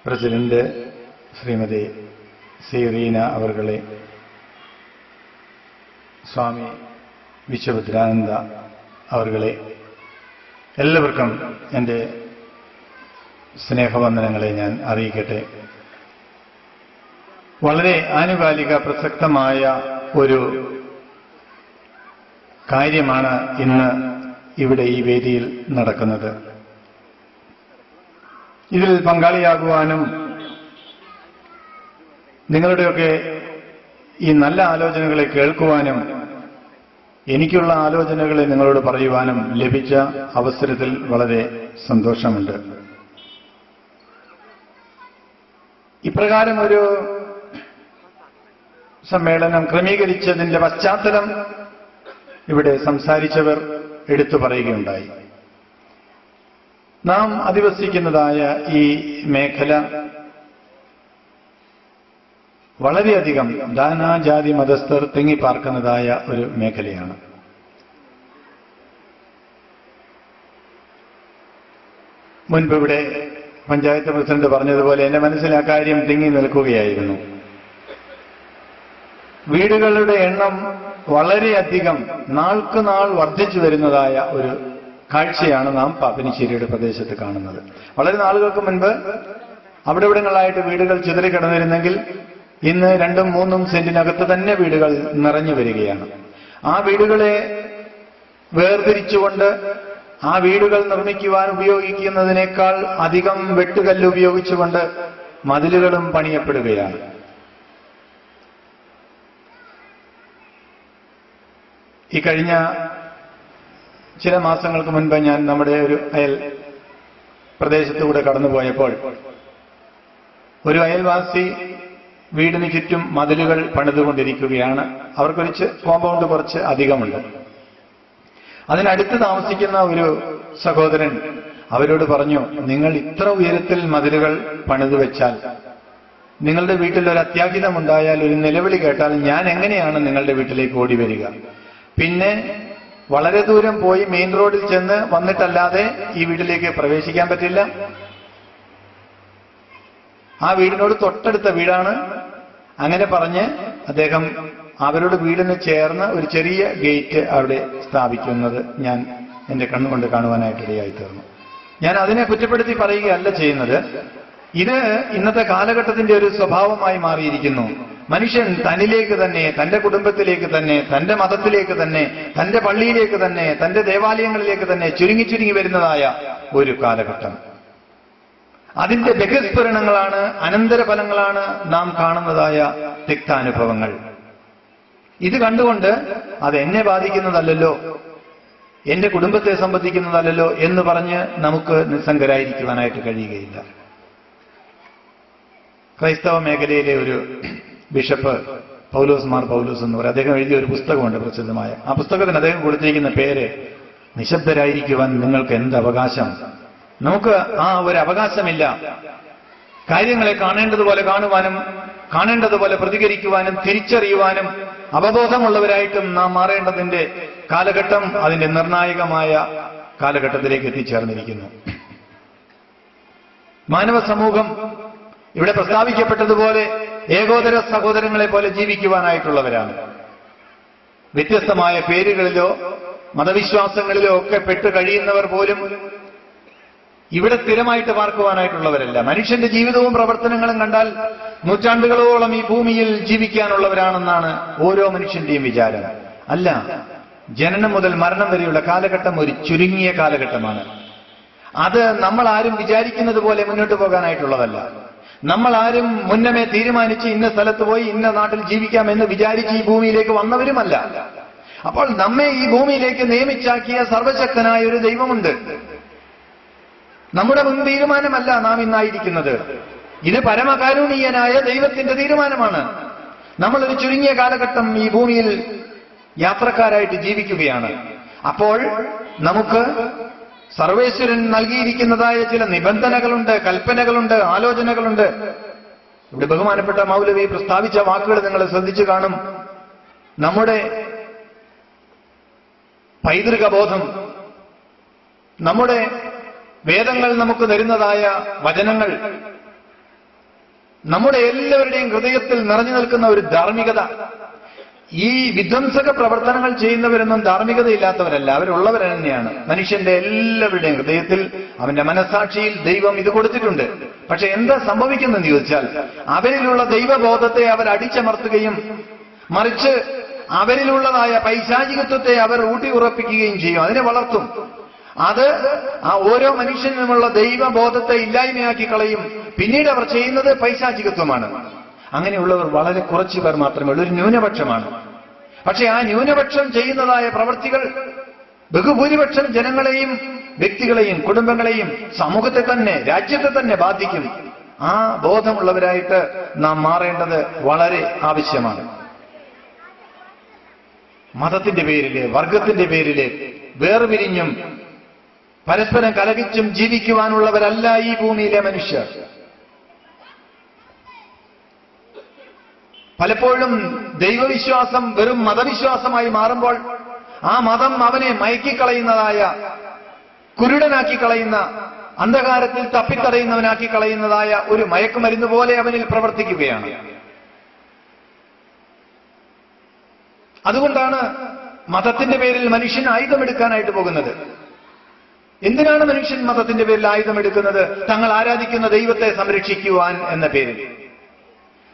പ്രസിഡന്റ് ശ്രീമതി സീറീന അവർകളെ, സ്വാമി വിശ്വഭദ്രാനന്ദ അവർകളെ, എല്ലാവർക്കും എൻ്റെ സ്നേഹവന്ദനങ്ങളെ ഞാൻ അറിയിക്കട്ടെ. വളരെ ആനുകാലിക പ്രസക്തമായ ഒരു കാര്യമാണ് ഇന്ന് ഇവിടെ ഈ വേദിയിൽ നടക്കുന്നത്. ഇതിൽ പങ്കാളിയാകുവാനും നിങ്ങളുടെയൊക്കെ ഈ നല്ല ആലോചനകളെ കേൾക്കുവാനും എനിക്കുള്ള ആലോചനകളെ നിങ്ങളോട് പറയുവാനും ലഭിച്ച അവസരത്തിൽ വളരെ സന്തോഷമുണ്ട്. ഇപ്രകാരം ഒരു സമ്മേളനം ക്രമീകരിച്ചതിന്റെ പശ്ചാത്തലം ഇവിടെ സംസാരിച്ചവർ എടുത്തു പറയുകയുണ്ടായി. നാം അധിവസിക്കുന്നതായ ഈ മേഖല വളരെയധികം നാനാജാതി മതസ്ഥർ തിങ്ങിപ്പാർക്കുന്നതായ ഒരു മേഖലയാണ്. മുൻപ് ഇവിടെ പഞ്ചായത്ത് പ്രസിഡന്റ് പറഞ്ഞതുപോലെ എന്റെ മനസ്സിൽ ആ കാര്യം തിങ്ങി നിൽക്കുകയായിരുന്നു. വീടുകളുടെ എണ്ണം വളരെയധികം നാൾക്കുനാൾ വർദ്ധിച്ചു വരുന്നതായ ഒരു കാഴ്ചയാണ് നാം പാപ്പിനിശ്ശേരിയുടെ പ്രദേശത്ത് കാണുന്നത്. വളരെ നാളുകൾക്ക് മുൻപ് അവിടെ ഇവിടങ്ങളായിട്ട് വീടുകൾ ചിതറിക്കിടന്നിരുന്നെങ്കിൽ ഇന്ന് 2-3 സെന്റിനകത്ത് തന്നെ വീടുകൾ നിറഞ്ഞു വരികയാണ്. ആ വീടുകളെ വേർതിരിച്ചുകൊണ്ട് ആ വീടുകൾ നിർമ്മിക്കുവാൻ ഉപയോഗിക്കുന്നതിനേക്കാൾ അധികം വെട്ടുകല്ല് ഉപയോഗിച്ചുകൊണ്ട് മതിലുകളും പണിയപ്പെടുകയാണ്. ഈ കഴിഞ്ഞ ചില മാസങ്ങൾക്ക് മുൻപ് ഞാൻ നമ്മുടെ ഒരു അയൽ പ്രദേശത്തുകൂടെ കടന്നുപോയപ്പോൾ ഒരു അയൽവാസി വീടിന് ചുറ്റും മതിലുകൾ പണിതുകൊണ്ടിരിക്കുകയാണ്. അവർക്കൊരു കോമ്പൗണ്ട് കുറച്ച് അധികമുണ്ട്. അതിനടുത്ത് താമസിക്കുന്ന ഒരു സഹോദരൻ അവരോട് പറഞ്ഞു, നിങ്ങൾ ഇത്ര ഉയരത്തിൽ മതിലുകൾ പണിതു വെച്ചാൽ നിങ്ങളുടെ വീട്ടിൽ ഒരു അത്യാഹിതമുണ്ടായാൽ, ഒരു നിലവിളി കേട്ടാൽ ഞാൻ എങ്ങനെയാണ് നിങ്ങളുടെ വീട്ടിലേക്ക് ഓടി വരിക? പിന്നെ വളരെ ദൂരം പോയി മെയിൻ റോഡിൽ ചെന്ന് വന്നിട്ടല്ലാതെ ഈ വീട്ടിലേക്ക് പ്രവേശിക്കാൻ പറ്റില്ല. ആ വീടിനോട് തൊട്ടടുത്ത വീടാണ്. അങ്ങനെ പറഞ്ഞ് അദ്ദേഹം അവരുടെ വീടിന് ചേർന്ന് ഒരു ചെറിയ ഗേറ്റ് അവിടെ സ്ഥാപിക്കുന്നത് ഞാൻ എന്റെ കണ്ണുകൊണ്ട് കാണുവാനായിട്ടിടയായി തീർന്നു. ഞാൻ അതിനെ കുറ്റപ്പെടുത്തി പറയുകയല്ല ചെയ്യുന്നത്. ഇത് ഇന്നത്തെ കാലഘട്ടത്തിന്റെ ഒരു സ്വഭാവമായി മാറിയിരിക്കുന്നു. മനുഷ്യൻ തന്നിലേക്ക് തന്നെ, തന്റെ കുടുംബത്തിലേക്ക് തന്നെ, തന്റെ മതത്തിലേക്ക് തന്നെ, തന്റെ പള്ളിയിലേക്ക് തന്നെ, തന്റെ ദേവാലയങ്ങളിലേക്ക് തന്നെ ചുരുങ്ങി ചുരുങ്ങി വരുന്നതായ ഒരു കാലഘട്ടം. അതിന്റെ ബഹിസ്ഫുരണങ്ങളാണ്, അനന്തരഫലങ്ങളാണ് നാം കാണുന്നതായ തിക്താനുഭവങ്ങൾ. ഇത് കണ്ടുകൊണ്ട് അത് എന്നെ ബാധിക്കുന്നതല്ലോ, എന്റെ കുടുംബത്തെ സംബന്ധിക്കുന്നതല്ലോ എന്ന് പറഞ്ഞ് നമുക്ക് നിസ്സംഗരായിരിക്കുവാനായിട്ട് കഴിയുകയില്ല. ക്രൈസ്തവ മേഖലയിലെ ഒരു ബിഷപ്പ് പൗലോസ് മാർ പൗലോസ് എന്ന് പറയും, അദ്ദേഹം എഴുതിയ ഒരു പുസ്തകമുണ്ട് പ്രസിദ്ധമായ. ആ പുസ്തകത്തിന് അദ്ദേഹം കൊടുത്തിരിക്കുന്ന പേര് നിശബ്ദരായിരിക്കുവാൻ നിങ്ങൾക്ക് എന്ത് അവകാശം? നമുക്ക് ആ ഒരു അവകാശമില്ല. കാര്യങ്ങളെ കാണേണ്ടതുപോലെ കാണുവാനും കാണേണ്ടതുപോലെ പ്രതികരിക്കുവാനും തിരിച്ചറിയുവാനും അവബോധമുള്ളവരായിട്ടും നാം മാറേണ്ടതിന്റെ കാലഘട്ടം അതിന്റെ നിർണായകമായ കാലഘട്ടത്തിലേക്ക് എത്തിച്ചേർന്നിരിക്കുന്നു. മാനവ സമൂഹം ഇവിടെ പ്രസ്താവിക്കപ്പെട്ടതുപോലെ ഏകോദര സഹോദരങ്ങളെ പോലെ ജീവിക്കുവാനായിട്ടുള്ളവരാണ്. വ്യത്യസ്തമായ പേരുകളിലോ മതവിശ്വാസങ്ങളിലോ ഒക്കെ പെട്ട് കഴിയുന്നവർ പോലും ഇവിടെ സ്ഥിരമായിട്ട് പാർക്കുവാനായിട്ടുള്ളവരല്ല. മനുഷ്യന്റെ ജീവിതവും പ്രവർത്തനങ്ങളും കണ്ടാൽ നൂറ്റാണ്ടുകളോളം ഈ ഭൂമിയിൽ ജീവിക്കാനുള്ളവരാണെന്നാണ് ഓരോ മനുഷ്യന്റെയും വിചാരം. അല്ല, ജനനം മുതൽ മരണം വരെയുള്ള കാലഘട്ടം ഒരു ചുരുങ്ങിയ കാലഘട്ടമാണ്. അത് നമ്മൾ ആരും വിചാരിക്കുന്നത് പോലെ മുന്നോട്ട് പോകാനായിട്ടുള്ളതല്ല. നമ്മൾ ആരും മുന്നമേ തീരുമാനിച്ച് ഇന്ന സ്ഥലത്ത് പോയി ഇന്ന നാട്ടിൽ ജീവിക്കാമെന്ന് വിചാരിച്ച് ഈ ഭൂമിയിലേക്ക് വന്നവരുമല്ല. അപ്പോൾ നമ്മെ ഈ ഭൂമിയിലേക്ക് നിയമിച്ചാക്കിയ സർവശക്തനായ ഒരു ദൈവമുണ്ട്. നമ്മുടെ മുൻ തീരുമാനമല്ല നാം ഇന്നായിരിക്കുന്നത്. ഇത് പരമകാരുണീയനായ ദൈവത്തിന്റെ തീരുമാനമാണ്. നമ്മളൊരു ചുരുങ്ങിയ കാലഘട്ടം ഈ ഭൂമിയിൽ യാത്രക്കാരായിട്ട് ജീവിക്കുകയാണ്. അപ്പോൾ നമുക്ക് സർവേശ്വരൻ നൽകിയിരിക്കുന്നതായ ചില നിബന്ധനകളുണ്ട്, കൽപ്പനകളുണ്ട്, ആലോചനകളുണ്ട്. ഇവിടെ ബഹുമാനപ്പെട്ട മൗലവി പ്രസ്താവിച്ച വാക്കുകൾ നിങ്ങൾ ശ്രദ്ധിച്ചു കാണും. നമ്മുടെ പൈതൃക ബോധം, നമ്മുടെ വേദങ്ങൾ നമുക്ക് തരുന്നതായ വചനങ്ങൾ, നമ്മുടെ എല്ലാവരുടെയും ഹൃദയത്തിൽ നിറഞ്ഞു നിൽക്കുന്ന ഒരു ധാർമ്മികത. ഈ വിധ്വംസക പ്രവർത്തനങ്ങൾ ചെയ്യുന്നവരൊന്നും ധാർമ്മികതയില്ലാത്തവരല്ല, അവരുള്ളവർ തന്നെയാണ്. മനുഷ്യന്റെ എല്ലാവരുടെയും ഹൃദയത്തിൽ, അവന്റെ മനസ്സാക്ഷിയിൽ ദൈവം ഇത് കൊടുത്തിട്ടുണ്ട്. പക്ഷെ എന്താ സംഭവിക്കുന്നതെന്ന് ചോദിച്ചാൽ, അവരിലുള്ള ദൈവബോധത്തെ അവർ അടിച്ചമർത്തുകയും മറിച്ച് അവരിലുള്ളതായ പൈശാചികത്വത്തെ അവർ ഊട്ടിയുറപ്പിക്കുകയും ചെയ്യും, അതിനെ വളർത്തും. അത് ആ ഓരോ മനുഷ്യനുമുള്ള ദൈവബോധത്തെ ഇല്ലായ്മയാക്കി കളയും. പിന്നീട് അവർ ചെയ്യുന്നത് പൈശാചികത്വമാണ്. അങ്ങനെയുള്ളവർ വളരെ കുറച്ചു പേർ മാത്രമേ ഉള്ളൂ, ഒരു ന്യൂനപക്ഷമാണ്. പക്ഷെ ആ ന്യൂനപക്ഷം ചെയ്യുന്നതായ പ്രവൃത്തികൾ ബഹുഭൂരിപക്ഷം ജനങ്ങളെയും വ്യക്തികളെയും കുടുംബങ്ങളെയും സമൂഹത്തെ തന്നെ രാജ്യത്തെ തന്നെ ബാധിക്കും. ആ ബോധമുള്ളവരായിട്ട് നാം മാറേണ്ടത് വളരെ ആവശ്യമാണ്. മതത്തിന്റെ പേരില്, വർഗത്തിന്റെ പേരില് വേർപിരിഞ്ഞും പരസ്പരം കലഹിച്ചും ജീവിക്കുവാനുള്ളവരല്ല ഈ ഭൂമിയിലെ മനുഷ്യർ. പലപ്പോഴും ദൈവവിശ്വാസം വെറും മതവിശ്വാസമായി മാറുമ്പോൾ ആ മതം അവനെ മയക്കിക്കളയുന്നതായ, കുരുടനാക്കി കളയുന്ന, അന്ധകാരത്തിൽ തപ്പിത്തടയുന്നവനാക്കി കളയുന്നതായ ഒരു മയക്കുമരുന്ന് പോലെ അവനിൽ പ്രവർത്തിക്കുകയാണ്. അതുകൊണ്ടാണ് മതത്തിന്റെ പേരിൽ മനുഷ്യൻ ആയുധമെടുക്കാനായിട്ട് പോകുന്നത്. എന്തിനാണ് മനുഷ്യൻ മതത്തിന്റെ പേരിൽ ആയുധമെടുക്കുന്നത്? തങ്ങൾ ആരാധിക്കുന്ന ദൈവത്തെ സംരക്ഷിക്കുവാൻ എന്ന പേരിൽ.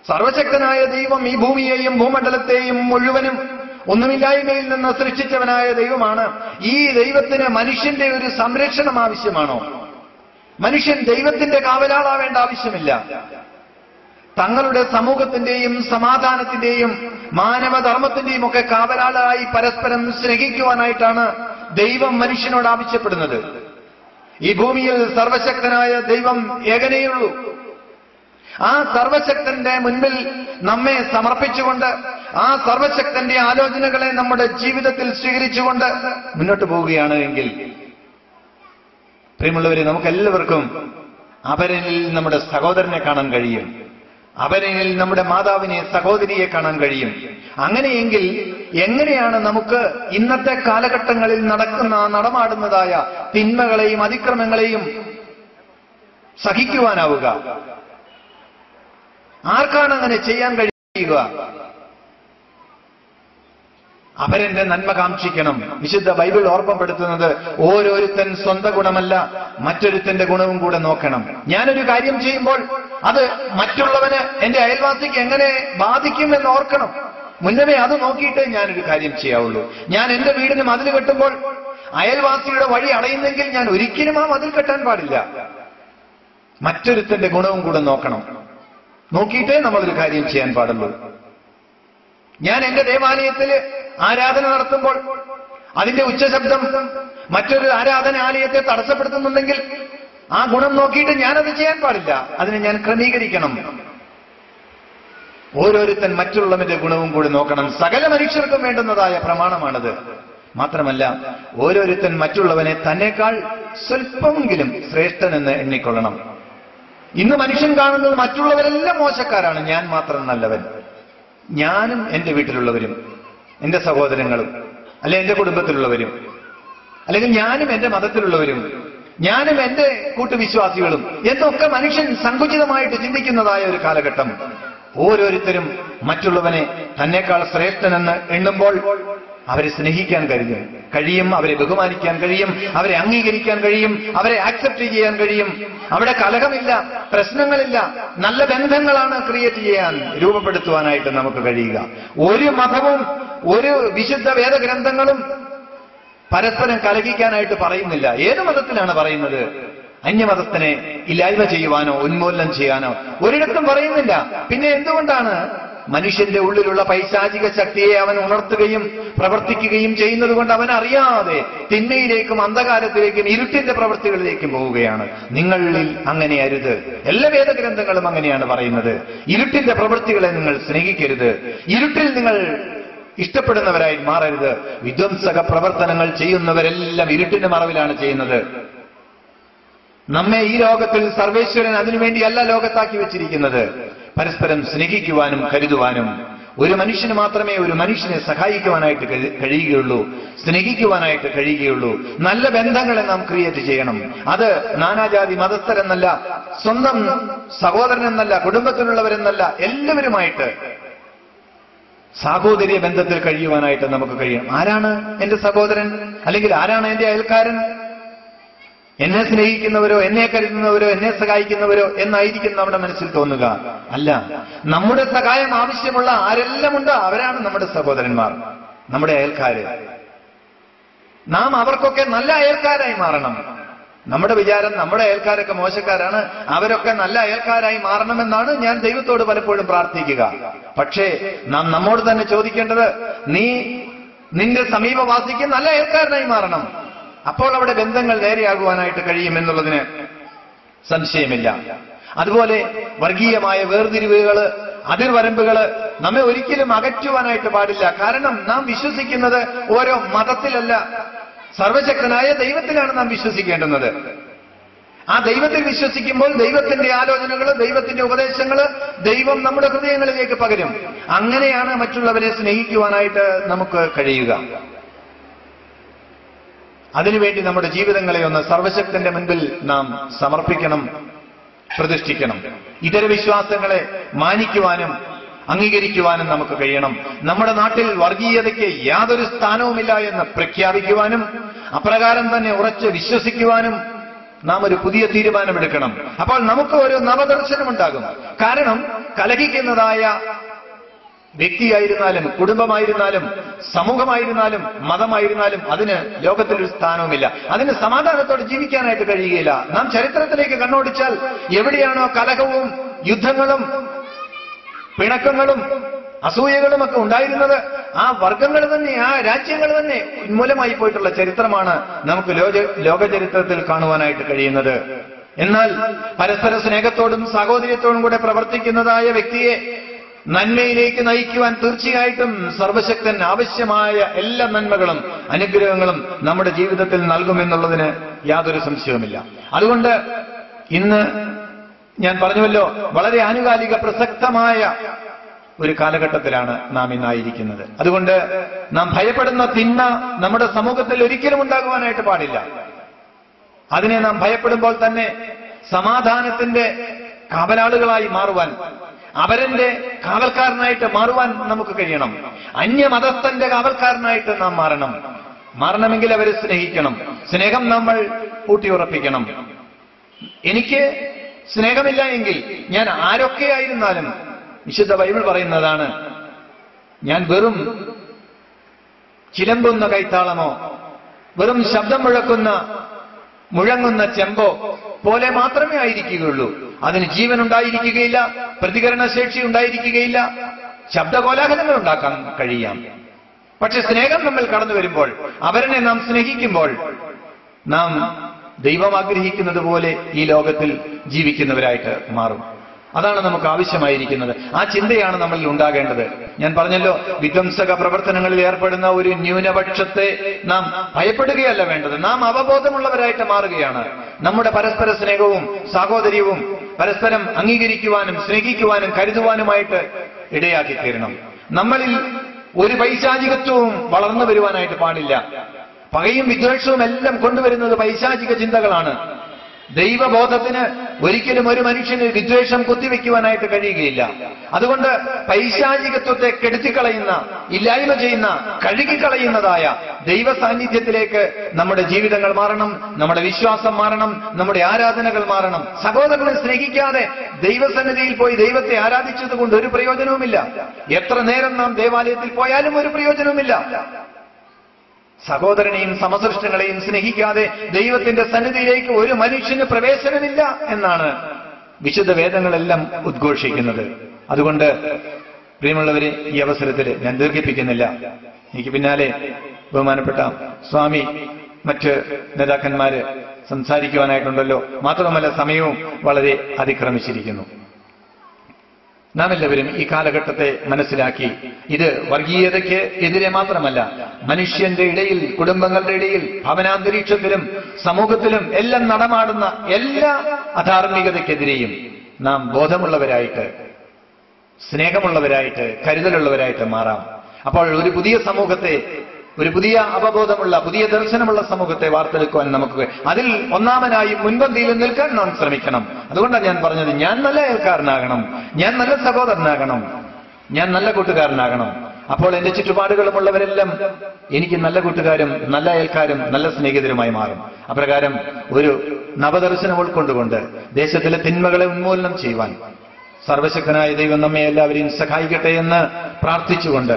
സർവശക്തനായ ദൈവം ഈ ഭൂമിയെയും ഭൂമണ്ഡലത്തെയും മുഴുവനും ഒന്നുമില്ലായ്മയിൽ നിന്ന് സൃഷ്ടിച്ചവനായ ദൈവമാണ്. ഈ ദൈവത്തിന് മനുഷ്യന്റെ ഒരു സംരക്ഷണം ആവശ്യമാണോ? മനുഷ്യൻ ദൈവത്തിന്റെ കാവലാളാവേണ്ട ആവശ്യമില്ല. തങ്ങളുടെ സമൂഹത്തിന്റെയും സമാധാനത്തിന്റെയും മാനവധർമ്മത്തിന്റെയും ഒക്കെ കാവലാളായി പരസ്പരം സ്നേഹിക്കുവാനായിട്ടാണ് ദൈവം മനുഷ്യനോട് ആവശ്യപ്പെടുന്നത്. ഈ ഭൂമിയിൽ സർവശക്തനായ ദൈവം ഏകനേയുള്ളൂ. ആ സർവശക്തന്റെ മുൻപിൽ നമ്മെ സമർപ്പിച്ചുകൊണ്ട്, ആ സർവശക്തന്റെ ആലോചനകളെ നമ്മുടെ ജീവിതത്തിൽ സ്വീകരിച്ചുകൊണ്ട് മുന്നോട്ട് പോവുകയാണ് എങ്കിൽ, പ്രിയമുള്ളവരെ, നമുക്കെല്ലാവർക്കും അവരിൽ നമ്മുടെ സഹോദരനെ കാണാൻ കഴിയും. അവരിൽ നമ്മുടെ മാതാവിനെ, സഹോദരിയെ കാണാൻ കഴിയും. അങ്ങനെയെങ്കിൽ എങ്ങനെയാണ് നമുക്ക് ഇന്നത്തെ കാലഘട്ടങ്ങളിൽ നടമാടുന്നതായ തിന്മകളെയും അതിക്രമങ്ങളെയും സഹിക്കുവാനാവുക? ആർക്കാണ് അങ്ങനെ ചെയ്യാൻ കഴിയുക? അവരെന്റെ നന്മ കാക്ഷിക്കണം. വിശുദ്ധ ബൈബിൾ ഓർമ്മപ്പെടുത്തുന്നത് ഓരോരുത്തൻ സ്വന്തം ഗുണമല്ല, മറ്റൊരുത്തന്റെ ഗുണവും കൂടെ നോക്കണം. ഞാനൊരു കാര്യം ചെയ്യുമ്പോൾ അത് മറ്റുള്ളവന്, എന്റെ അയൽവാസിക്ക് എങ്ങനെ ബാധിക്കുമെന്ന് ഓർക്കണം. മുന്നമേ അത് നോക്കിയിട്ടേ ഞാനൊരു കാര്യം ചെയ്യാവുള്ളൂ. ഞാൻ എന്റെ വീടിന് മതിൽ കെട്ടുമ്പോൾ അയൽവാസിയുടെ വഴി അടയുന്നെങ്കിൽ ഞാൻ ഒരിക്കലും ആ മതിൽ കെട്ടാൻ പാടില്ല. മറ്റൊരുത്തന്റെ ഗുണവും കൂടെ നോക്കണം. നോക്കിയിട്ടേ നമ്മളൊരു കാര്യം ചെയ്യാൻ പാടുള്ളൂ. ഞാൻ എന്റെ ദേവാലയത്തിൽ ആരാധന നടത്തുമ്പോൾ അതിന്റെ ഉച്ചശബ്ദം മറ്റൊരു ആരാധനാലയത്തെ തടസ്സപ്പെടുത്തുന്നുണ്ടെങ്കിൽ ആ ഗുണം നോക്കിയിട്ട് ഞാനത് ചെയ്യാൻ പാടില്ല. അതിനെ ഞാൻ ക്രമീകരിക്കണം. ഓരോരുത്തൻ മറ്റുള്ളവന്റെ ഗുണവും കൂടി നോക്കണം. സകല മനുഷ്യർക്കും വേണ്ടുന്നതായ പ്രമാണമാണത്. മാത്രമല്ല, ഓരോരുത്തൻ മറ്റുള്ളവനെ തന്നെക്കാൾ സ്വല്പമെങ്കിലും ശ്രേഷ്ഠനെന്ന് എണ്ണിക്കൊള്ളണം. ഇന്ന് മനുഷ്യൻ കാണുന്നത് മറ്റുള്ളവരെല്ലാം മോശക്കാരാണ്, ഞാൻ മാത്രം നല്ലവൻ. ഞാനും എന്റെ വീട്ടിലുള്ളവരും, എന്റെ സഹോദരങ്ങളും, അല്ലെ എന്റെ കുടുംബത്തിലുള്ളവരും, അല്ലെങ്കിൽ ഞാനും എന്റെ മതത്തിലുള്ളവരും, ഞാനും എന്റെ കൂട്ടുവിശ്വാസികളും എന്നൊക്കെ മനുഷ്യൻ സങ്കുചിതമായിട്ട് ചിന്തിക്കുന്നതായ ഒരു കാലഘട്ടം. ഓരോരുത്തരും മറ്റുള്ളവനെ തന്നെക്കാൾ ശ്രേഷ്ഠനെന്ന് എണ്ണുമ്പോൾ അവരെ സ്നേഹിക്കാൻ കഴിയും, അവരെ ബഹുമാനിക്കാൻ കഴിയും, അവരെ അംഗീകരിക്കാൻ കഴിയും, അവരെ ആക്സെപ്റ്റ് ചെയ്യാൻ കഴിയും. അവിടെ കലഹമില്ല, പ്രശ്നങ്ങളില്ല, നല്ല ബന്ധങ്ങളാണ് ക്രിയേറ്റ് ചെയ്യാൻ, രൂപപ്പെടുത്തുവാനായിട്ട് നമുക്ക് കഴിയുക. ഒരു മതവും ഒരു വിശുദ്ധ വേദഗ്രന്ഥങ്ങളും പരസ്പരം കലഹിക്കാനായിട്ട് പറയുന്നില്ല. ഏത് മതത്തിലാണ് പറയുന്നത്? അന്യമതത്തിനെ ഇല്ലായ്മ ചെയ്യുവാനോ ഉന്മൂലനം ചെയ്യാനോ ഒരിടത്തും പറയുന്നില്ല. പിന്നെ എന്തുകൊണ്ടാണ് മനുഷ്യന്റെ ഉള്ളിലുള്ള പൈശാചിക ശക്തിയെ അവൻ ഉണർത്തുകയും പ്രവർത്തിക്കുകയും ചെയ്യുന്നത് കൊണ്ട് അവൻ അറിയാതെ തിന്മയിലേക്കും അന്ധകാരത്തിലേക്കും ഇരുട്ടിന്റെ പ്രവൃത്തികളിലേക്കും പോവുകയാണ്. നിങ്ങളിൽ അങ്ങനെ അരുത്. എല്ലാ വേദഗ്രന്ഥങ്ങളും അങ്ങനെയാണ് പറയുന്നത്. ഇരുട്ടിന്റെ പ്രവൃത്തികളെ നിങ്ങൾ സ്നേഹിക്കരുത്. ഇരുട്ടിൽ നിങ്ങൾ ഇഷ്ടപ്പെടുന്നവരായി മാറരുത്. വിധ്വംസക പ്രവർത്തനങ്ങൾ ചെയ്യുന്നവരെല്ലാം ഇരുട്ടിന്റെ മറവിലാണ് ചെയ്യുന്നത്. നമ്മെ ഈ ലോകത്തിൽ സർവേശ്വരൻ അതിനുവേണ്ടിയല്ല ലോകത്താക്കി വെച്ചിരിക്കുന്നത്. പരസ്പരം സ്നേഹിക്കുവാനും കരുതുവാനും. ഒരു മനുഷ്യന് മാത്രമേ ഒരു മനുഷ്യനെ സഹായിക്കുവാനായിട്ട് കഴിയുകയുള്ളൂ, സ്നേഹിക്കുവാനായിട്ട് കഴിയുകയുള്ളൂ. നല്ല ബന്ധങ്ങളെ നാം ക്രിയേറ്റ് ചെയ്യണം. അത് നാനാജാതി മതസ്ഥരെന്നല്ല, സ്വന്തം സഹോദരനെന്നല്ല, കുടുംബത്തിലുള്ളവരെന്നല്ല, എല്ലാവരുമായിട്ട് സാഹോദര്യ ബന്ധത്തിൽ കഴിയുവാനായിട്ട് നമുക്ക് കഴിയണം. ആരാണ് എന്റെ സഹോദരൻ, അല്ലെങ്കിൽ ആരാണ് എന്റെ അയൽക്കാരൻ? എന്നെ സ്നേഹിക്കുന്നവരോ, എന്നെ കരുതുന്നവരോ, എന്നെ സഹായിക്കുന്നവരോ എന്നായിരിക്കും നമ്മുടെ മനസ്സിൽ തോന്നുക. അല്ല, നമ്മുടെ സഹായം ആവശ്യമുള്ള ആരെല്ലാം ഉണ്ടോ അവരാണ് നമ്മുടെ സഹോദരന്മാർ, നമ്മുടെ അയൽക്കാര്. നാം അവർക്കൊക്കെ നല്ല അയൽക്കാരായി മാറണം. നമ്മുടെ വിചാരം നമ്മുടെ അയൽക്കാരൊക്കെ മോശക്കാരാണ്, അവരൊക്കെ നല്ല അയൽക്കാരായി മാറണമെന്നാണ് ഞാൻ ദൈവത്തോട് പലപ്പോഴും പ്രാർത്ഥിക്കുക. പക്ഷേ നാം നമ്മോട് തന്നെ ചോദിക്കേണ്ടത്, നീ നിന്റെ സമീപവാസിക്ക് നല്ല അയൽക്കാരനായി മാറണം. അപ്പോൾ അവിടെ ബന്ധങ്ങൾ നേരെയാകുവാനായിട്ട് കഴിയുമെന്നുള്ളതിന് സംശയമില്ല. അതുപോലെ വർഗീയമായ വേർതിരിവുകൾ അതിർവരമ്പുകൾ നമ്മെ ഒരിക്കലും അകറ്റുവാനായിട്ട് പാടില്ല. കാരണം നാം വിശ്വസിക്കുന്നത് ഓരോ മതത്തിലല്ല, സർവശക്തനായ ദൈവത്തിലാണ് നാം വിശ്വസിക്കേണ്ടുന്നത്. ആ ദൈവത്തിൽ വിശ്വസിക്കുമ്പോൾ ദൈവത്തിന്റെ ആലോചനകൾ, ദൈവത്തിന്റെ ഉപദേശങ്ങൾ ദൈവം നമ്മുടെ ഹൃദയങ്ങളിലേക്ക് പകരും. അങ്ങനെയാണ് മറ്റുള്ളവരെ സ്നേഹിക്കുവാനായിട്ട് നമുക്ക് കഴിയുക. അതിനുവേണ്ടി നമ്മുടെ ജീവിതങ്ങളെ ഒന്ന് സർവശക്തന്റെ മുൻപിൽ നാം സമർപ്പിക്കണം, പ്രതിഷ്ഠിക്കണം. ഇതര വിശ്വാസങ്ങളെ മാനിക്കുവാനും അംഗീകരിക്കുവാനും നമുക്ക് കഴിയണം. നമ്മുടെ നാട്ടിൽ വർഗീയതയ്ക്ക് യാതൊരു സ്ഥാനവുമില്ല എന്ന് പ്രഖ്യാപിക്കുവാനും അപ്രകാരം തന്നെ ഉറച്ച് വിശ്വസിക്കുവാനും നാം ഒരു പുതിയ തീരുമാനമെടുക്കണം. അപ്പോൾ നമുക്ക് ഒരു നവദർശനമുണ്ടാകും. കാരണം കലഹിക്കുന്നതായ വ്യക്തിയായിരുന്നാലും കുടുംബമായിരുന്നാലും സമൂഹമായിരുന്നാലും മതമായിരുന്നാലും അതിന് ലോകത്തിലൊരു സ്ഥാനവുമില്ല. അതിന് സമാധാനത്തോടെ ജീവിക്കാനായിട്ട് കഴിയുകയില്ല. നാം ചരിത്രത്തിലേക്ക് കണ്ണോടിച്ചാൽ എവിടെയാണോ കലഹവും യുദ്ധങ്ങളും പിണക്കങ്ങളും അസൂയകളും ഒക്കെ ഉണ്ടായിരുന്നത്, ആ വർഗങ്ങൾ തന്നെ, ആ രാജ്യങ്ങൾ തന്നെ ഉന്മൂലമായി പോയിട്ടുള്ള ചരിത്രമാണ് നമുക്ക് ലോക ചരിത്രത്തിൽ കാണുവാനായിട്ട് കഴിയുന്നത്. എന്നാൽ പരസ്പര സ്നേഹത്തോടും സാഹോദര്യത്തോടും കൂടെ പ്രവർത്തിക്കുന്നതായ വ്യക്തിയെ നന്മയിലേക്ക് നയിക്കുവാൻ തീർച്ചയായിട്ടും സർവശക്തൻ ആവശ്യമായ എല്ലാ നന്മകളും അനുഗ്രഹങ്ങളും നമ്മുടെ ജീവിതത്തിൽ നൽകുമെന്നുള്ളതിന് യാതൊരു സംശയവുമില്ല. അതുകൊണ്ട് ഇന്ന് ഞാൻ പറഞ്ഞുവല്ലോ, വളരെ ആനുകാലിക പ്രസക്തമായ ഒരു കാലഘട്ടത്തിലാണ് നാം ഇന്നായിരിക്കുന്നത്. അതുകൊണ്ട് നാം ഭയപ്പെടുന്ന തിന്മ നമ്മുടെ സമൂഹത്തിൽ ഒരിക്കലും ഉണ്ടാകുവാനായിട്ട് പാടില്ല. അതിനെ നാം ഭയപ്പെടുമ്പോൾ തന്നെ സമാധാനത്തിന്റെ കാവലാളുകളായി മാറുവാൻ, അവരന്റെ കാവൽക്കാരനായിട്ട് മാറുവാൻ നമുക്ക് കഴിയണം. അന്യമതസ്ഥന്റെ കാവൽക്കാരനായിട്ട് നാം മാറണമെങ്കിൽ അവരെ സ്നേഹിക്കണം. സ്നേഹം നമ്മൾ ഊട്ടിയുറപ്പിക്കണം. എനിക്ക് സ്നേഹമില്ല എങ്കിൽ ഞാൻ ആരൊക്കെയായിരുന്നാലും, വിശുദ്ധ ബൈബിൾ പറയുന്നതാണ്, ഞാൻ വെറും ചിലമ്പുന്ന കൈത്താളമോ വെറും ശബ്ദം മുഴങ്ങുന്ന ചെമ്പോ പോലെ മാത്രമേ ആയിരിക്കുകയുള്ളൂ. അതിന് ജീവൻ ഉണ്ടായിരിക്കുകയില്ല, പ്രതികരണശേഷി ഉണ്ടായിരിക്കുകയില്ല, ശബ്ദകോലാഹലങ്ങൾ ഉണ്ടാക്കാൻ കഴിയാം. പക്ഷെ സ്നേഹം നമ്മൾ കടന്നു വരുമ്പോൾ, അവരെ നാം സ്നേഹിക്കുമ്പോൾ, നാം ദൈവം ആഗ്രഹിക്കുന്നത് പോലെ ഈ ലോകത്തിൽ ജീവിക്കുന്നവരായിട്ട് മാറും. അതാണ് നമുക്ക് ആവശ്യമായിരിക്കുന്നത്. ആ ചിന്തയാണ് നമ്മളിൽ ഉണ്ടാകേണ്ടത്. ഞാൻ പറഞ്ഞല്ലോ, വിധ്വംസക പ്രവർത്തനങ്ങളിൽ ഏർപ്പെടുന്ന ഒരു ന്യൂനപക്ഷത്തെ നാം ഭയപ്പെടുകയല്ല വേണ്ടത്, നാം അവബോധമുള്ളവരായിട്ട് മാറുകയാണ്. നമ്മുടെ പരസ്പര സ്നേഹവും സാഹോദര്യവും പരസ്പരം അംഗീകരിക്കുവാനും സ്നേഹിക്കുവാനും കരുതുവാനുമായിട്ട് ഇടയാക്കി തീരണം. നമ്മളിൽ ഒരു പൈശാചികത്വവും വളർന്നു വരുവാനായിട്ട് പാടില്ല. പകയും വിദ്വേഷവും എല്ലാം കൊണ്ടുവരുന്നത് പൈശാചിക ചിന്തകളാണ്. ദൈവബോധത്തിന് ഒരിക്കലും ഒരു മനുഷ്യന് വിദ്വേഷം കുത്തിവെക്കുവാനായിട്ട് കഴിയുകയില്ല. അതുകൊണ്ട് പൈശാചികത്വത്തെ കെടുത്തിക്കളയുന്ന, ഇല്ലായ്മ ചെയ്യുന്ന, കഴുകിക്കളയുന്നതായ ദൈവ സാന്നിധ്യത്തിലേക്ക് നമ്മുടെ ജീവിതങ്ങൾ മാറണം, നമ്മുടെ വിശ്വാസം മാറണം, നമ്മുടെ ആരാധനകൾ മാറണം. സഹോദരനെ സ്നേഹിക്കാതെ ദൈവസന്നിധിയിൽ പോയി ദൈവത്തെ ആരാധിച്ചതുകൊണ്ട് ഒരു പ്രയോജനവുമില്ല. എത്ര നേരം നാം ദേവാലയത്തിൽ പോയാലും ഒരു പ്രയോജനവുമില്ല. സഹോദരനെയും സമസൃഷ്ടങ്ങളെയും സ്നേഹിക്കാതെ ദൈവത്തിന്റെ സന്നിധിയിലേക്ക് ഒരു മനുഷ്യന് പ്രവേശനമില്ല എന്നാണ് വിശുദ്ധ വേദങ്ങളെല്ലാം ഉദ്ഘോഷിക്കുന്നത്. അതുകൊണ്ട് പ്രിയമുള്ളവരെ, ഈ അവസരത്തിൽ ഞാൻ ദീർഘിപ്പിക്കുന്നില്ല. എനിക്ക് പിന്നാലെ ബഹുമാനപ്പെട്ട സ്വാമി, മറ്റ് നേതാക്കന്മാര് സംസാരിക്കുവാനായിട്ടുണ്ടല്ലോ. മാത്രമല്ല, സമയവും വളരെ അതിക്രമിച്ചിരിക്കുന്നു. നാം എല്ലാവരും ഈ കാലഘട്ടത്തെ മനസ്സിലാക്കി, ഇത് വർഗീയതയ്ക്ക് എതിരെ മാത്രമല്ല, മനുഷ്യന്റെ ഇടയിൽ, കുടുംബങ്ങളുടെ ഇടയിൽ, ഭവനാന്തരീക്ഷത്തിലും സമൂഹത്തിലും എല്ലാം നടമാടുന്ന എല്ലാ അധാർമികതയ്ക്കെതിരെയും നാം ബോധമുള്ളവരായിട്ട്, സ്നേഹമുള്ളവരായിട്ട്, കരുതലുള്ളവരായിട്ട് മാറാം. അപ്പോൾ ഒരു പുതിയ സമൂഹത്തെ, ഒരു പുതിയ അവബോധമുള്ള, പുതിയ ദർശനമുള്ള സമൂഹത്തെ വാർത്തെടുക്കുവാൻ നമുക്ക്, അതിൽ ഒന്നാമനായി മുൻപന്തിയിൽ നിൽക്കാൻ നാം ശ്രമിക്കണം. അതുകൊണ്ടാണ് ഞാൻ പറഞ്ഞത്, ഞാൻ നല്ല അയൽക്കാരനാകണം, ഞാൻ നല്ല സഹോദരനാകണം, ഞാൻ നല്ല കൂട്ടുകാരനാകണം. അപ്പോൾ എന്റെ ചുറ്റുപാടുകളുമുള്ളവരെല്ലാം എനിക്ക് നല്ല കൂട്ടുകാരും നല്ല അയൽക്കാരും നല്ല സ്നേഹിതരുമായി മാറും. അപ്രകാരം ഒരു നവദർശനം ഉൾക്കൊണ്ടുകൊണ്ട് ദേശത്തിലെ തിന്മകളെ ഉന്മൂലനം ചെയ്യുവാൻ സർവശക്തനായ ദൈവം നമ്മെ എല്ലാവരെയും സഹായിക്കട്ടെ എന്ന് പ്രാർത്ഥിച്ചുകൊണ്ട്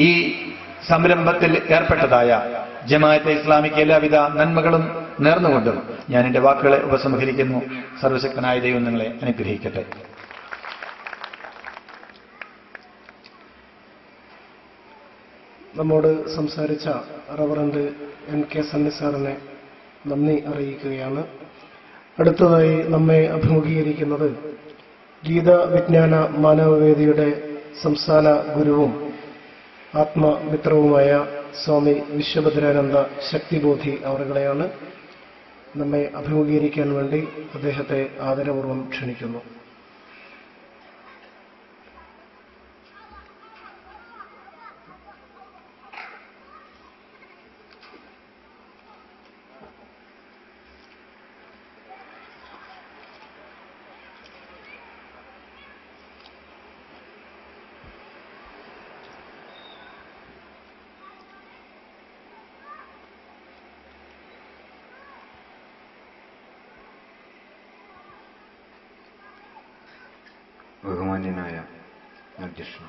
ഈ സംരംഭത്തിൽ ഏർപ്പെട്ടതായ ജമാഅത്തെ ഇസ്ലാമിക്ക് എല്ലാവിധ നന്മകളും നേർന്നുകൊണ്ടും ഞാൻ എന്റെ വാക്കുകളെ ഉപസംഹരിക്കുന്നു. സർവശക്തനായ ദൈവം നിങ്ങളെ അനുഗ്രഹിക്കട്ടെ. നമ്മോട് സംസാരിച്ച റവറന്റ് NK സണ്ണി സാറിനെ നന്ദി അറിയിക്കുകയാണ്. അടുത്തതായി നമ്മെ അഭിമുഖീകരിക്കുന്നത് ഗീത വിജ്ഞാന മാനവവേദിയുടെ സംസ്ഥാന ഗുരുവും ആത്മമിത്രവുമായ സ്വാമി വിശ്വഭദ്രാനന്ദ ശക്തിബോധി അവരുകളെയാണ് നമ്മെ അഭിമുഖീകരിക്കാൻ വേണ്ടി അദ്ദേഹത്തെ ആദരപൂർവ്വം ക്ഷണിക്കുന്നു. ബഹുമാന്യനായ അധ്യക്ഷൻ,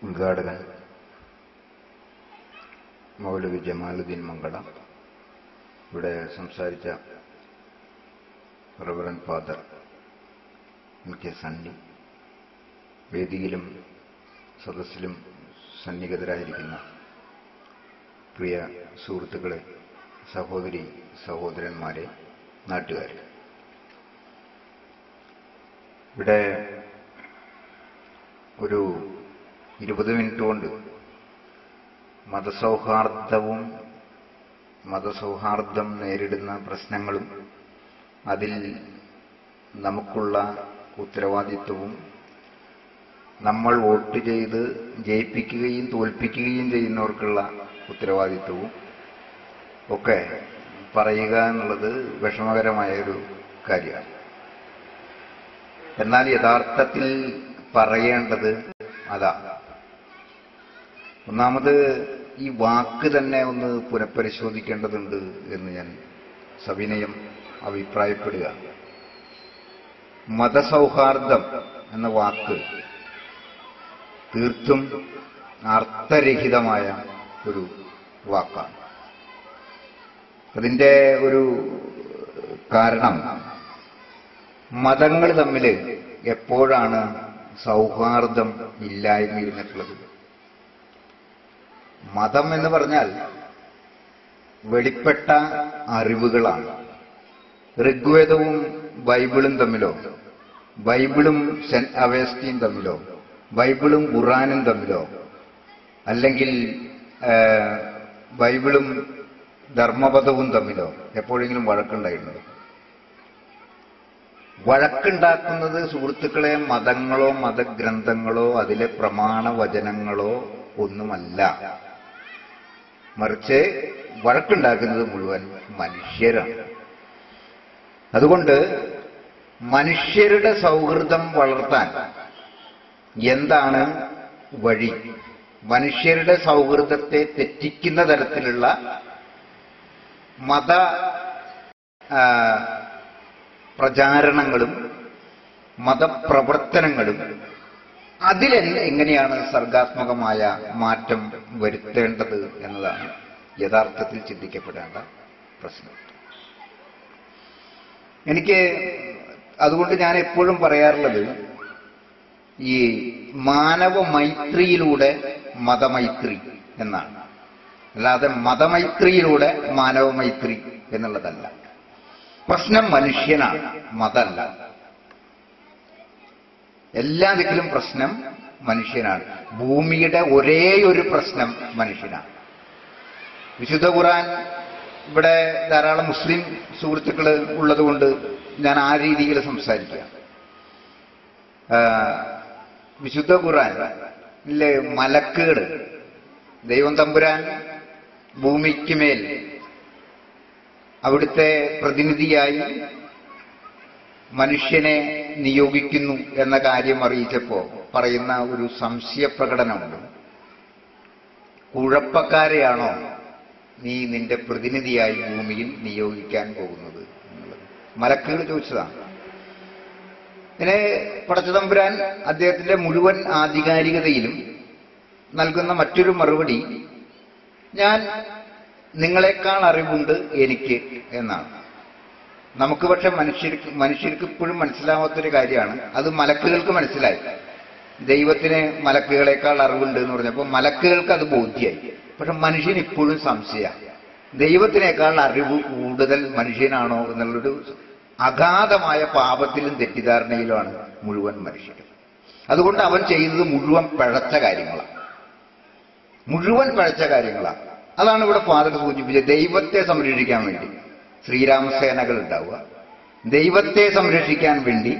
ഉദ്ഘാടകൻ മൗലവി ജമാലുദ്ദീൻ മംഗള, ഇവിടെ സംസാരിച്ച റവറന്റ് ഫാദർ കെ സണ്ണി, വേദിയിലും സദസ്സിലും സന്നിഹിതരായിരിക്കുന്ന പ്രിയ സുഹൃത്തുക്കളെ, സഹോദരി സഹോദരന്മാരെ, നാട്ടുകാരെ, ഇവിടെ ഒരു 20 മിനിറ്റ് കൊണ്ട് മതസൗഹാർദ്ദം നേരിടുന്ന പ്രശ്നങ്ങളും അതിൽ നമുക്കുള്ള ഉത്തരവാദിത്വവും നമ്മൾ വോട്ട് ചെയ്ത് ജയിപ്പിക്കുകയും തോൽപ്പിക്കുകയും ചെയ്യുന്നവർക്കുള്ള ഉത്തരവാദിത്വവും ഒക്കെ പറയുക എന്നുള്ളത് വിഷമകരമായ ഒരു കാര്യമാണ്. എന്നാൽ യഥാർത്ഥത്തിൽ പറയേണ്ടത് അതാണ്. ഒന്നാമത് ഈ വാക്ക് തന്നെ ഒന്ന് പുനഃപരിശോധിക്കേണ്ടതുണ്ട് എന്ന് ഞാൻ സവിനയം അഭിപ്രായപ്പെടുക. മതസൗഹാർദ്ദം എന്ന വാക്ക് തീർത്തും അർത്ഥരഹിതമായ ഒരു വാക്കാണ്. അതിന്റെ ഒരു കാരണം, മതങ്ങൾ തമ്മിൽ എപ്പോഴാണ് സൗഹാർദ്ദം ഇല്ലായ്മയിരുന്നിട്ടുള്ളത്? മതം എന്ന് പറഞ്ഞാൽ വെളിപ്പെട്ട അറിവുകളാണ്. ഋഗ്വേദവും ബൈബിളും തമ്മിലോ, ബൈബിളും സെന്റ് അവസ്തീൻ തമ്മിലോ, ബൈബിളും ഖുറാനും തമ്മിലോ, അല്ലെങ്കിൽ ബൈബിളും ധർമ്മപദവും തമ്മിലോ എപ്പോഴെങ്കിലും വഴക്കുണ്ടായിരുന്നു? വഴക്കുണ്ടാക്കുന്നത് സുഹൃത്തുക്കളെ മതങ്ങളോ മതഗ്രന്ഥങ്ങളോ അതിലെ പ്രമാണവചനങ്ങളോ ഒന്നുമല്ല, മറിച്ച് വഴക്കുണ്ടാക്കുന്നത് മുഴുവൻ മനുഷ്യരാണ്. അതുകൊണ്ട് മനുഷ്യരുടെ സൗഹൃദം വളർത്താൻ എന്താണ് വഴി? മനുഷ്യരുടെ സൗഹൃദത്തെ തെറ്റിക്കുന്ന തരത്തിലുള്ള മത പ്രചാരണങ്ങളും മതപ്രവർത്തനങ്ങളും അതിലെങ്ങനെയാണ് സർഗാത്മകമായ മാറ്റം വരുത്തേണ്ടത് എന്നതാണ് യഥാർത്ഥത്തിൽ ചിന്തിക്കപ്പെടേണ്ട പ്രശ്നം. അതുകൊണ്ട് ഞാൻ എപ്പോഴും പറയാറുള്ളത്, ഈ മാനവ മൈത്രിയിലൂടെ മതമൈത്രി എന്നാണ്, അല്ലാതെ മതമൈത്രിയിലൂടെ മാനവ മൈത്രി എന്നുള്ളതല്ല. പ്രശ്നം മനുഷ്യനാണ്, മതമല്ല. എല്ലാ ദിക്കിലും പ്രശ്നം മനുഷ്യനാണ്. ഭൂമിയുടെ ഒരേ ഒരു പ്രശ്നം മനുഷ്യനാണ്. വിശുദ്ധ ഖുർആൻ, ഇവിടെ ധാരാളം മുസ്ലിം സുഹൃത്തുക്കൾ ഉള്ളതുകൊണ്ട് ഞാൻ ആ രീതിയിൽ സംസാരിക്കാം. വിശുദ്ധ ഖുർആനിലെ മലക്കുകൾ, ദൈവം തമ്പുരാൻ ഭൂമിക്ക് മേൽ അവിടുത്തെ പ്രതിനിധിയായി മനുഷ്യനെ നിയോഗിക്കുന്നു എന്ന കാര്യം അറിയിച്ചപ്പോ പറയുന്ന ഒരു സംശയപ്രകടനമുണ്ട്. കുഴപ്പക്കാരെയാണോ നീ നിന്റെ പ്രതിനിധിയായി ഭൂമിയിൽ നിയോഗിക്കാൻ പോകുന്നത് എന്നുള്ളത് മലക്കുകൾ ചോദിച്ചതാണ്. ഇതിനെ പടച്ചതമ്പുരാൻ അദ്ദേഹത്തിന്റെ മുഴുവൻ ആധികാരികതയിലും നൽകുന്ന മറ്റൊരു മറുപടി, ഞാൻ നിങ്ങളെക്കാൾ അറിവുണ്ട് എനിക്ക് എന്നാണ്. നമുക്ക് പക്ഷെ മനുഷ്യർക്ക് ഇപ്പോഴും മനസ്സിലാവാത്തൊരു കാര്യമാണ്. അത് മലക്കുകൾക്ക് മനസ്സിലായി. ദൈവത്തിന് മലക്കുകളെക്കാൾ അറിവുണ്ട് എന്ന് പറഞ്ഞപ്പോൾ മലക്കുകൾക്ക് അത് ബോധ്യായി. പക്ഷെ മനുഷ്യന് ഇപ്പോഴും സംശയമാണ്, ദൈവത്തിനേക്കാൾ അറിവ് കൂടുതൽ മനുഷ്യനാണോ എന്നുള്ളൊരു അഗാധമായ പാപത്തിലും തെറ്റിദ്ധാരണയിലുമാണ് മുഴുവൻ മനുഷ്യരും. അതുകൊണ്ട് അവൻ ചെയ്തത് മുഴുവൻ പിഴച്ച കാര്യങ്ങളാണ്, മുഴുവൻ പിഴച്ച കാര്യങ്ങളാണ്. അതാണ് ഇവിടെ ഫാദർ സൂചിപ്പിച്ചത്. ദൈവത്തെ സംരക്ഷിക്കാൻ വേണ്ടി ശ്രീരാമസേനകൾ ഉണ്ടാവുക, ദൈവത്തെ സംരക്ഷിക്കാൻ വേണ്ടി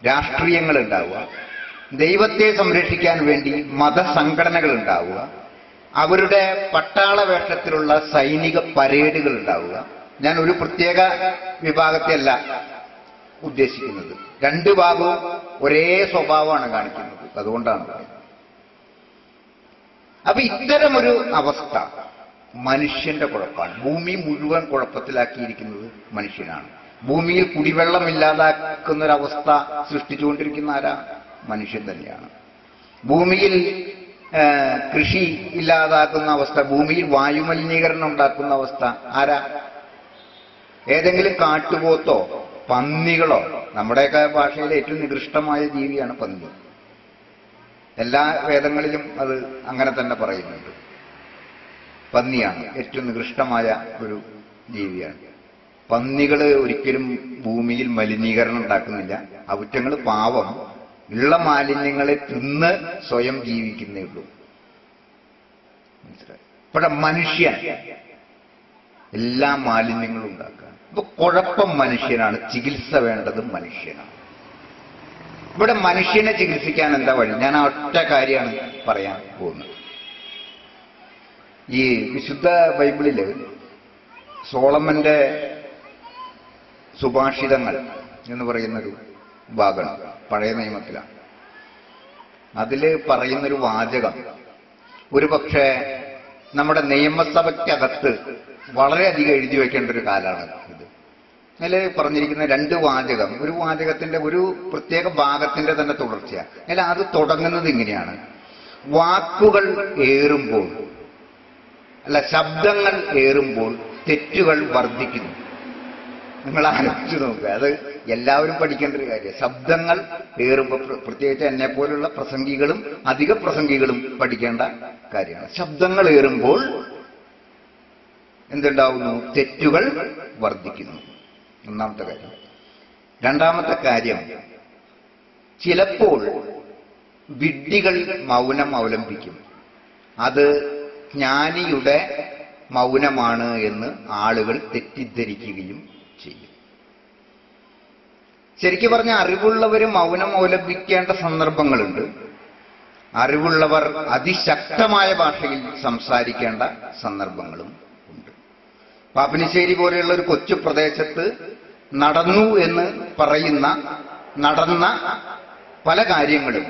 രാഷ്ട്രീയങ്ങൾ ഉണ്ടാവുക, ദൈവത്തെ സംരക്ഷിക്കാൻ വേണ്ടി മതസംഘടനകൾ ഉണ്ടാവുക, അവരുടെ പട്ടാള വേഷത്തിലുള്ള സൈനിക പരേഡുകൾ ഉണ്ടാവുക. ഞാൻ ഒരു പ്രത്യേക വിഭാഗത്തെയല്ല ഉദ്ദേശിക്കുന്നത്. രണ്ടു ഭാഗവും ഒരേ സ്വഭാവമാണ് കാണിക്കുന്നത്. അതുകൊണ്ടാണ് പറയുന്നത്. അപ്പൊ ഇത്തരമൊരു അവസ്ഥ മനുഷ്യന്റെ കുഴപ്പമാണ്. ഭൂമി മുഴുവൻ കുഴപ്പത്തിലാക്കിയിരിക്കുന്നത് മനുഷ്യനാണ്. ഭൂമിയിൽ കുടിവെള്ളം ഇല്ലാതാക്കുന്ന ഒരവസ്ഥ സൃഷ്ടിച്ചുകൊണ്ടിരിക്കുന്ന ആരാ? മനുഷ്യൻ തന്നെയാണ്. ഭൂമിയിൽ കൃഷി ഇല്ലാതാക്കുന്ന അവസ്ഥ, ഭൂമിയിൽ വായുമലിനീകരണം ഉണ്ടാക്കുന്ന അവസ്ഥ ആരാ? ഏതെങ്കിലും കാട്ടുപോത്തോ പന്നികളോ? നമ്മുടെയൊക്കെ ഭാഷയിലെ ഏറ്റവും നികൃഷ്ടമായ ജീവിയാണ് പന്നി. എല്ലാ വേദങ്ങളിലും അത് അങ്ങനെ തന്നെ പറയുന്നുണ്ട്. പന്നിയാണ് ഏറ്റവും നികൃഷ്ടമായ ഒരു ജീവിയാണ്. പന്നികൾ ഒരിക്കലും ഭൂമിയിൽ മലിനീകരണം ഉണ്ടാക്കുന്നില്ല. അവറ്റങ്ങൾ പാവം ഉള്ള മാലിന്യങ്ങളെ തിന്ന് സ്വയം ജീവിക്കുന്നേ ഉള്ളൂ. മനസ്സിലായി? ഇവിടെ മനുഷ്യൻ എല്ലാ മാലിന്യങ്ങളും ഉണ്ടാക്കുക. അപ്പൊ കുഴപ്പം മനുഷ്യനാണ്, ചികിത്സ വേണ്ടത് മനുഷ്യനാണ്. ഇവിടെ മനുഷ്യനെ ചികിത്സിക്കാൻ എന്താ വഴി? ഞാൻ ആ ഒറ്റ കാര്യമാണ് പറയാൻ പോകുന്നത്. ഈ വിശുദ്ധ ബൈബിളില് സോളമന്റെ സുഭാഷിതങ്ങൾ എന്ന് പറയുന്നൊരു ഭാഗമാണ്, പഴയ നിയമത്തിലാണ്. അതില് പറയുന്നൊരു വാചകം ഒരു പക്ഷേ നമ്മുടെ നിയമസഭയ്ക്കകത്ത് വളരെയധികം എഴുതി വയ്ക്കേണ്ട ഒരു കാലമാണ് ഇത്. അതിൽ പറഞ്ഞിരിക്കുന്ന രണ്ട് വാചകം, ഒരു വാചകത്തിന്റെ ഒരു പ്രത്യേക ഭാഗത്തിന്റെ തന്നെ തുടർച്ചയാണ്. അതിൽ അത് തുടങ്ങുന്നത് ഇങ്ങനെയാണ്: വാക്കുകൾ ഏറുമ്പോൾ, അല്ല ശബ്ദങ്ങൾ ഏറുമ്പോൾ തെറ്റുകൾ വർദ്ധിക്കുന്നു. നിങ്ങൾ ആലോചിച്ച് നോക്കുക, അത് എല്ലാവരും പഠിക്കേണ്ട ഒരു കാര്യം. ശബ്ദങ്ങൾ ഏറുമ്പോൾ, പ്രത്യേകിച്ച് എന്നെ പോലുള്ള പ്രസംഗികളും അധിക പ്രസംഗികളും പഠിക്കേണ്ട കാര്യമാണ്. ശബ്ദങ്ങൾ ഏറുമ്പോൾ എന്തുണ്ടാവുന്നു? തെറ്റുകൾ വർദ്ധിക്കുന്നു. ഒന്നാമത്തെ കാര്യം. രണ്ടാമത്തെ കാര്യം, ചിലപ്പോൾ വിഡ്ഢികൾ മൗനം അവലംബിക്കും. അത് ജ്ഞാനിയുടെ മൗനമാണ് എന്ന് ആളുകൾ തെറ്റിദ്ധരിക്കുകയും ചെയ്യും. ശരിക്കും പറഞ്ഞ അറിവുള്ളവർ മൗനം അവലംബിക്കേണ്ട സന്ദർഭങ്ങളുണ്ട്. അറിവുള്ളവർ അതിശക്തമായ ഭാഷയിൽ സംസാരിക്കേണ്ട സന്ദർഭങ്ങളും ഉണ്ട്. പാപ്പിനിശ്ശേരി പോലെയുള്ള ഒരു കൊച്ചു പ്രദേശത്ത് നടന്നു എന്ന് നടന്ന പല കാര്യങ്ങളും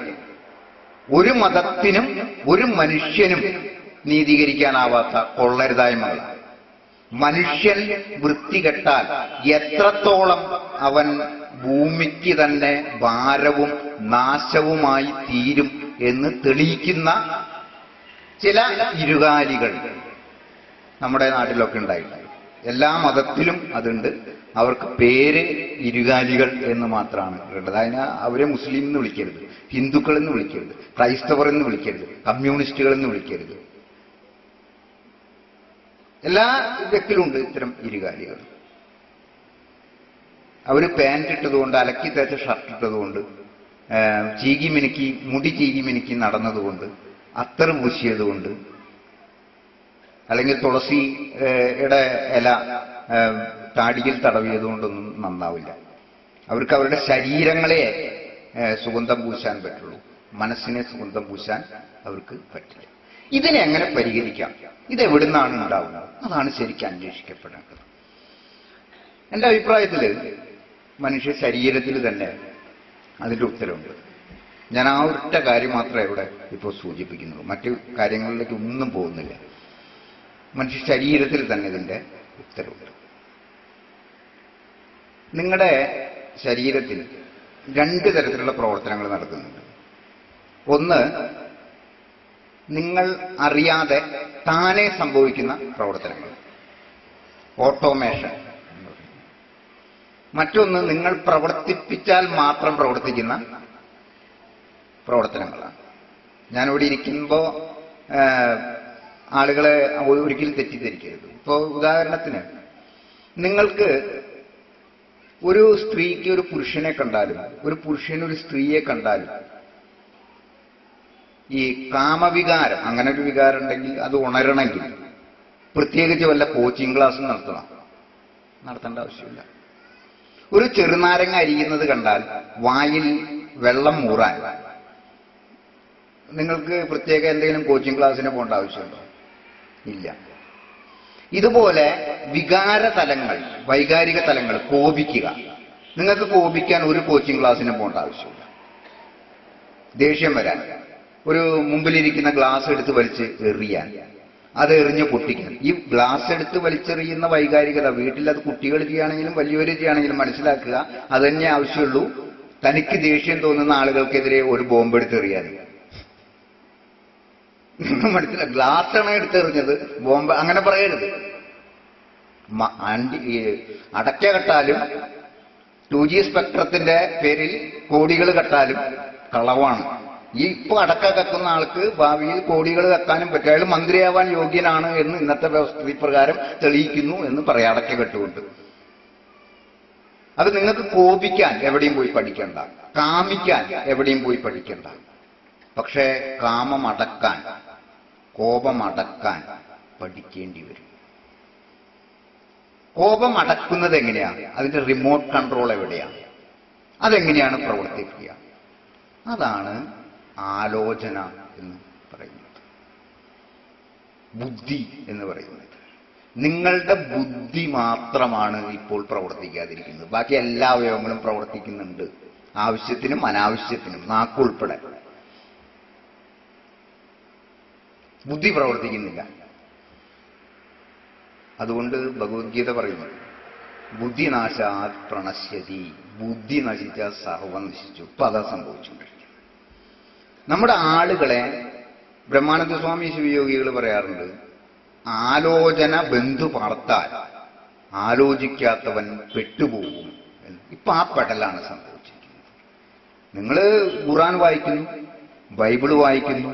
ഒരു മതത്തിനും ഒരു മനുഷ്യനും നീതീകരിക്കാനാവാത്ത കൊള്ളരുതായ്മകൾ. മനുഷ്യൻ വൃത്തികെട്ടാൽ എത്രത്തോളം അവൻ ഭൂമിക്ക് തന്നെ ഭാരവും നാശവുമായി തീരും എന്ന് തെളിയിക്കുന്ന ചില ഇരുകാലികൾ നമ്മുടെ നാട്ടിലൊക്കെ ഉണ്ടായിട്ടുണ്ട്. എല്ലാ മതത്തിലും അതുണ്ട്. അവർക്ക് പേര് ഇരുകാലികൾ എന്ന് മാത്രമാണ് ഉള്ളത്. അതിന് അവരെ മുസ്ലിം എന്ന് വിളിക്കരുത്, ഹിന്ദുക്കൾ എന്ന് വിളിക്കരുത്, ക്രൈസ്തവർ എന്ന് വിളിക്കരുത്, കമ്മ്യൂണിസ്റ്റുകൾ എന്ന് വിളിക്കരുത്. എല്ലാ വ്യക്തിയിലുണ്ട് ഇത്തരം ഇരുകാലികൾ. അവര് പാൻറ് ഇട്ടതുകൊണ്ട്, അലക്കി തേച്ച ഷർട്ട് ഇട്ടതുകൊണ്ട്, മുടി ചീകി മിനുക്കി നടന്നതുകൊണ്ട്, അത്തർ പൂശിയതുകൊണ്ട്, അല്ലെങ്കിൽ തുളസിയുടെ ഇല താടിയിൽ തടവിയതുകൊണ്ടൊന്നും നന്നാവില്ല. അവർക്ക് അവരുടെ ശരീരങ്ങളെ സുഗന്ധം പൂശാൻ പറ്റുള്ളൂ, മനസ്സിനെ സുഗന്ധം പൂശാൻ അവർക്ക് പറ്റില്ല. ഇതിനെ എങ്ങനെ പരിഹരിക്കാം? ഇതെവിടുന്നാണ് ഉണ്ടാവുന്നത്? അതാണ് ശരിക്കും അന്വേഷിക്കപ്പെടേണ്ടത്. എൻ്റെ അഭിപ്രായത്തിൽ മനുഷ്യ ശരീരത്തിൽ തന്നെ അതിൻ്റെ ഉത്തരവുണ്ട്. ഞാൻ ആ ഒറ്റ കാര്യം മാത്രമേ ഇവിടെ ഇപ്പോൾ സൂചിപ്പിക്കുന്നുള്ളൂ, മറ്റു കാര്യങ്ങളിലേക്ക് ഒന്നും പോകുന്നില്ല. മനുഷ്യ ശരീരത്തിൽ തന്നെ ഇതിൻ്റെ ഉത്തരവുണ്ട്. നിങ്ങളുടെ ശരീരത്തിൽ രണ്ട് തരത്തിലുള്ള പ്രവർത്തനങ്ങൾ നടക്കുന്നുണ്ട്. ഒന്ന്, നിങ്ങൾ അറിയാതെ താനെ സംഭവിക്കുന്ന പ്രവർത്തനങ്ങൾ, ഓട്ടോമേഷൻ. മറ്റൊന്ന്, നിങ്ങൾ പ്രവർത്തിപ്പിച്ചാൽ മാത്രം പ്രവർത്തിക്കുന്ന പ്രവർത്തനങ്ങളാണ്. ഞാനിവിടെ ഇരിക്കുമ്പോൾ ആളുകളെ ഒരിക്കലും തെറ്റിദ്ധരിക്കരുത്. ഇപ്പോൾ ഉദാഹരണത്തിന്, നിങ്ങൾക്ക് ഒരു സ്ത്രീക്ക് ഒരു പുരുഷനെ കണ്ടാലും ഒരു പുരുഷന് ഒരു സ്ത്രീയെ കണ്ടാലും ഈ കാമവികാരം, അങ്ങനെ ഒരു വികാരം ഉണ്ടെങ്കിൽ അത് ഉണരണമെങ്കിൽ പ്രത്യേകിച്ച് വല്ല കോച്ചിങ് ക്ലാസ് നടത്തേണ്ട ആവശ്യമില്ല. ഒരു ചെറുനാരങ്ങ അരിയുന്നത് കണ്ടാൽ വായിൽ വെള്ളം മൂറാൻ നിങ്ങൾക്ക് പ്രത്യേക എന്തെങ്കിലും കോച്ചിങ് ക്ലാസ്സിന് പോകേണ്ട ആവശ്യമുണ്ടോ? ഇല്ല. ഇതുപോലെ വികാര തലങ്ങൾ, വൈകാരിക തലങ്ങൾ, കോപിക്കുക, നിങ്ങൾക്ക് കോപിക്കാൻ ഒരു കോച്ചിങ് ക്ലാസ്സിന് പോകേണ്ട ആവശ്യമില്ല. ദേഷ്യം വരാൻ, ഒരു മുമ്പിലിരിക്കുന്ന ഗ്ലാസ് എടുത്ത് വലിച്ച് എറിയാൻ, അത് എറിഞ്ഞ് പൊട്ടിക്കാൻ, ഈ ഗ്ലാസ് എടുത്ത് വലിച്ചെറിയുന്ന വൈകാരികത വീട്ടിൽ അത് കുട്ടികൾ ചെയ്യുകയാണെങ്കിലും വലിയവർ ചെയ്യുകയാണെങ്കിലും മനസ്സിലാക്കുക, അത് തന്നെ ആവശ്യമുള്ളൂ. തനിക്ക് ദേഷ്യം തോന്നുന്ന ആളുകൾക്കെതിരെ ഒരു ബോംബ് എടുത്തെറിയാൻ. മനസ്സിലാക്കുക, ഗ്ലാസ്സാണ് എടുത്തെറിഞ്ഞത്, ബോംബ് അങ്ങനെ പറയരുത്. അടയ്ക്ക കെട്ടാലും 2G സ്പെക്ട്രത്തിന്റെ പേരിൽ കോടികൾ കെട്ടാലും കളവാണ്. ഈ ഇപ്പൊ അടക്ക കക്കുന്ന ആൾക്ക് ഭാവിയിൽ കോടികൾ കക്കാനും പറ്റും. അയാൾ മന്ത്രിയാവാൻ യോഗ്യനാണ് എന്ന് ഇന്നത്തെ വ്യവസ്ഥ പ്രകാരം തെളിയിക്കുന്നു എന്ന് പറയാം, അടക്ക കെട്ടുകൊണ്ട്. അത് നിങ്ങൾക്ക് കോപിക്കാൻ എവിടെയും പോയി പഠിക്കണ്ട, കാമിക്കാൻ എവിടെയും പോയി പഠിക്കണ്ട. പക്ഷേ കാമമടക്കാൻ, കോപമടക്കാൻ പഠിക്കേണ്ടി വരും. കോപം അടക്കുന്നത് എങ്ങനെയാണ്? അതിന്റെ റിമോട്ട് കൺട്രോൾ എവിടെയാണ്? അതെങ്ങനെയാണ് പ്രവർത്തിക്കുക? അതാണ് ആലോചന എന്ന് പറയുന്നത്, ബുദ്ധി എന്ന് പറയുന്നത്. നിങ്ങളുടെ ബുദ്ധി മാത്രമാണ് ഇപ്പോൾ പ്രവർത്തിക്കാതിരിക്കുന്നത്. ബാക്കി എല്ലാ അവയവങ്ങളും പ്രവർത്തിക്കുന്നുണ്ട്, ആവശ്യത്തിനും അനാവശ്യത്തിനും, നാക്കുൾപ്പെടെ. ബുദ്ധി പ്രവർത്തിക്കുന്നില്ല. അതുകൊണ്ട് ഭഗവത്ഗീത പറയുന്നു, ബുദ്ധിനാശാത് പ്രണശ്യതി, ബുദ്ധി നശിച്ചാൽ സർവം നശിച്ചു. ഇപ്പൊ അതാ സംഭവിച്ചുകൊണ്ടിരിക്കുന്നത്. നമ്മുടെ ആളുകളെ ബ്രഹ്മാനന്ദ സ്വാമി ശിവയോഗികൾ പറയാറുണ്ട്, ആലോചന ബന്ധു പാർത്താൽ ആലോചിക്കാത്തവൻ പെട്ടുപോകും എന്ന്. ഇപ്പൊ ആ പെടലാണ് സംഭവിച്ചിരിക്കുന്നത്. നിങ്ങൾ ഖുർആൻ വായിക്കുന്നു, ബൈബിള് വായിക്കുന്നു,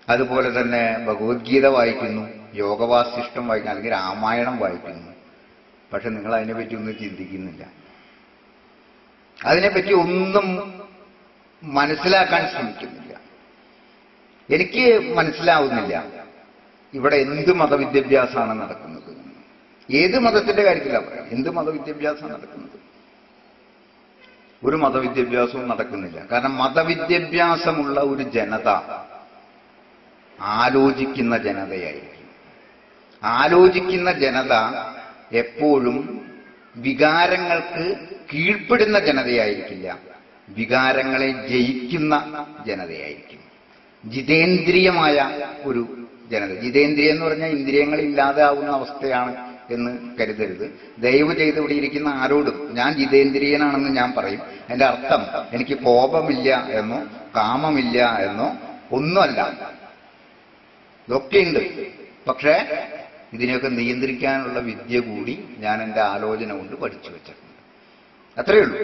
അതുപോലെ തന്നെ ഭഗവത്ഗീത വായിക്കുന്നു, യോഗവാസിഷ്ടം വായിക്കുന്നു, അല്ലെങ്കിൽ രാമായണം വായിക്കുന്നു. പക്ഷെ നിങ്ങൾ അതിനെപ്പറ്റി ഒന്നും ചിന്തിക്കുന്നില്ല, അതിനെപ്പറ്റി ഒന്നും മനസ്സിലാക്കാൻ ശ്രമിക്കുന്നില്ല. എനിക്ക് മനസ്സിലാവുന്നില്ല ഇവിടെ എന്ത് മതവിദ്യാഭ്യാസമാണ് നടക്കുന്നത്. ഏത് മതത്തിന്റെ കാര്യത്തിലാണ് പറയാം, എന്ത് മതവിദ്യാഭ്യാസമാണ് നടക്കുന്നത്? ഒരു മതവിദ്യാഭ്യാസവും നടക്കുന്നില്ല. കാരണം മതവിദ്യാഭ്യാസമുള്ള ഒരു ജനത ആലോചിക്കുന്ന ജനതയായിരിക്കും. ആലോചിക്കുന്ന ജനത എപ്പോഴും വികാരങ്ങൾക്ക് കീഴ്പ്പെടുന്ന ജനതയായിരിക്കില്ല, വികാരങ്ങളെ ജയിക്കുന്ന ജനതയായിരിക്കും. ജിതേന്ദ്രിയമായ ഒരു ജനത. ജിതേന്ദ്രിയം എന്ന് പറഞ്ഞാൽ ഇന്ദ്രിയങ്ങൾ ഇല്ലാതാവുന്ന അവസ്ഥയാണ് എന്ന് കരുതരുത്. ദയവ് ചെയ്ത് ഇവിടെ ഇരിക്കുന്ന ആരോടും ഞാൻ ജിതേന്ദ്രിയനാണെന്ന് ഞാൻ പറയും. എന്റെ അർത്ഥം എനിക്ക് കോപമില്ല എന്നോ കാമമില്ല എന്നോ ഒന്നുമല്ല. ഇതൊക്കെയുണ്ട്. പക്ഷേ ഇതിനെയൊക്കെ നിയന്ത്രിക്കാനുള്ള വിദ്യ കൂടി ഞാൻ എൻ്റെ ആലോചന കൊണ്ട് പഠിച്ചു വെച്ചിട്ടുണ്ട്. അത്രയേ ഉള്ളൂ.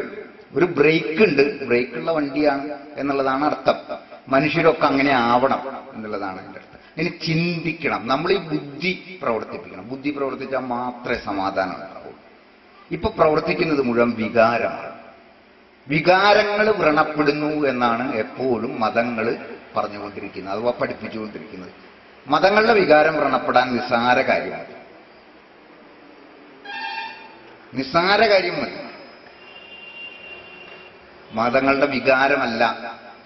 ഒരു ബ്രേക്ക് ഉണ്ട്, ബ്രേക്കുള്ള വണ്ടിയാണ് എന്നുള്ളതാണ് അർത്ഥം. മനുഷ്യരൊക്കെ അങ്ങനെ ആവണം എന്നുള്ളതാണ് എൻ്റെ അർത്ഥം. ഇനി ചിന്തിക്കണം, നമ്മൾ ഈ ബുദ്ധി പ്രവർത്തിപ്പിക്കണം. ബുദ്ധി പ്രവർത്തിച്ചാൽ മാത്രമേ സമാധാനം ഉണ്ടാവൂ. ഇപ്പൊ പ്രവർത്തിക്കുന്നത് മുഴുവൻ വികാരമാണ്. വികാരങ്ങൾ വ്രണപ്പെടുന്നു എന്നാണ് എപ്പോഴും മതങ്ങൾ പറഞ്ഞുകൊണ്ടിരിക്കുന്നത്, അഥവാ പഠിപ്പിച്ചുകൊണ്ടിരിക്കുന്നത്. മതങ്ങളുടെ വികാരം വ്രണപ്പെടാൻ നിസ്സാര കാര്യമാണ്, നിസ്സാര കാര്യം മതി. മതങ്ങളുടെ വികാരമല്ല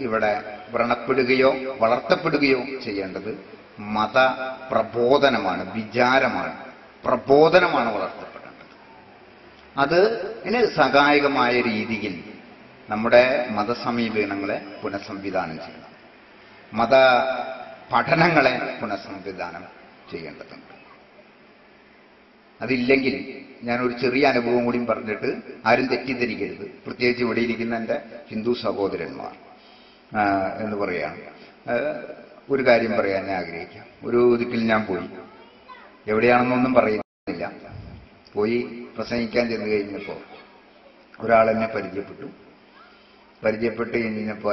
ഇവിടെ വ്രണപ്പെടുകയോ വളർത്തപ്പെടുകയോ ചെയ്യേണ്ടത്, മതപ്രബോധനമാണ്, വിചാരമാണ്, പ്രബോധനമാണ് വളർത്തപ്പെടേണ്ടത്. അത് ഇതിന് സഹായകമായ രീതിയിൽ നമ്മുടെ മതസമീപനങ്ങളെ പുനഃസംവിധാനം ചെയ്യണം, മത പഠനങ്ങളെ പുനഃസംവിധാനം ചെയ്യേണ്ടതുണ്ട്. അതില്ലെങ്കിൽ ഞാനൊരു ചെറിയ അനുഭവം കൂടിയും പറഞ്ഞിട്ട് ആരും തെറ്റിദ്ധരിക്കരുത്, പ്രത്യേകിച്ച് ഇവിടെ ഇരിക്കുന്ന എൻ്റെ ഹിന്ദു സഹോദരന്മാർ എന്ന് പറയാണ്. ഒരു കാര്യം പറയാൻ ഞാൻ ആഗ്രഹിക്കാം. ഒരു ദിക്കിൽ ഞാൻ പോയി, എവിടെയാണെന്നൊന്നും പറയുന്നില്ല, പോയി പ്രസംഗിക്കാൻ ചെന്ന് കഴിഞ്ഞപ്പോൾ ഒരാളെന്നെ പരിചയപ്പെട്ട് കഴിഞ്ഞപ്പോൾ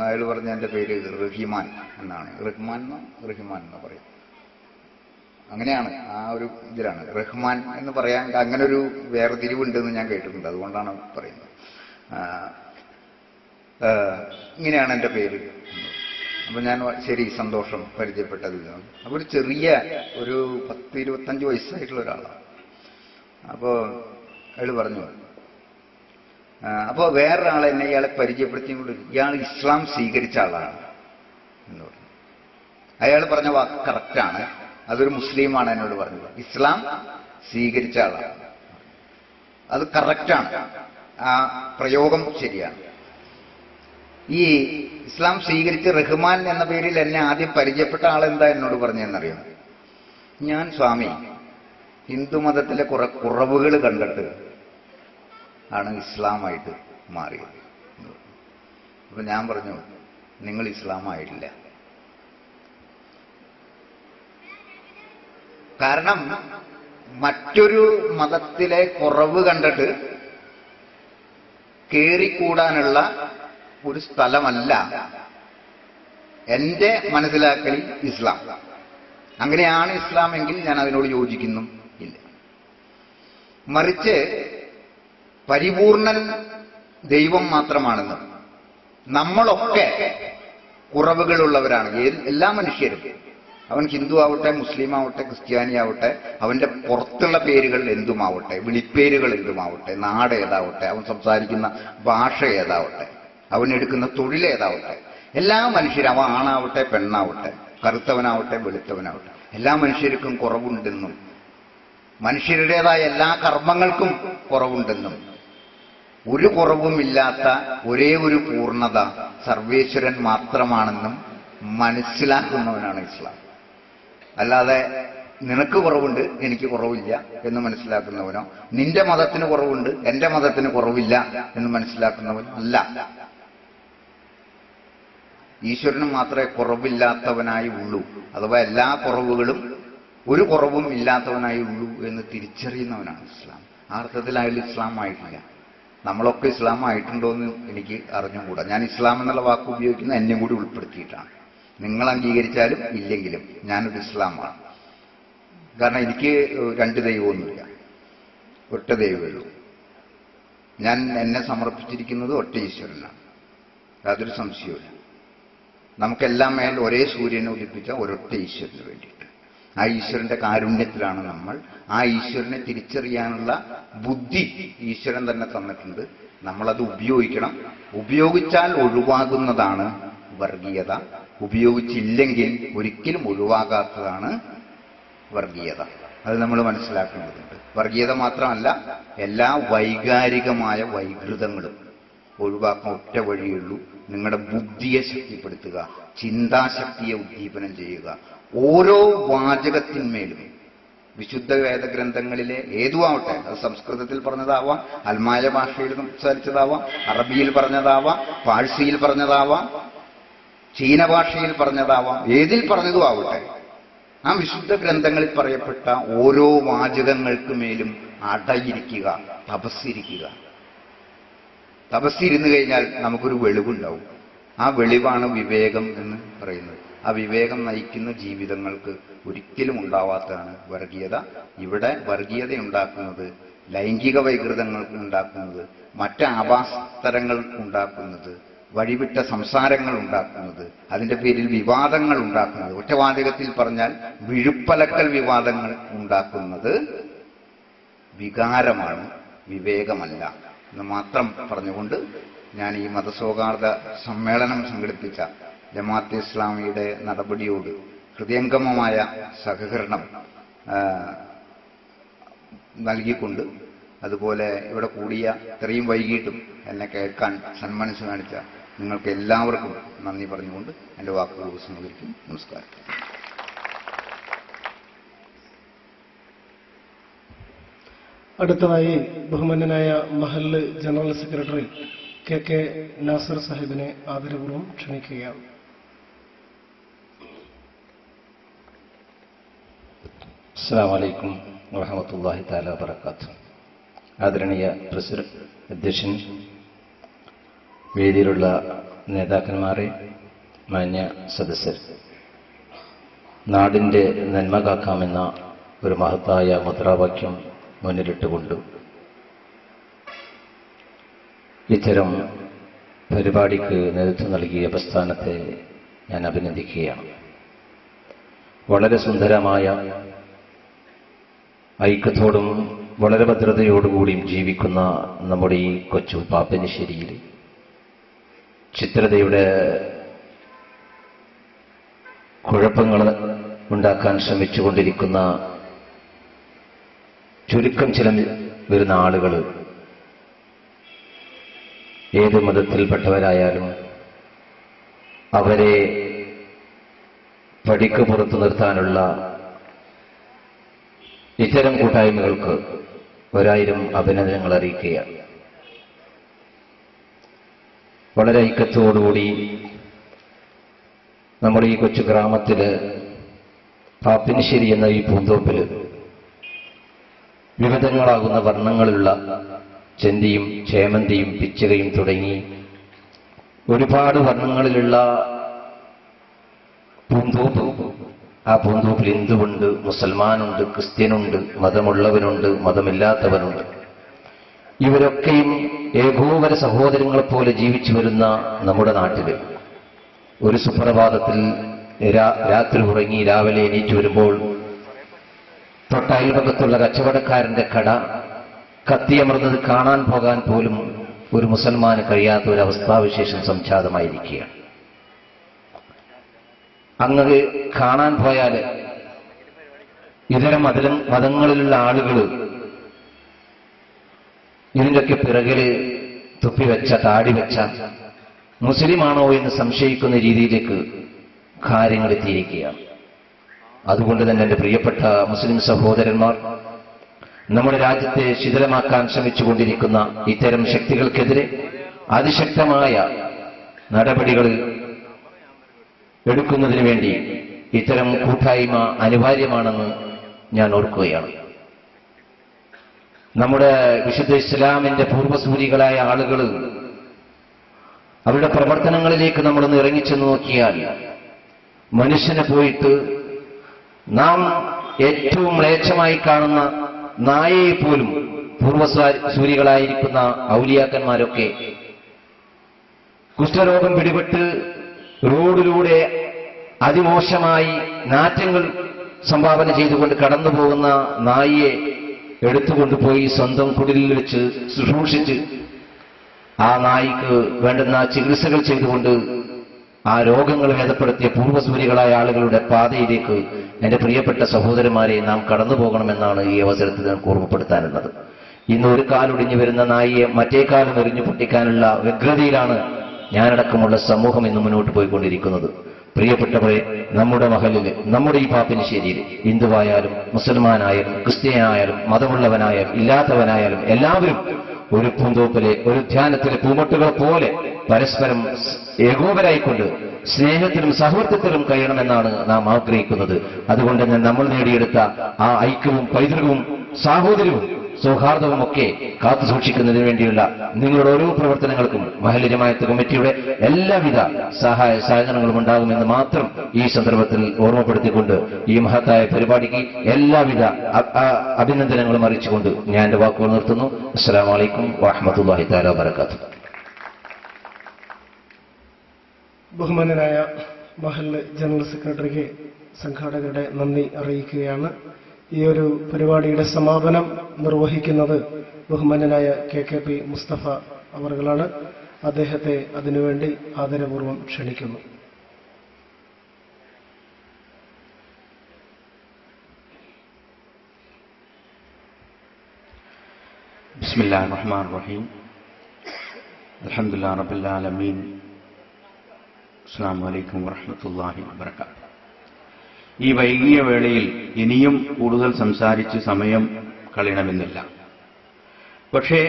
അയാൾ പറഞ്ഞ എൻ്റെ പേര് റഹിമാൻ എന്നാണ്. റഹ്മാൻ എന്നോ റഹിമാൻ എന്നോ പറയും. അങ്ങനെയാണ്, ആ ഒരു ഇതിലാണ്. റഹ്മാൻ എന്ന് പറയാൻ അങ്ങനെ ഒരു വേർതിരിവുണ്ടെന്ന് ഞാൻ കേട്ടിട്ടുണ്ട്, അതുകൊണ്ടാണ് പറയുന്നത്. ഇങ്ങനെയാണ് എൻ്റെ പേര്. അപ്പൊ ഞാൻ ശരി, സന്തോഷം, പരിചയപ്പെട്ടതിൽ. അപ്പൊ ഒരു ചെറിയ ഒരു 10-25 വയസ്സായിട്ടുള്ള ഒരാളാണ്. അപ്പോ അയാൾ പറഞ്ഞു, അപ്പോ വേറൊരാൾ എന്നെ ഇയാളെ പരിചയപ്പെടുത്തിക്കൊണ്ട്, ഇയാൾ ഇസ്ലാം സ്വീകരിച്ച ആളാണ് എന്ന് പറഞ്ഞു. അയാൾ പറഞ്ഞ വാക്ക് കറക്റ്റാണ്, അതൊരു മുസ്ലിമാണ് എന്നോട് പറഞ്ഞത്. ഇസ്ലാം സ്വീകരിച്ച ആളാണ്, അത് കറക്റ്റാണ്, ആ പ്രയോഗം ശരിയാണ്. ഈ ഇസ്ലാം സ്വീകരിച്ച് റഹ്മാൻ എന്ന പേരിൽ എന്നെ ആദ്യം പരിചയപ്പെട്ട ആളെന്താ എന്നോട് പറഞ്ഞതെന്നറിയാം? ഞാൻ സ്വാമി ഹിന്ദുമതത്തിലെ കുറെ കുറവുകൾ കണ്ടിട്ട് ആണ് ഇസ്ലാമായിട്ട് മാറിയത്. അപ്പൊ ഞാൻ പറഞ്ഞു, നിങ്ങൾ ഇസ്ലാമായിട്ടില്ല. കാരണം മറ്റൊരു മതത്തിലെ കുറവ് കണ്ടിട്ട് കേറിക്കൂടാനുള്ള ഒരു സ്ഥലമല്ല എന്റെ മനസ്സിലാക്കലിൽ ഇസ്ലാം. അങ്ങനെയാണ് ഇസ്ലാം എങ്കിൽ ഞാൻ അതിനോട് യോജിക്കുന്നു ഇല്ല. മറിച്ച് പരിപൂർണൻ ദൈവം മാത്രമാണെന്ന്, നമ്മളൊക്കെ കുറവുകളുള്ളവരാണ്, എല്ലാ മനുഷ്യരും. അവൻ ഹിന്ദു ആവട്ടെ, മുസ്ലിം ആവട്ടെ, ക്രിസ്ത്യാനി ആവട്ടെ, അവന്റെ പുറത്തുള്ള പേരുകൾ എന്തുമാവട്ടെ, വിളിപ്പേരുകൾ എന്തുമാവട്ടെ, നാട് ഏതാവട്ടെ, അവൻ സംസാരിക്കുന്ന ഭാഷ ഏതാവട്ടെ, അവൻ എടുക്കുന്ന തൊഴിൽ ഏതാവട്ടെ, എല്ലാ മനുഷ്യരും, അവൻ ആണാവട്ടെ പെണ്ണാവട്ടെ, കറുത്തവനാവട്ടെ വെളുത്തവനാവട്ടെ, എല്ലാ മനുഷ്യർക്കും കുറവുണ്ടെന്നും മനുഷ്യരുടേതായ എല്ലാ കർമ്മങ്ങൾക്കും കുറവുണ്ടെന്നും ഒരു കുറവുമില്ലാത്ത ഒരേ ഒരു പൂർണ്ണത സർവേശ്വരൻ മാത്രമാണെന്നും മനസ്സിലാക്കുന്നവനാണ് ഇസ്ലാം. അല്ലാതെ നിനക്ക് കുറവുണ്ട് എനിക്ക് കുറവില്ല എന്ന് മനസ്സിലാക്കുന്നവനോ, നിന്റെ മതത്തിന് കുറവുണ്ട് എന്റെ മതത്തിന് കുറവില്ല എന്ന് മനസ്സിലാക്കുന്നവനോ അല്ല. ഈശ്വരന് മാത്രമേ കുറവില്ലാത്തവനായി ഉള്ളൂ, അഥവാ എല്ലാ കുറവുകളും ഒരു കുറവും ഇല്ലാത്തവനായി ഉള്ളൂ എന്ന് തിരിച്ചറിയുന്നവനാണ് ഇസ്ലാം. ആ അർത്ഥത്തിൽ അയാൾ ഇസ്ലാം ആയിട്ടില്ല. നമ്മളൊക്കെ ഇസ്ലാം ആയിട്ടുണ്ടോ എന്ന് എനിക്ക് അറിഞ്ഞുകൂടാ. ഞാൻ ഇസ്ലാം എന്നുള്ള വാക്ക് ഉപയോഗിക്കുന്ന എന്നെയും കൂടി ഉൾപ്പെടുത്തിയിട്ടാണ്. നിങ്ങൾ അംഗീകരിച്ചാലും ഇല്ലെങ്കിലും ഞാനൊരു ഇസ്ലാമാണ്. കാരണം എനിക്ക് 2 ദൈവമൊന്നുമില്ല, ഒറ്റ ദൈവമേ ഉള്ളൂ. ഞാൻ എന്നെ സമർപ്പിച്ചിരിക്കുന്നത് ഒറ്റ ഈശ്വരനാണ്, യാതൊരു സംശയവുമില്ല. നമുക്കെല്ലാം മേൽ ഒരേ സൂര്യനെ ഉദിപ്പിച്ച ഒരൊറ്റ ഈശ്വരന് വേണ്ടിയിട്ട്, ആ ഈശ്വരന്റെ കാരുണ്യത്തിലാണ് നമ്മൾ. ആ ഈശ്വരനെ തിരിച്ചറിയാനുള്ള ബുദ്ധി ഈശ്വരൻ തന്നെ തന്നിട്ടുണ്ട്, നമ്മളത് ഉപയോഗിക്കണം. ഉപയോഗിച്ചാൽ ഒഴിവാകുന്നതാണ് വർഗീയത, ഉപയോഗിച്ചില്ലെങ്കിൽ ഒരിക്കലും ഒഴിവാകാത്തതാണ് വർഗീയത. അത് നമ്മൾ മനസ്സിലാക്കേണ്ടതുണ്ട്. വർഗീയത മാത്രമല്ല, എല്ലാ വൈകാരികമായ വൈകൃതങ്ങളും ഒഴിവാക്കാൻ ഒറ്റ വഴിയുള്ളൂ. നിങ്ങളുടെ ബുദ്ധിയെ ശക്തിപ്പെടുത്തുക, ചിന്താശക്തിയെ ഉദ്ദീപനം ചെയ്യുക. ഓരോ വാചകത്തിന്മേലും വിശുദ്ധ വേദഗ്രന്ഥങ്ങളിലെ ഏതുമാവട്ടെ, അത് സംസ്കൃതത്തിൽ പറഞ്ഞതാവാം, അൽമായ ഭാഷയിൽ സംസാരിച്ചതാവാം, അറബിയിൽ പറഞ്ഞതാവാം, പാഴ്സിയിൽ പറഞ്ഞതാവാം, ചീന ഭാഷയിൽ പറഞ്ഞതാവാം, ഏതിൽ പറഞ്ഞതും ആവട്ടെ, ആ വിശുദ്ധ ഗ്രന്ഥങ്ങളിൽ പറയപ്പെട്ട ഓരോ വാചകങ്ങൾക്ക് മേലും അടയിരിക്കുക, തപസ്സിരിക്കുക. തപസ്സിരുന്നു കഴിഞ്ഞാൽ നമുക്കൊരു വെളിവുണ്ടാവും. ആ വെളിവാണ് വിവേകം എന്ന് പറയുന്നത്. ആ വിവേകം നയിക്കുന്ന ജീവിതങ്ങൾക്ക് ഒരിക്കലും ഉണ്ടാവാത്തതാണ് വർഗീയത. ഇവിടെ വർഗീയത ഉണ്ടാക്കുന്നത് ലൈംഗിക വൈകൃതങ്ങൾ ഉണ്ടാക്കുന്നത്, മറ്റ് ആഭാസതരങ്ങൾ ഉണ്ടാക്കുന്നത്, വഴിവിട്ട സംസാരങ്ങൾ ഉണ്ടാക്കുന്നത്, അതിന്റെ പേരിൽ വിവാദങ്ങൾ ഉണ്ടാക്കുന്നത്, ഒറ്റവാചകത്തിൽ പറഞ്ഞാൽ വിഴുപ്പലക്കൽ വിവാദങ്ങൾ ഉണ്ടാക്കുന്നത് വികാരമാണ്, വിവേകമല്ല എന്ന് മാത്രം പറഞ്ഞുകൊണ്ട് ഞാൻ ഈ മതസൗഹാർദ്ദ സമ്മേളനം സംഘടിപ്പിച്ച ജമാഅത്തെ ഇസ്ലാമിയുടെ നടപടിയോട് ഹൃദയംഗമമായ സഹകരണം നൽകിക്കൊണ്ട്, അതുപോലെ ഇവിടെ കൂടിയ ഇത്രയും വൈകിട്ടും എന്നെ കേൾക്കാൻ സന്മനസ് കാണിച്ച നിങ്ങൾക്ക് എല്ലാവർക്കും നന്ദി പറഞ്ഞുകൊണ്ട് എൻ്റെ വാക്കുകൾ ഉപസംഹരിക്കും. നമസ്കാരം. അടുത്തതായി ബഹുമാന്യനായ മഹല്ല് ജനറൽ സെക്രട്ടറി കെ നാസർ സാഹിബിനെ ആദരപൂർവ്വം ക്ഷണിക്കുകയാണ്. അസ്സലാമു അലൈക്കും വറഹ്മത്തുള്ളാഹി തആല വബറകാതുഹു. ആദരണീയ പ്രസിഡന്റ് അധ്യക്ഷൻ, വേദിയിലുള്ള നേതാക്കന്മാരെ, മാന്യ സദസ്യർ, നാടിൻ്റെ നന്മ കാക്കാമെന്ന ഒരു മഹത്തായ മുദ്രാവാക്യം മുന്നിലിട്ടുകൊണ്ട് ഇത്തരം പരിപാടിക്ക് നേതൃത്വം നൽകിയ പ്രസ്ഥാനത്തെ ഞാൻ അഭിനന്ദിക്കുകയാണ്. വളരെ സുന്ദരമായ ഐക്യത്തോടും വളരെ ഭദ്രതയോടുകൂടിയും ജീവിക്കുന്ന നമ്മുടെ ഈ കൊച്ചു പാപ്പനിശ്ശേരിയിൽ ചിത്രതയുടെ കുഴപ്പങ്ങൾ ഉണ്ടാക്കാൻ ശ്രമിച്ചുകൊണ്ടിരിക്കുന്ന ചുരുക്കം ചില വരുന്ന ആളുകൾ ഏത് മതത്തിൽപ്പെട്ടവരായാലും അവരെ പടിക്ക് പുറത്തു നിർത്താനുള്ള ഇത്തരം കൂട്ടായ്മകൾക്ക് 1000 അഭിനന്ദനങ്ങൾ അറിയിക്കുകയാണ്. വളരെ ഐക്യത്തോടുകൂടി നമ്മുടെ ഈ കൊച്ചു ഗ്രാമത്തില് പാപ്പിനിശ്ശേരി എന്ന ഈ പൂന്തോപ്പിൽ വിവിധങ്ങളാകുന്ന വർണ്ണങ്ങളിലുള്ള ചെന്തിയും ചേമന്തിയും പിച്ചകയും തുടങ്ങി ഒരുപാട് വർണ്ണങ്ങളിലുള്ള പൂന്തോപ്പ്. ആ പൂന്തോപ്പിൽ ഹിന്ദുവുണ്ട്, മുസൽമാനുണ്ട്, ക്രിസ്ത്യനുണ്ട്, മതമുള്ളവനുണ്ട്, മതമില്ലാത്തവനുണ്ട്. ഇവരൊക്കെയും ഏകോപര സഹോദരങ്ങളെപ്പോലെ ജീവിച്ചു വരുന്ന നമ്മുടെ നാട്ടിൽ ഒരു സുപ്രഭാതത്തിൽ രാത്രി ഉറങ്ങി രാവിലെ എണീറ്റ് വരുമ്പോൾ തൊട്ടയൽപക്കത്തുള്ള കച്ചവടക്കാരന്റെ കട കത്തിയമർന്നത് കാണാൻ പോകാൻ പോലും ഒരു മുസൽമാന് കഴിയാത്ത ഒരു അവസ്ഥാവിശേഷം സംജാതമായിരിക്കുകയാണ്. അങ്ങ് കാണാൻ പോയാൽ ഇതര മതങ്ങളിലുള്ള ആളുകൾ ഇതിൻ്റെയൊക്കെ പിറകിൽ തുപ്പിവെച്ച താടി വെച്ച മുസ്ലിമാണോ എന്ന് സംശയിക്കുന്ന രീതിയിലേക്ക് കാര്യങ്ങൾ എത്തിയിരിക്കുകയാണ്. അതുകൊണ്ട് തന്നെ എൻ്റെ പ്രിയപ്പെട്ട മുസ്ലിം സഹോദരന്മാർ, നമ്മുടെ രാജ്യത്തെ ശിഥിലമാക്കാൻ ശ്രമിച്ചുകൊണ്ടിരിക്കുന്ന ഇത്തരം ശക്തികൾക്കെതിരെ അതിശക്തമായ നടപടികൾ എടുക്കുന്നതിന് വേണ്ടി ഇത്തരം കൂട്ടായ്മ അനിവാര്യമാണെന്ന് ഞാൻ ഓർക്കുകയാണ്. നമ്മുടെ വിശുദ്ധ ഇസ്ലാമിന്റെ പൂർവ്വസൂരികളായ ആളുകൾ അവരുടെ പ്രവർത്തനങ്ങളിലേക്ക് നമ്മളൊന്ന് ഇറങ്ങിച്ചെന്ന് നോക്കിയാൽ മനുഷ്യനെ പോയിട്ട് നാം ഏറ്റവും മ്ലേച്ഛമായി കാണുന്ന നായയെ പോലും പൂർവ്വസൂരികളായിരിക്കുന്ന ഔലിയാക്കന്മാരൊക്കെ കുഷ്ഠരോഗം പിടിപെട്ട് റോഡിലൂടെ അതിമോശമായി നാറ്റങ്ങൾ സംഭാവന ചെയ്തുകൊണ്ട് കടന്നുപോകുന്ന നായിയെ എടുത്തുകൊണ്ടുപോയി സ്വന്തം കുടിലിൽ വെച്ച് ശുശ്രൂഷിച്ച് ആ നായിക്ക് വേണ്ടുന്ന ചികിത്സകൾ ചെയ്തുകൊണ്ട് ആ രോഗങ്ങൾ ഭേദപ്പെടുത്തിയ പൂർവ്വസൂരികളായ ആളുകളുടെ പാതയിലേക്ക് എന്റെ പ്രിയപ്പെട്ട സഹോദരന്മാരെ നാം കടന്നു പോകണമെന്നാണ് ഈ അവസരത്തിൽ നമുക്ക് ഓർമ്മപ്പെടുത്താനുള്ളത്. ഇന്ന് ഒരു കാലൊടിഞ്ഞു വരുന്ന നായിയെ മറ്റേ കാലം എറിഞ്ഞു പൊട്ടിക്കാനുള്ള വ്യഗ്രതയിലാണ് ഞാനടക്കമുള്ള സമൂഹം ഇന്ന് മുന്നോട്ട് പോയിക്കൊണ്ടിരിക്കുന്നത്. പ്രിയപ്പെട്ടവരെ, നമ്മുടെ മഹലില്, നമ്മുടെ ഈ പാപ്പിനിശ്ശേരിയിൽ ഹിന്ദുവായാലും മുസൽമാനായാലും ക്രിസ്ത്യനായാലും മതമുള്ളവനായാലും ഇല്ലാത്തവനായാലും എല്ലാവരും ഒരു പൂന്തോപ്പിലെ ഒരു ധ്യാനത്തിലെ പൂമൊട്ടുകളെ പോലെ പരസ്പരം ഏകോപരായിക്കൊണ്ട് സ്നേഹത്തിലും സൗഹൃദത്തിലും കഴിയണമെന്നാണ് നാം ആഗ്രഹിക്കുന്നത്. അതുകൊണ്ട് തന്നെ നമ്മൾ നേടിയെടുത്ത ആ ഐക്യവും പൈതൃകവും സാഹോദര്യവും സൗഹാർദ്ദവും ഒക്കെ കാത്തു സൂക്ഷിക്കുന്നതിന് വേണ്ടിയുള്ള നിങ്ങളുടെ ഓരോ പ്രവർത്തനങ്ങൾക്കും മഹല്ല് ജമാഅത്ത് കമ്മിറ്റിയുടെ എല്ലാവിധ സഹകരണങ്ങളും ഉണ്ടാകുമെന്ന് മാത്രം ഈ സന്ദർഭത്തിൽ ഓർമ്മപ്പെടുത്തിക്കൊണ്ട് ഈ മഹത്തായ പരിപാടിക്ക് എല്ലാവിധ അഭിനന്ദനങ്ങളും അറിയിച്ചുകൊണ്ട് ഞാൻ എന്റെ വാക്കുകൾ നിർത്തുന്നു. അസ്സലാമു അലൈക്കും വറഹ്മത്തുള്ളാഹി തആല വബറകാതുഹു. ബഹുമാനനായ മഹല്ല് ജനറൽ സെക്രട്ടറിക്ക് സംഘാടകരുടെ നന്ദി അറിയിക്കുകയാണ്. ഈ ഒരു പരിപാടിയുടെ സമാപനം നിർവഹിക്കുന്നത് ബഹുമാനനായ KKP മുസ്തഫ അവർകളാണ്. അദ്ദേഹത്തെ അതിനുവേണ്ടി ആദരപൂർവ്വം ക്ഷണിക്കുന്നു. ബിസ്മില്ലാഹിർ റഹ്മാനിർ റഹീം. അൽഹംദുലില്ലാഹി റബ്ബിൽ ആലമീൻ. അസ്സലാമു അലൈക്കും വറഹ്മത്തുള്ളാഹി വബറകാതുഹു. ഈ വൈകിയ വേളയിൽ ഇനിയും കൂടുതൽ സംസാരിച്ച് സമയം കളയണമെന്നില്ല. പക്ഷേ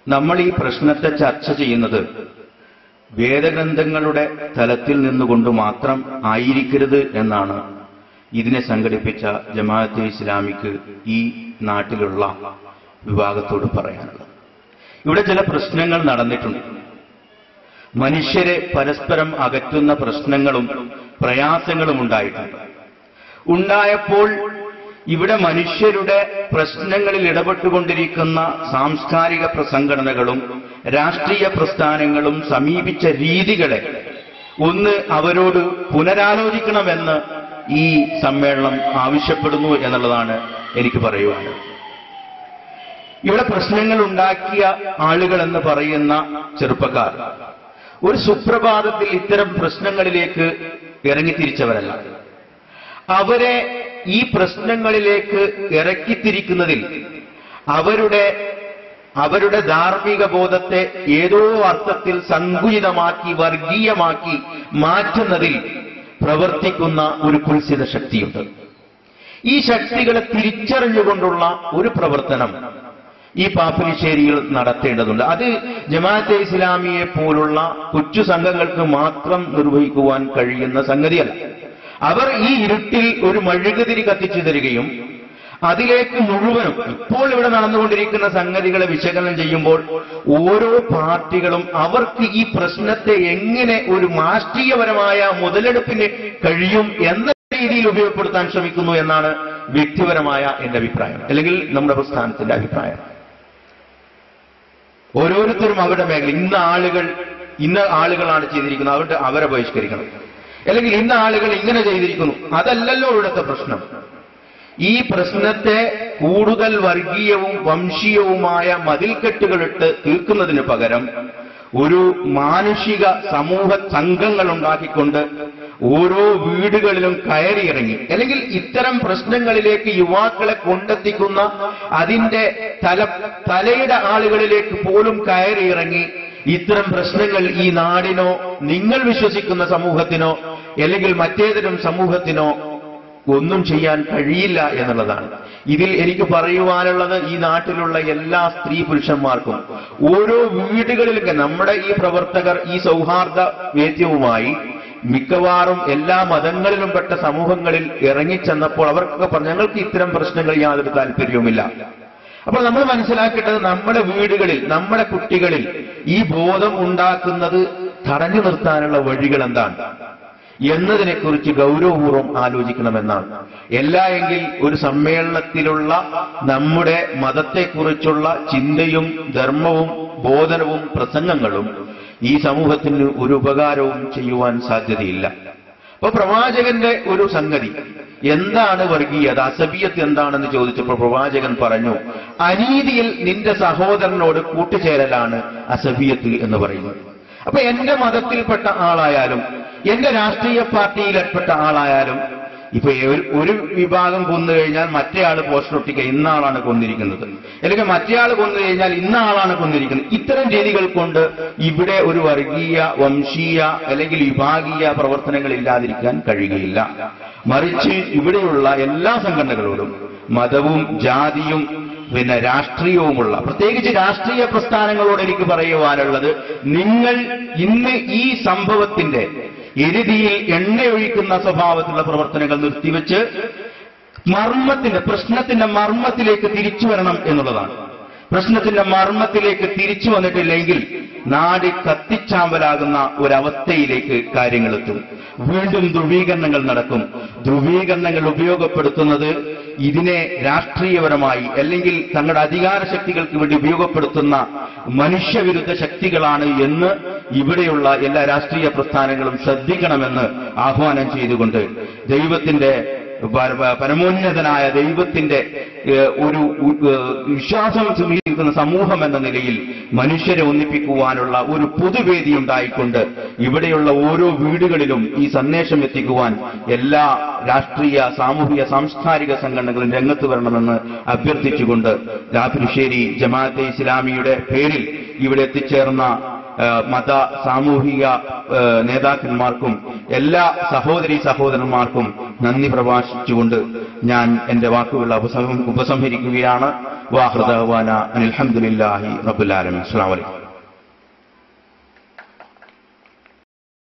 നമ്മൾ ഈ പ്രശ്നത്തെ ചർച്ച ചെയ്യുന്നത് വേദഗ്രന്ഥങ്ങളുടെ തലത്തിൽ നിന്നുകൊണ്ട് മാത്രം ആയിരിക്കരുത് എന്നാണ് ഇതിനെ സംഘടിപ്പിച്ച ജമാഅത്തെ ഇസ്ലാമിക്ക് ഈ നാട്ടിലുള്ള വിഭാഗത്തോട് പറയാനുള്ളത്. ഇവിടെ ചില പ്രശ്നങ്ങൾ നടന്നിട്ടുണ്ട്. മനുഷ്യരെ പരസ്പരം അകറ്റുന്ന പ്രശ്നങ്ങളും പ്രയാസങ്ങളും ഉണ്ടായിട്ടുണ്ട്. ഉണ്ടായപ്പോൾ ഇവിടെ മനുഷ്യരുടെ പ്രശ്നങ്ങളിൽ ഇടപെട്ടുകൊണ്ടിരിക്കുന്ന സാംസ്കാരിക സംഘടനകളും രാഷ്ട്രീയ പ്രസ്ഥാനങ്ങളും സമീപിച്ച രീതികളെ ഒന്ന് അവരോട് പുനരാലോചിക്കണമെന്ന് ഈ സമ്മേളനം ആവശ്യപ്പെടുന്നു എന്നുള്ളതാണ് എനിക്ക് പറയുവാനുള്ളത്. ഇവിടെ പ്രശ്നങ്ങൾ ഉണ്ടാക്കിയ ആളുകൾ എന്ന് പറയുന്ന ചെറുപ്പക്കാർ ഒരു സുപ്രഭാതത്തിൽ ഇത്തരം പ്രശ്നങ്ങളിലേക്ക് ഇറങ്ങിത്തിരിച്ചവരല്ല. അവരെ ഈ പ്രശ്നങ്ങളിലേക്ക് ഇറക്കിത്തിരിക്കുന്നതിൽ അവരുടെ ധാർമ്മിക ബോധത്തെ ഏതോ അർത്ഥത്തിൽ സങ്കുചിതമാക്കി വർഗീയമാക്കി മാറ്റുന്നതിൽ പ്രവർത്തിക്കുന്ന ഒരു കുൽസിത ശക്തിയുണ്ട്. ഈ ശക്തികളെ തിരിച്ചറിഞ്ഞുകൊണ്ടുള്ള ഒരു പ്രവർത്തനം ഈ പാപ്പിനിശ്ശേരിയിൽ നടത്തേണ്ടതുണ്ട്. അത് ജമാഅത്തെ ഇസ്ലാമിയെ പോലുള്ള കൊച്ചു സംഘങ്ങൾക്ക് മാത്രം നിർവഹിക്കുവാൻ കഴിയുന്ന സംഗതിയല്ല. അവർ ഈ ഇരുട്ടിൽ ഒരു മെഴുകുതിരി കത്തിച്ചു തരികയും അതിലേക്ക് മുഴുവനും ഇപ്പോൾ ഇവിടെ നടന്നുകൊണ്ടിരിക്കുന്ന സംഗതികളെ വിശകലനം ചെയ്യുമ്പോൾ ഓരോ പാർട്ടികളും അവർക്ക് ഈ പ്രശ്നത്തെ എങ്ങനെ ഒരു രാഷ്ട്രീയപരമായ മുതലെടുപ്പിന് കഴിയും എന്ന രീതിയിൽ ഉപയോഗപ്പെടുത്താൻ ശ്രമിക്കുന്നു എന്നാണ് വ്യക്തിപരമായ എന്റെ അഭിപ്രായം, അല്ലെങ്കിൽ നമ്മുടെ പ്രസ്ഥാനത്തിന്റെ അഭിപ്രായം. ഓരോരുത്തരും അവരുടെ മേഖല ഇന്ന ആളുകളാണ് ചെയ്തിരിക്കുന്നത്, അവരെ ബഹിഷ്കരിക്കണം, അല്ലെങ്കിൽ ഇന്ന ആളുകൾ ഇങ്ങനെ ചെയ്തിരിക്കുന്നു. അതല്ലല്ലോ ഇവിടുത്തെ പ്രശ്നം. ഈ പ്രശ്നത്തെ കൂടുതൽ വർഗീയവും വംശീയവുമായ മതിൽക്കെട്ടുകളിട്ട് തീർക്കുന്നതിന് പകരം ഒരു മാനുഷിക സമൂഹ സംഘങ്ങൾ ഉണ്ടാക്കിക്കൊണ്ട് ഓരോ വീടുകളിലും കയറിയിറങ്ങി, അല്ലെങ്കിൽ ഇത്തരം പ്രശ്നങ്ങളിലേക്ക് യുവാക്കളെ കൊണ്ടെത്തിക്കുന്ന അതിന്റെ തലയുടെ ആളുകളിലേക്ക് പോലും കയറിയിറങ്ങി ഇത്തരം പ്രശ്നങ്ങൾ ഈ നാടിനോ നിങ്ങൾ വിശ്വസിക്കുന്ന സമൂഹത്തിനോ അല്ലെങ്കിൽ മറ്റേതെങ്കിലും സമൂഹത്തിനോ ഒന്നും ചെയ്യാൻ കഴിയില്ല എന്നുള്ളതാണ്. ഇതിൽ എനിക്ക് പറയുവാനുള്ളത് ഈ നാട്ടിലുള്ള എല്ലാ സ്ത്രീ പുരുഷന്മാർക്കും ഓരോ വീടുകളിലും നമ്മുടെ ഈ പ്രവർത്തകർ ഈ സൗഹാർദ്ദ വേദ്യവുമായി മിക്കവാറും എല്ലാ മതങ്ങളിലും പെട്ട സമൂഹങ്ങളിൽ ഇറങ്ങിച്ചെന്നപ്പോൾ അവർക്കൊക്കെ പറഞ്ഞു ഞങ്ങൾക്ക് ഇത്തരം പ്രശ്നങ്ങൾ യാതൊരു താല്പര്യവുമില്ല. അപ്പോൾ നമ്മൾ മനസ്സിലാക്കേണ്ടത് നമ്മുടെ വീടുകളിൽ നമ്മുടെ കുട്ടികളിൽ ഈ ബോധം ഉണ്ടാക്കുന്നത് തടഞ്ഞു നിർത്താനുള്ള വഴികൾ എന്താണ് എന്നതിനെക്കുറിച്ച് ഗൗരവപൂർവ്വം ആലോചിക്കണമെന്നാണ്. എല്ലാ എങ്കിൽ ഒരു സമ്മേളനത്തിലുള്ള നമ്മുടെ മതത്തെക്കുറിച്ചുള്ള ചിന്തയും ധർമ്മവും ബോധനവും പ്രസംഗങ്ങളും ഈ സമൂഹത്തിന് ഒരു ഉപകാരവും ചെയ്യുവാൻ സാധ്യതയില്ല. അപ്പൊ പ്രവാചകന്റെ ഒരു സംഗതി എന്താണ് വർഗീയത, അസബിയത്ത് എന്താണെന്ന് ചോദിച്ചപ്പോൾ പ്രവാചകൻ പറഞ്ഞു, അനീതിയിൽ നിന്റെ സഹോദരനോട് കൂട്ടുചേരലാണ് അസബിയത്ത് എന്ന് പറയുന്നത്. അപ്പൊ എന്റെ മതത്തിൽപ്പെട്ട ആളായാലും എന്റെ രാഷ്ട്രീയ പാർട്ടിയിൽപ്പെട്ട ആളായാലും ഇപ്പൊ ഒരു വിഭാഗം കൊന്നു കഴിഞ്ഞാൽ മറ്റേ ആള് പോസ്റ്റർ ഒട്ടിക്കുക ഇന്ന ആളാണ് കൊന്നിരിക്കുന്നത്, അല്ലെങ്കിൽ മറ്റേ ആൾ കൊന്നു കഴിഞ്ഞാൽ ഇന്ന ആളാണ് കൊന്നിരിക്കുന്നത്. ഇത്തരം രീതികൾ കൊണ്ട് ഇവിടെ ഒരു വർഗീയ വംശീയ അല്ലെങ്കിൽ വിഭാഗീയ പ്രവർത്തനങ്ങൾ ഇല്ലാതിരിക്കാൻ കഴിയുകയില്ല. മറിച്ച് ഇവിടെയുള്ള എല്ലാ സംഘടനകളോടും മതവും ജാതിയും പിന്നെ രാഷ്ട്രീയവുമുള്ള പ്രത്യേകിച്ച് രാഷ്ട്രീയ പ്രസ്ഥാനങ്ങളോട് എനിക്ക് പറയുവാനുള്ളത്, നിങ്ങൾ ഇന്ന് ഈ സംഭവത്തിന്റെ എരുതിയിൽ എണ്ണയൊഴിക്കുന്ന സ്വഭാവത്തിലുള്ള പ്രവർത്തനങ്ങൾ നിർത്തിവെച്ച് പ്രശ്നത്തിന്റെ മർമ്മത്തിലേക്ക് തിരിച്ചു വരണം എന്നുള്ളതാണ്. പ്രശ്നത്തിന്റെ മർമ്മത്തിലേക്ക് തിരിച്ചു വന്നിട്ടില്ലെങ്കിൽ നാട് കത്തിച്ചാമ്പലാകുന്ന ഒരവസ്ഥയിലേക്ക് കാര്യങ്ങളെത്തും. വീണ്ടും ധ്രുവീകരണങ്ങൾ നടക്കും. ധ്രുവീകരണങ്ങൾ ഉപയോഗപ്പെടുത്തുന്നത് ഇതിനെ രാഷ്ട്രീയപരമായി അല്ലെങ്കിൽ തങ്ങളുടെ അധികാര ശക്തികൾക്ക് വേണ്ടി ഉപയോഗപ്പെടുത്തുന്ന മനുഷ്യവിരുദ്ധ ശക്തികളാണ് എന്ന് ഇവിടെയുള്ള എല്ലാ രാഷ്ട്രീയ പ്രസ്ഥാനങ്ങളും ശ്രദ്ധിക്കണമെന്ന് ആഹ്വാനം ചെയ്തുകൊണ്ട് ദൈവത്തിന്റെ പരമോന്നതനായ ദൈവത്തിന്റെ ഒരു വിശ്വാസം സമീപിക്കുന്ന സമൂഹം എന്ന നിലയിൽ മനുഷ്യരെ ഒന്നിപ്പിക്കുവാനുള്ള ഒരു പൊതുവേദി ഉണ്ടായിക്കൊണ്ട് ഇവിടെയുള്ള ഓരോ വീടുകളിലും ഈ സന്ദേശം എത്തിക്കുവാൻ എല്ലാ രാഷ്ട്രീയ സാമൂഹിക സാംസ്കാരിക സംഘടനകളും രംഗത്ത് വരണമെന്ന് അഭ്യർത്ഥിച്ചുകൊണ്ട് പാപ്പിനിശ്ശേരി ജമാഅത്തെ ഇസ്ലാമിയുടെ പേരിൽ ഇവിടെ എത്തിച്ചേർന്ന മത സാമൂഹിക നേതാക്കന്മാർക്കും എല്ലാ സഹോദരീ സഹോദരന്മാർക്കും നന്ദി പ്രകാശിച്ചുകൊണ്ട് ഞാൻ എന്റെ വാക്കുകൾ ഉപസംഹരിക്കുകയാണ്. വാഹൃദഅ്വാന അൽഹംദുലില്ലാഹി റബ്ബിൽ ആലമീൻ. അസ്സലാമു അലൈക്കും.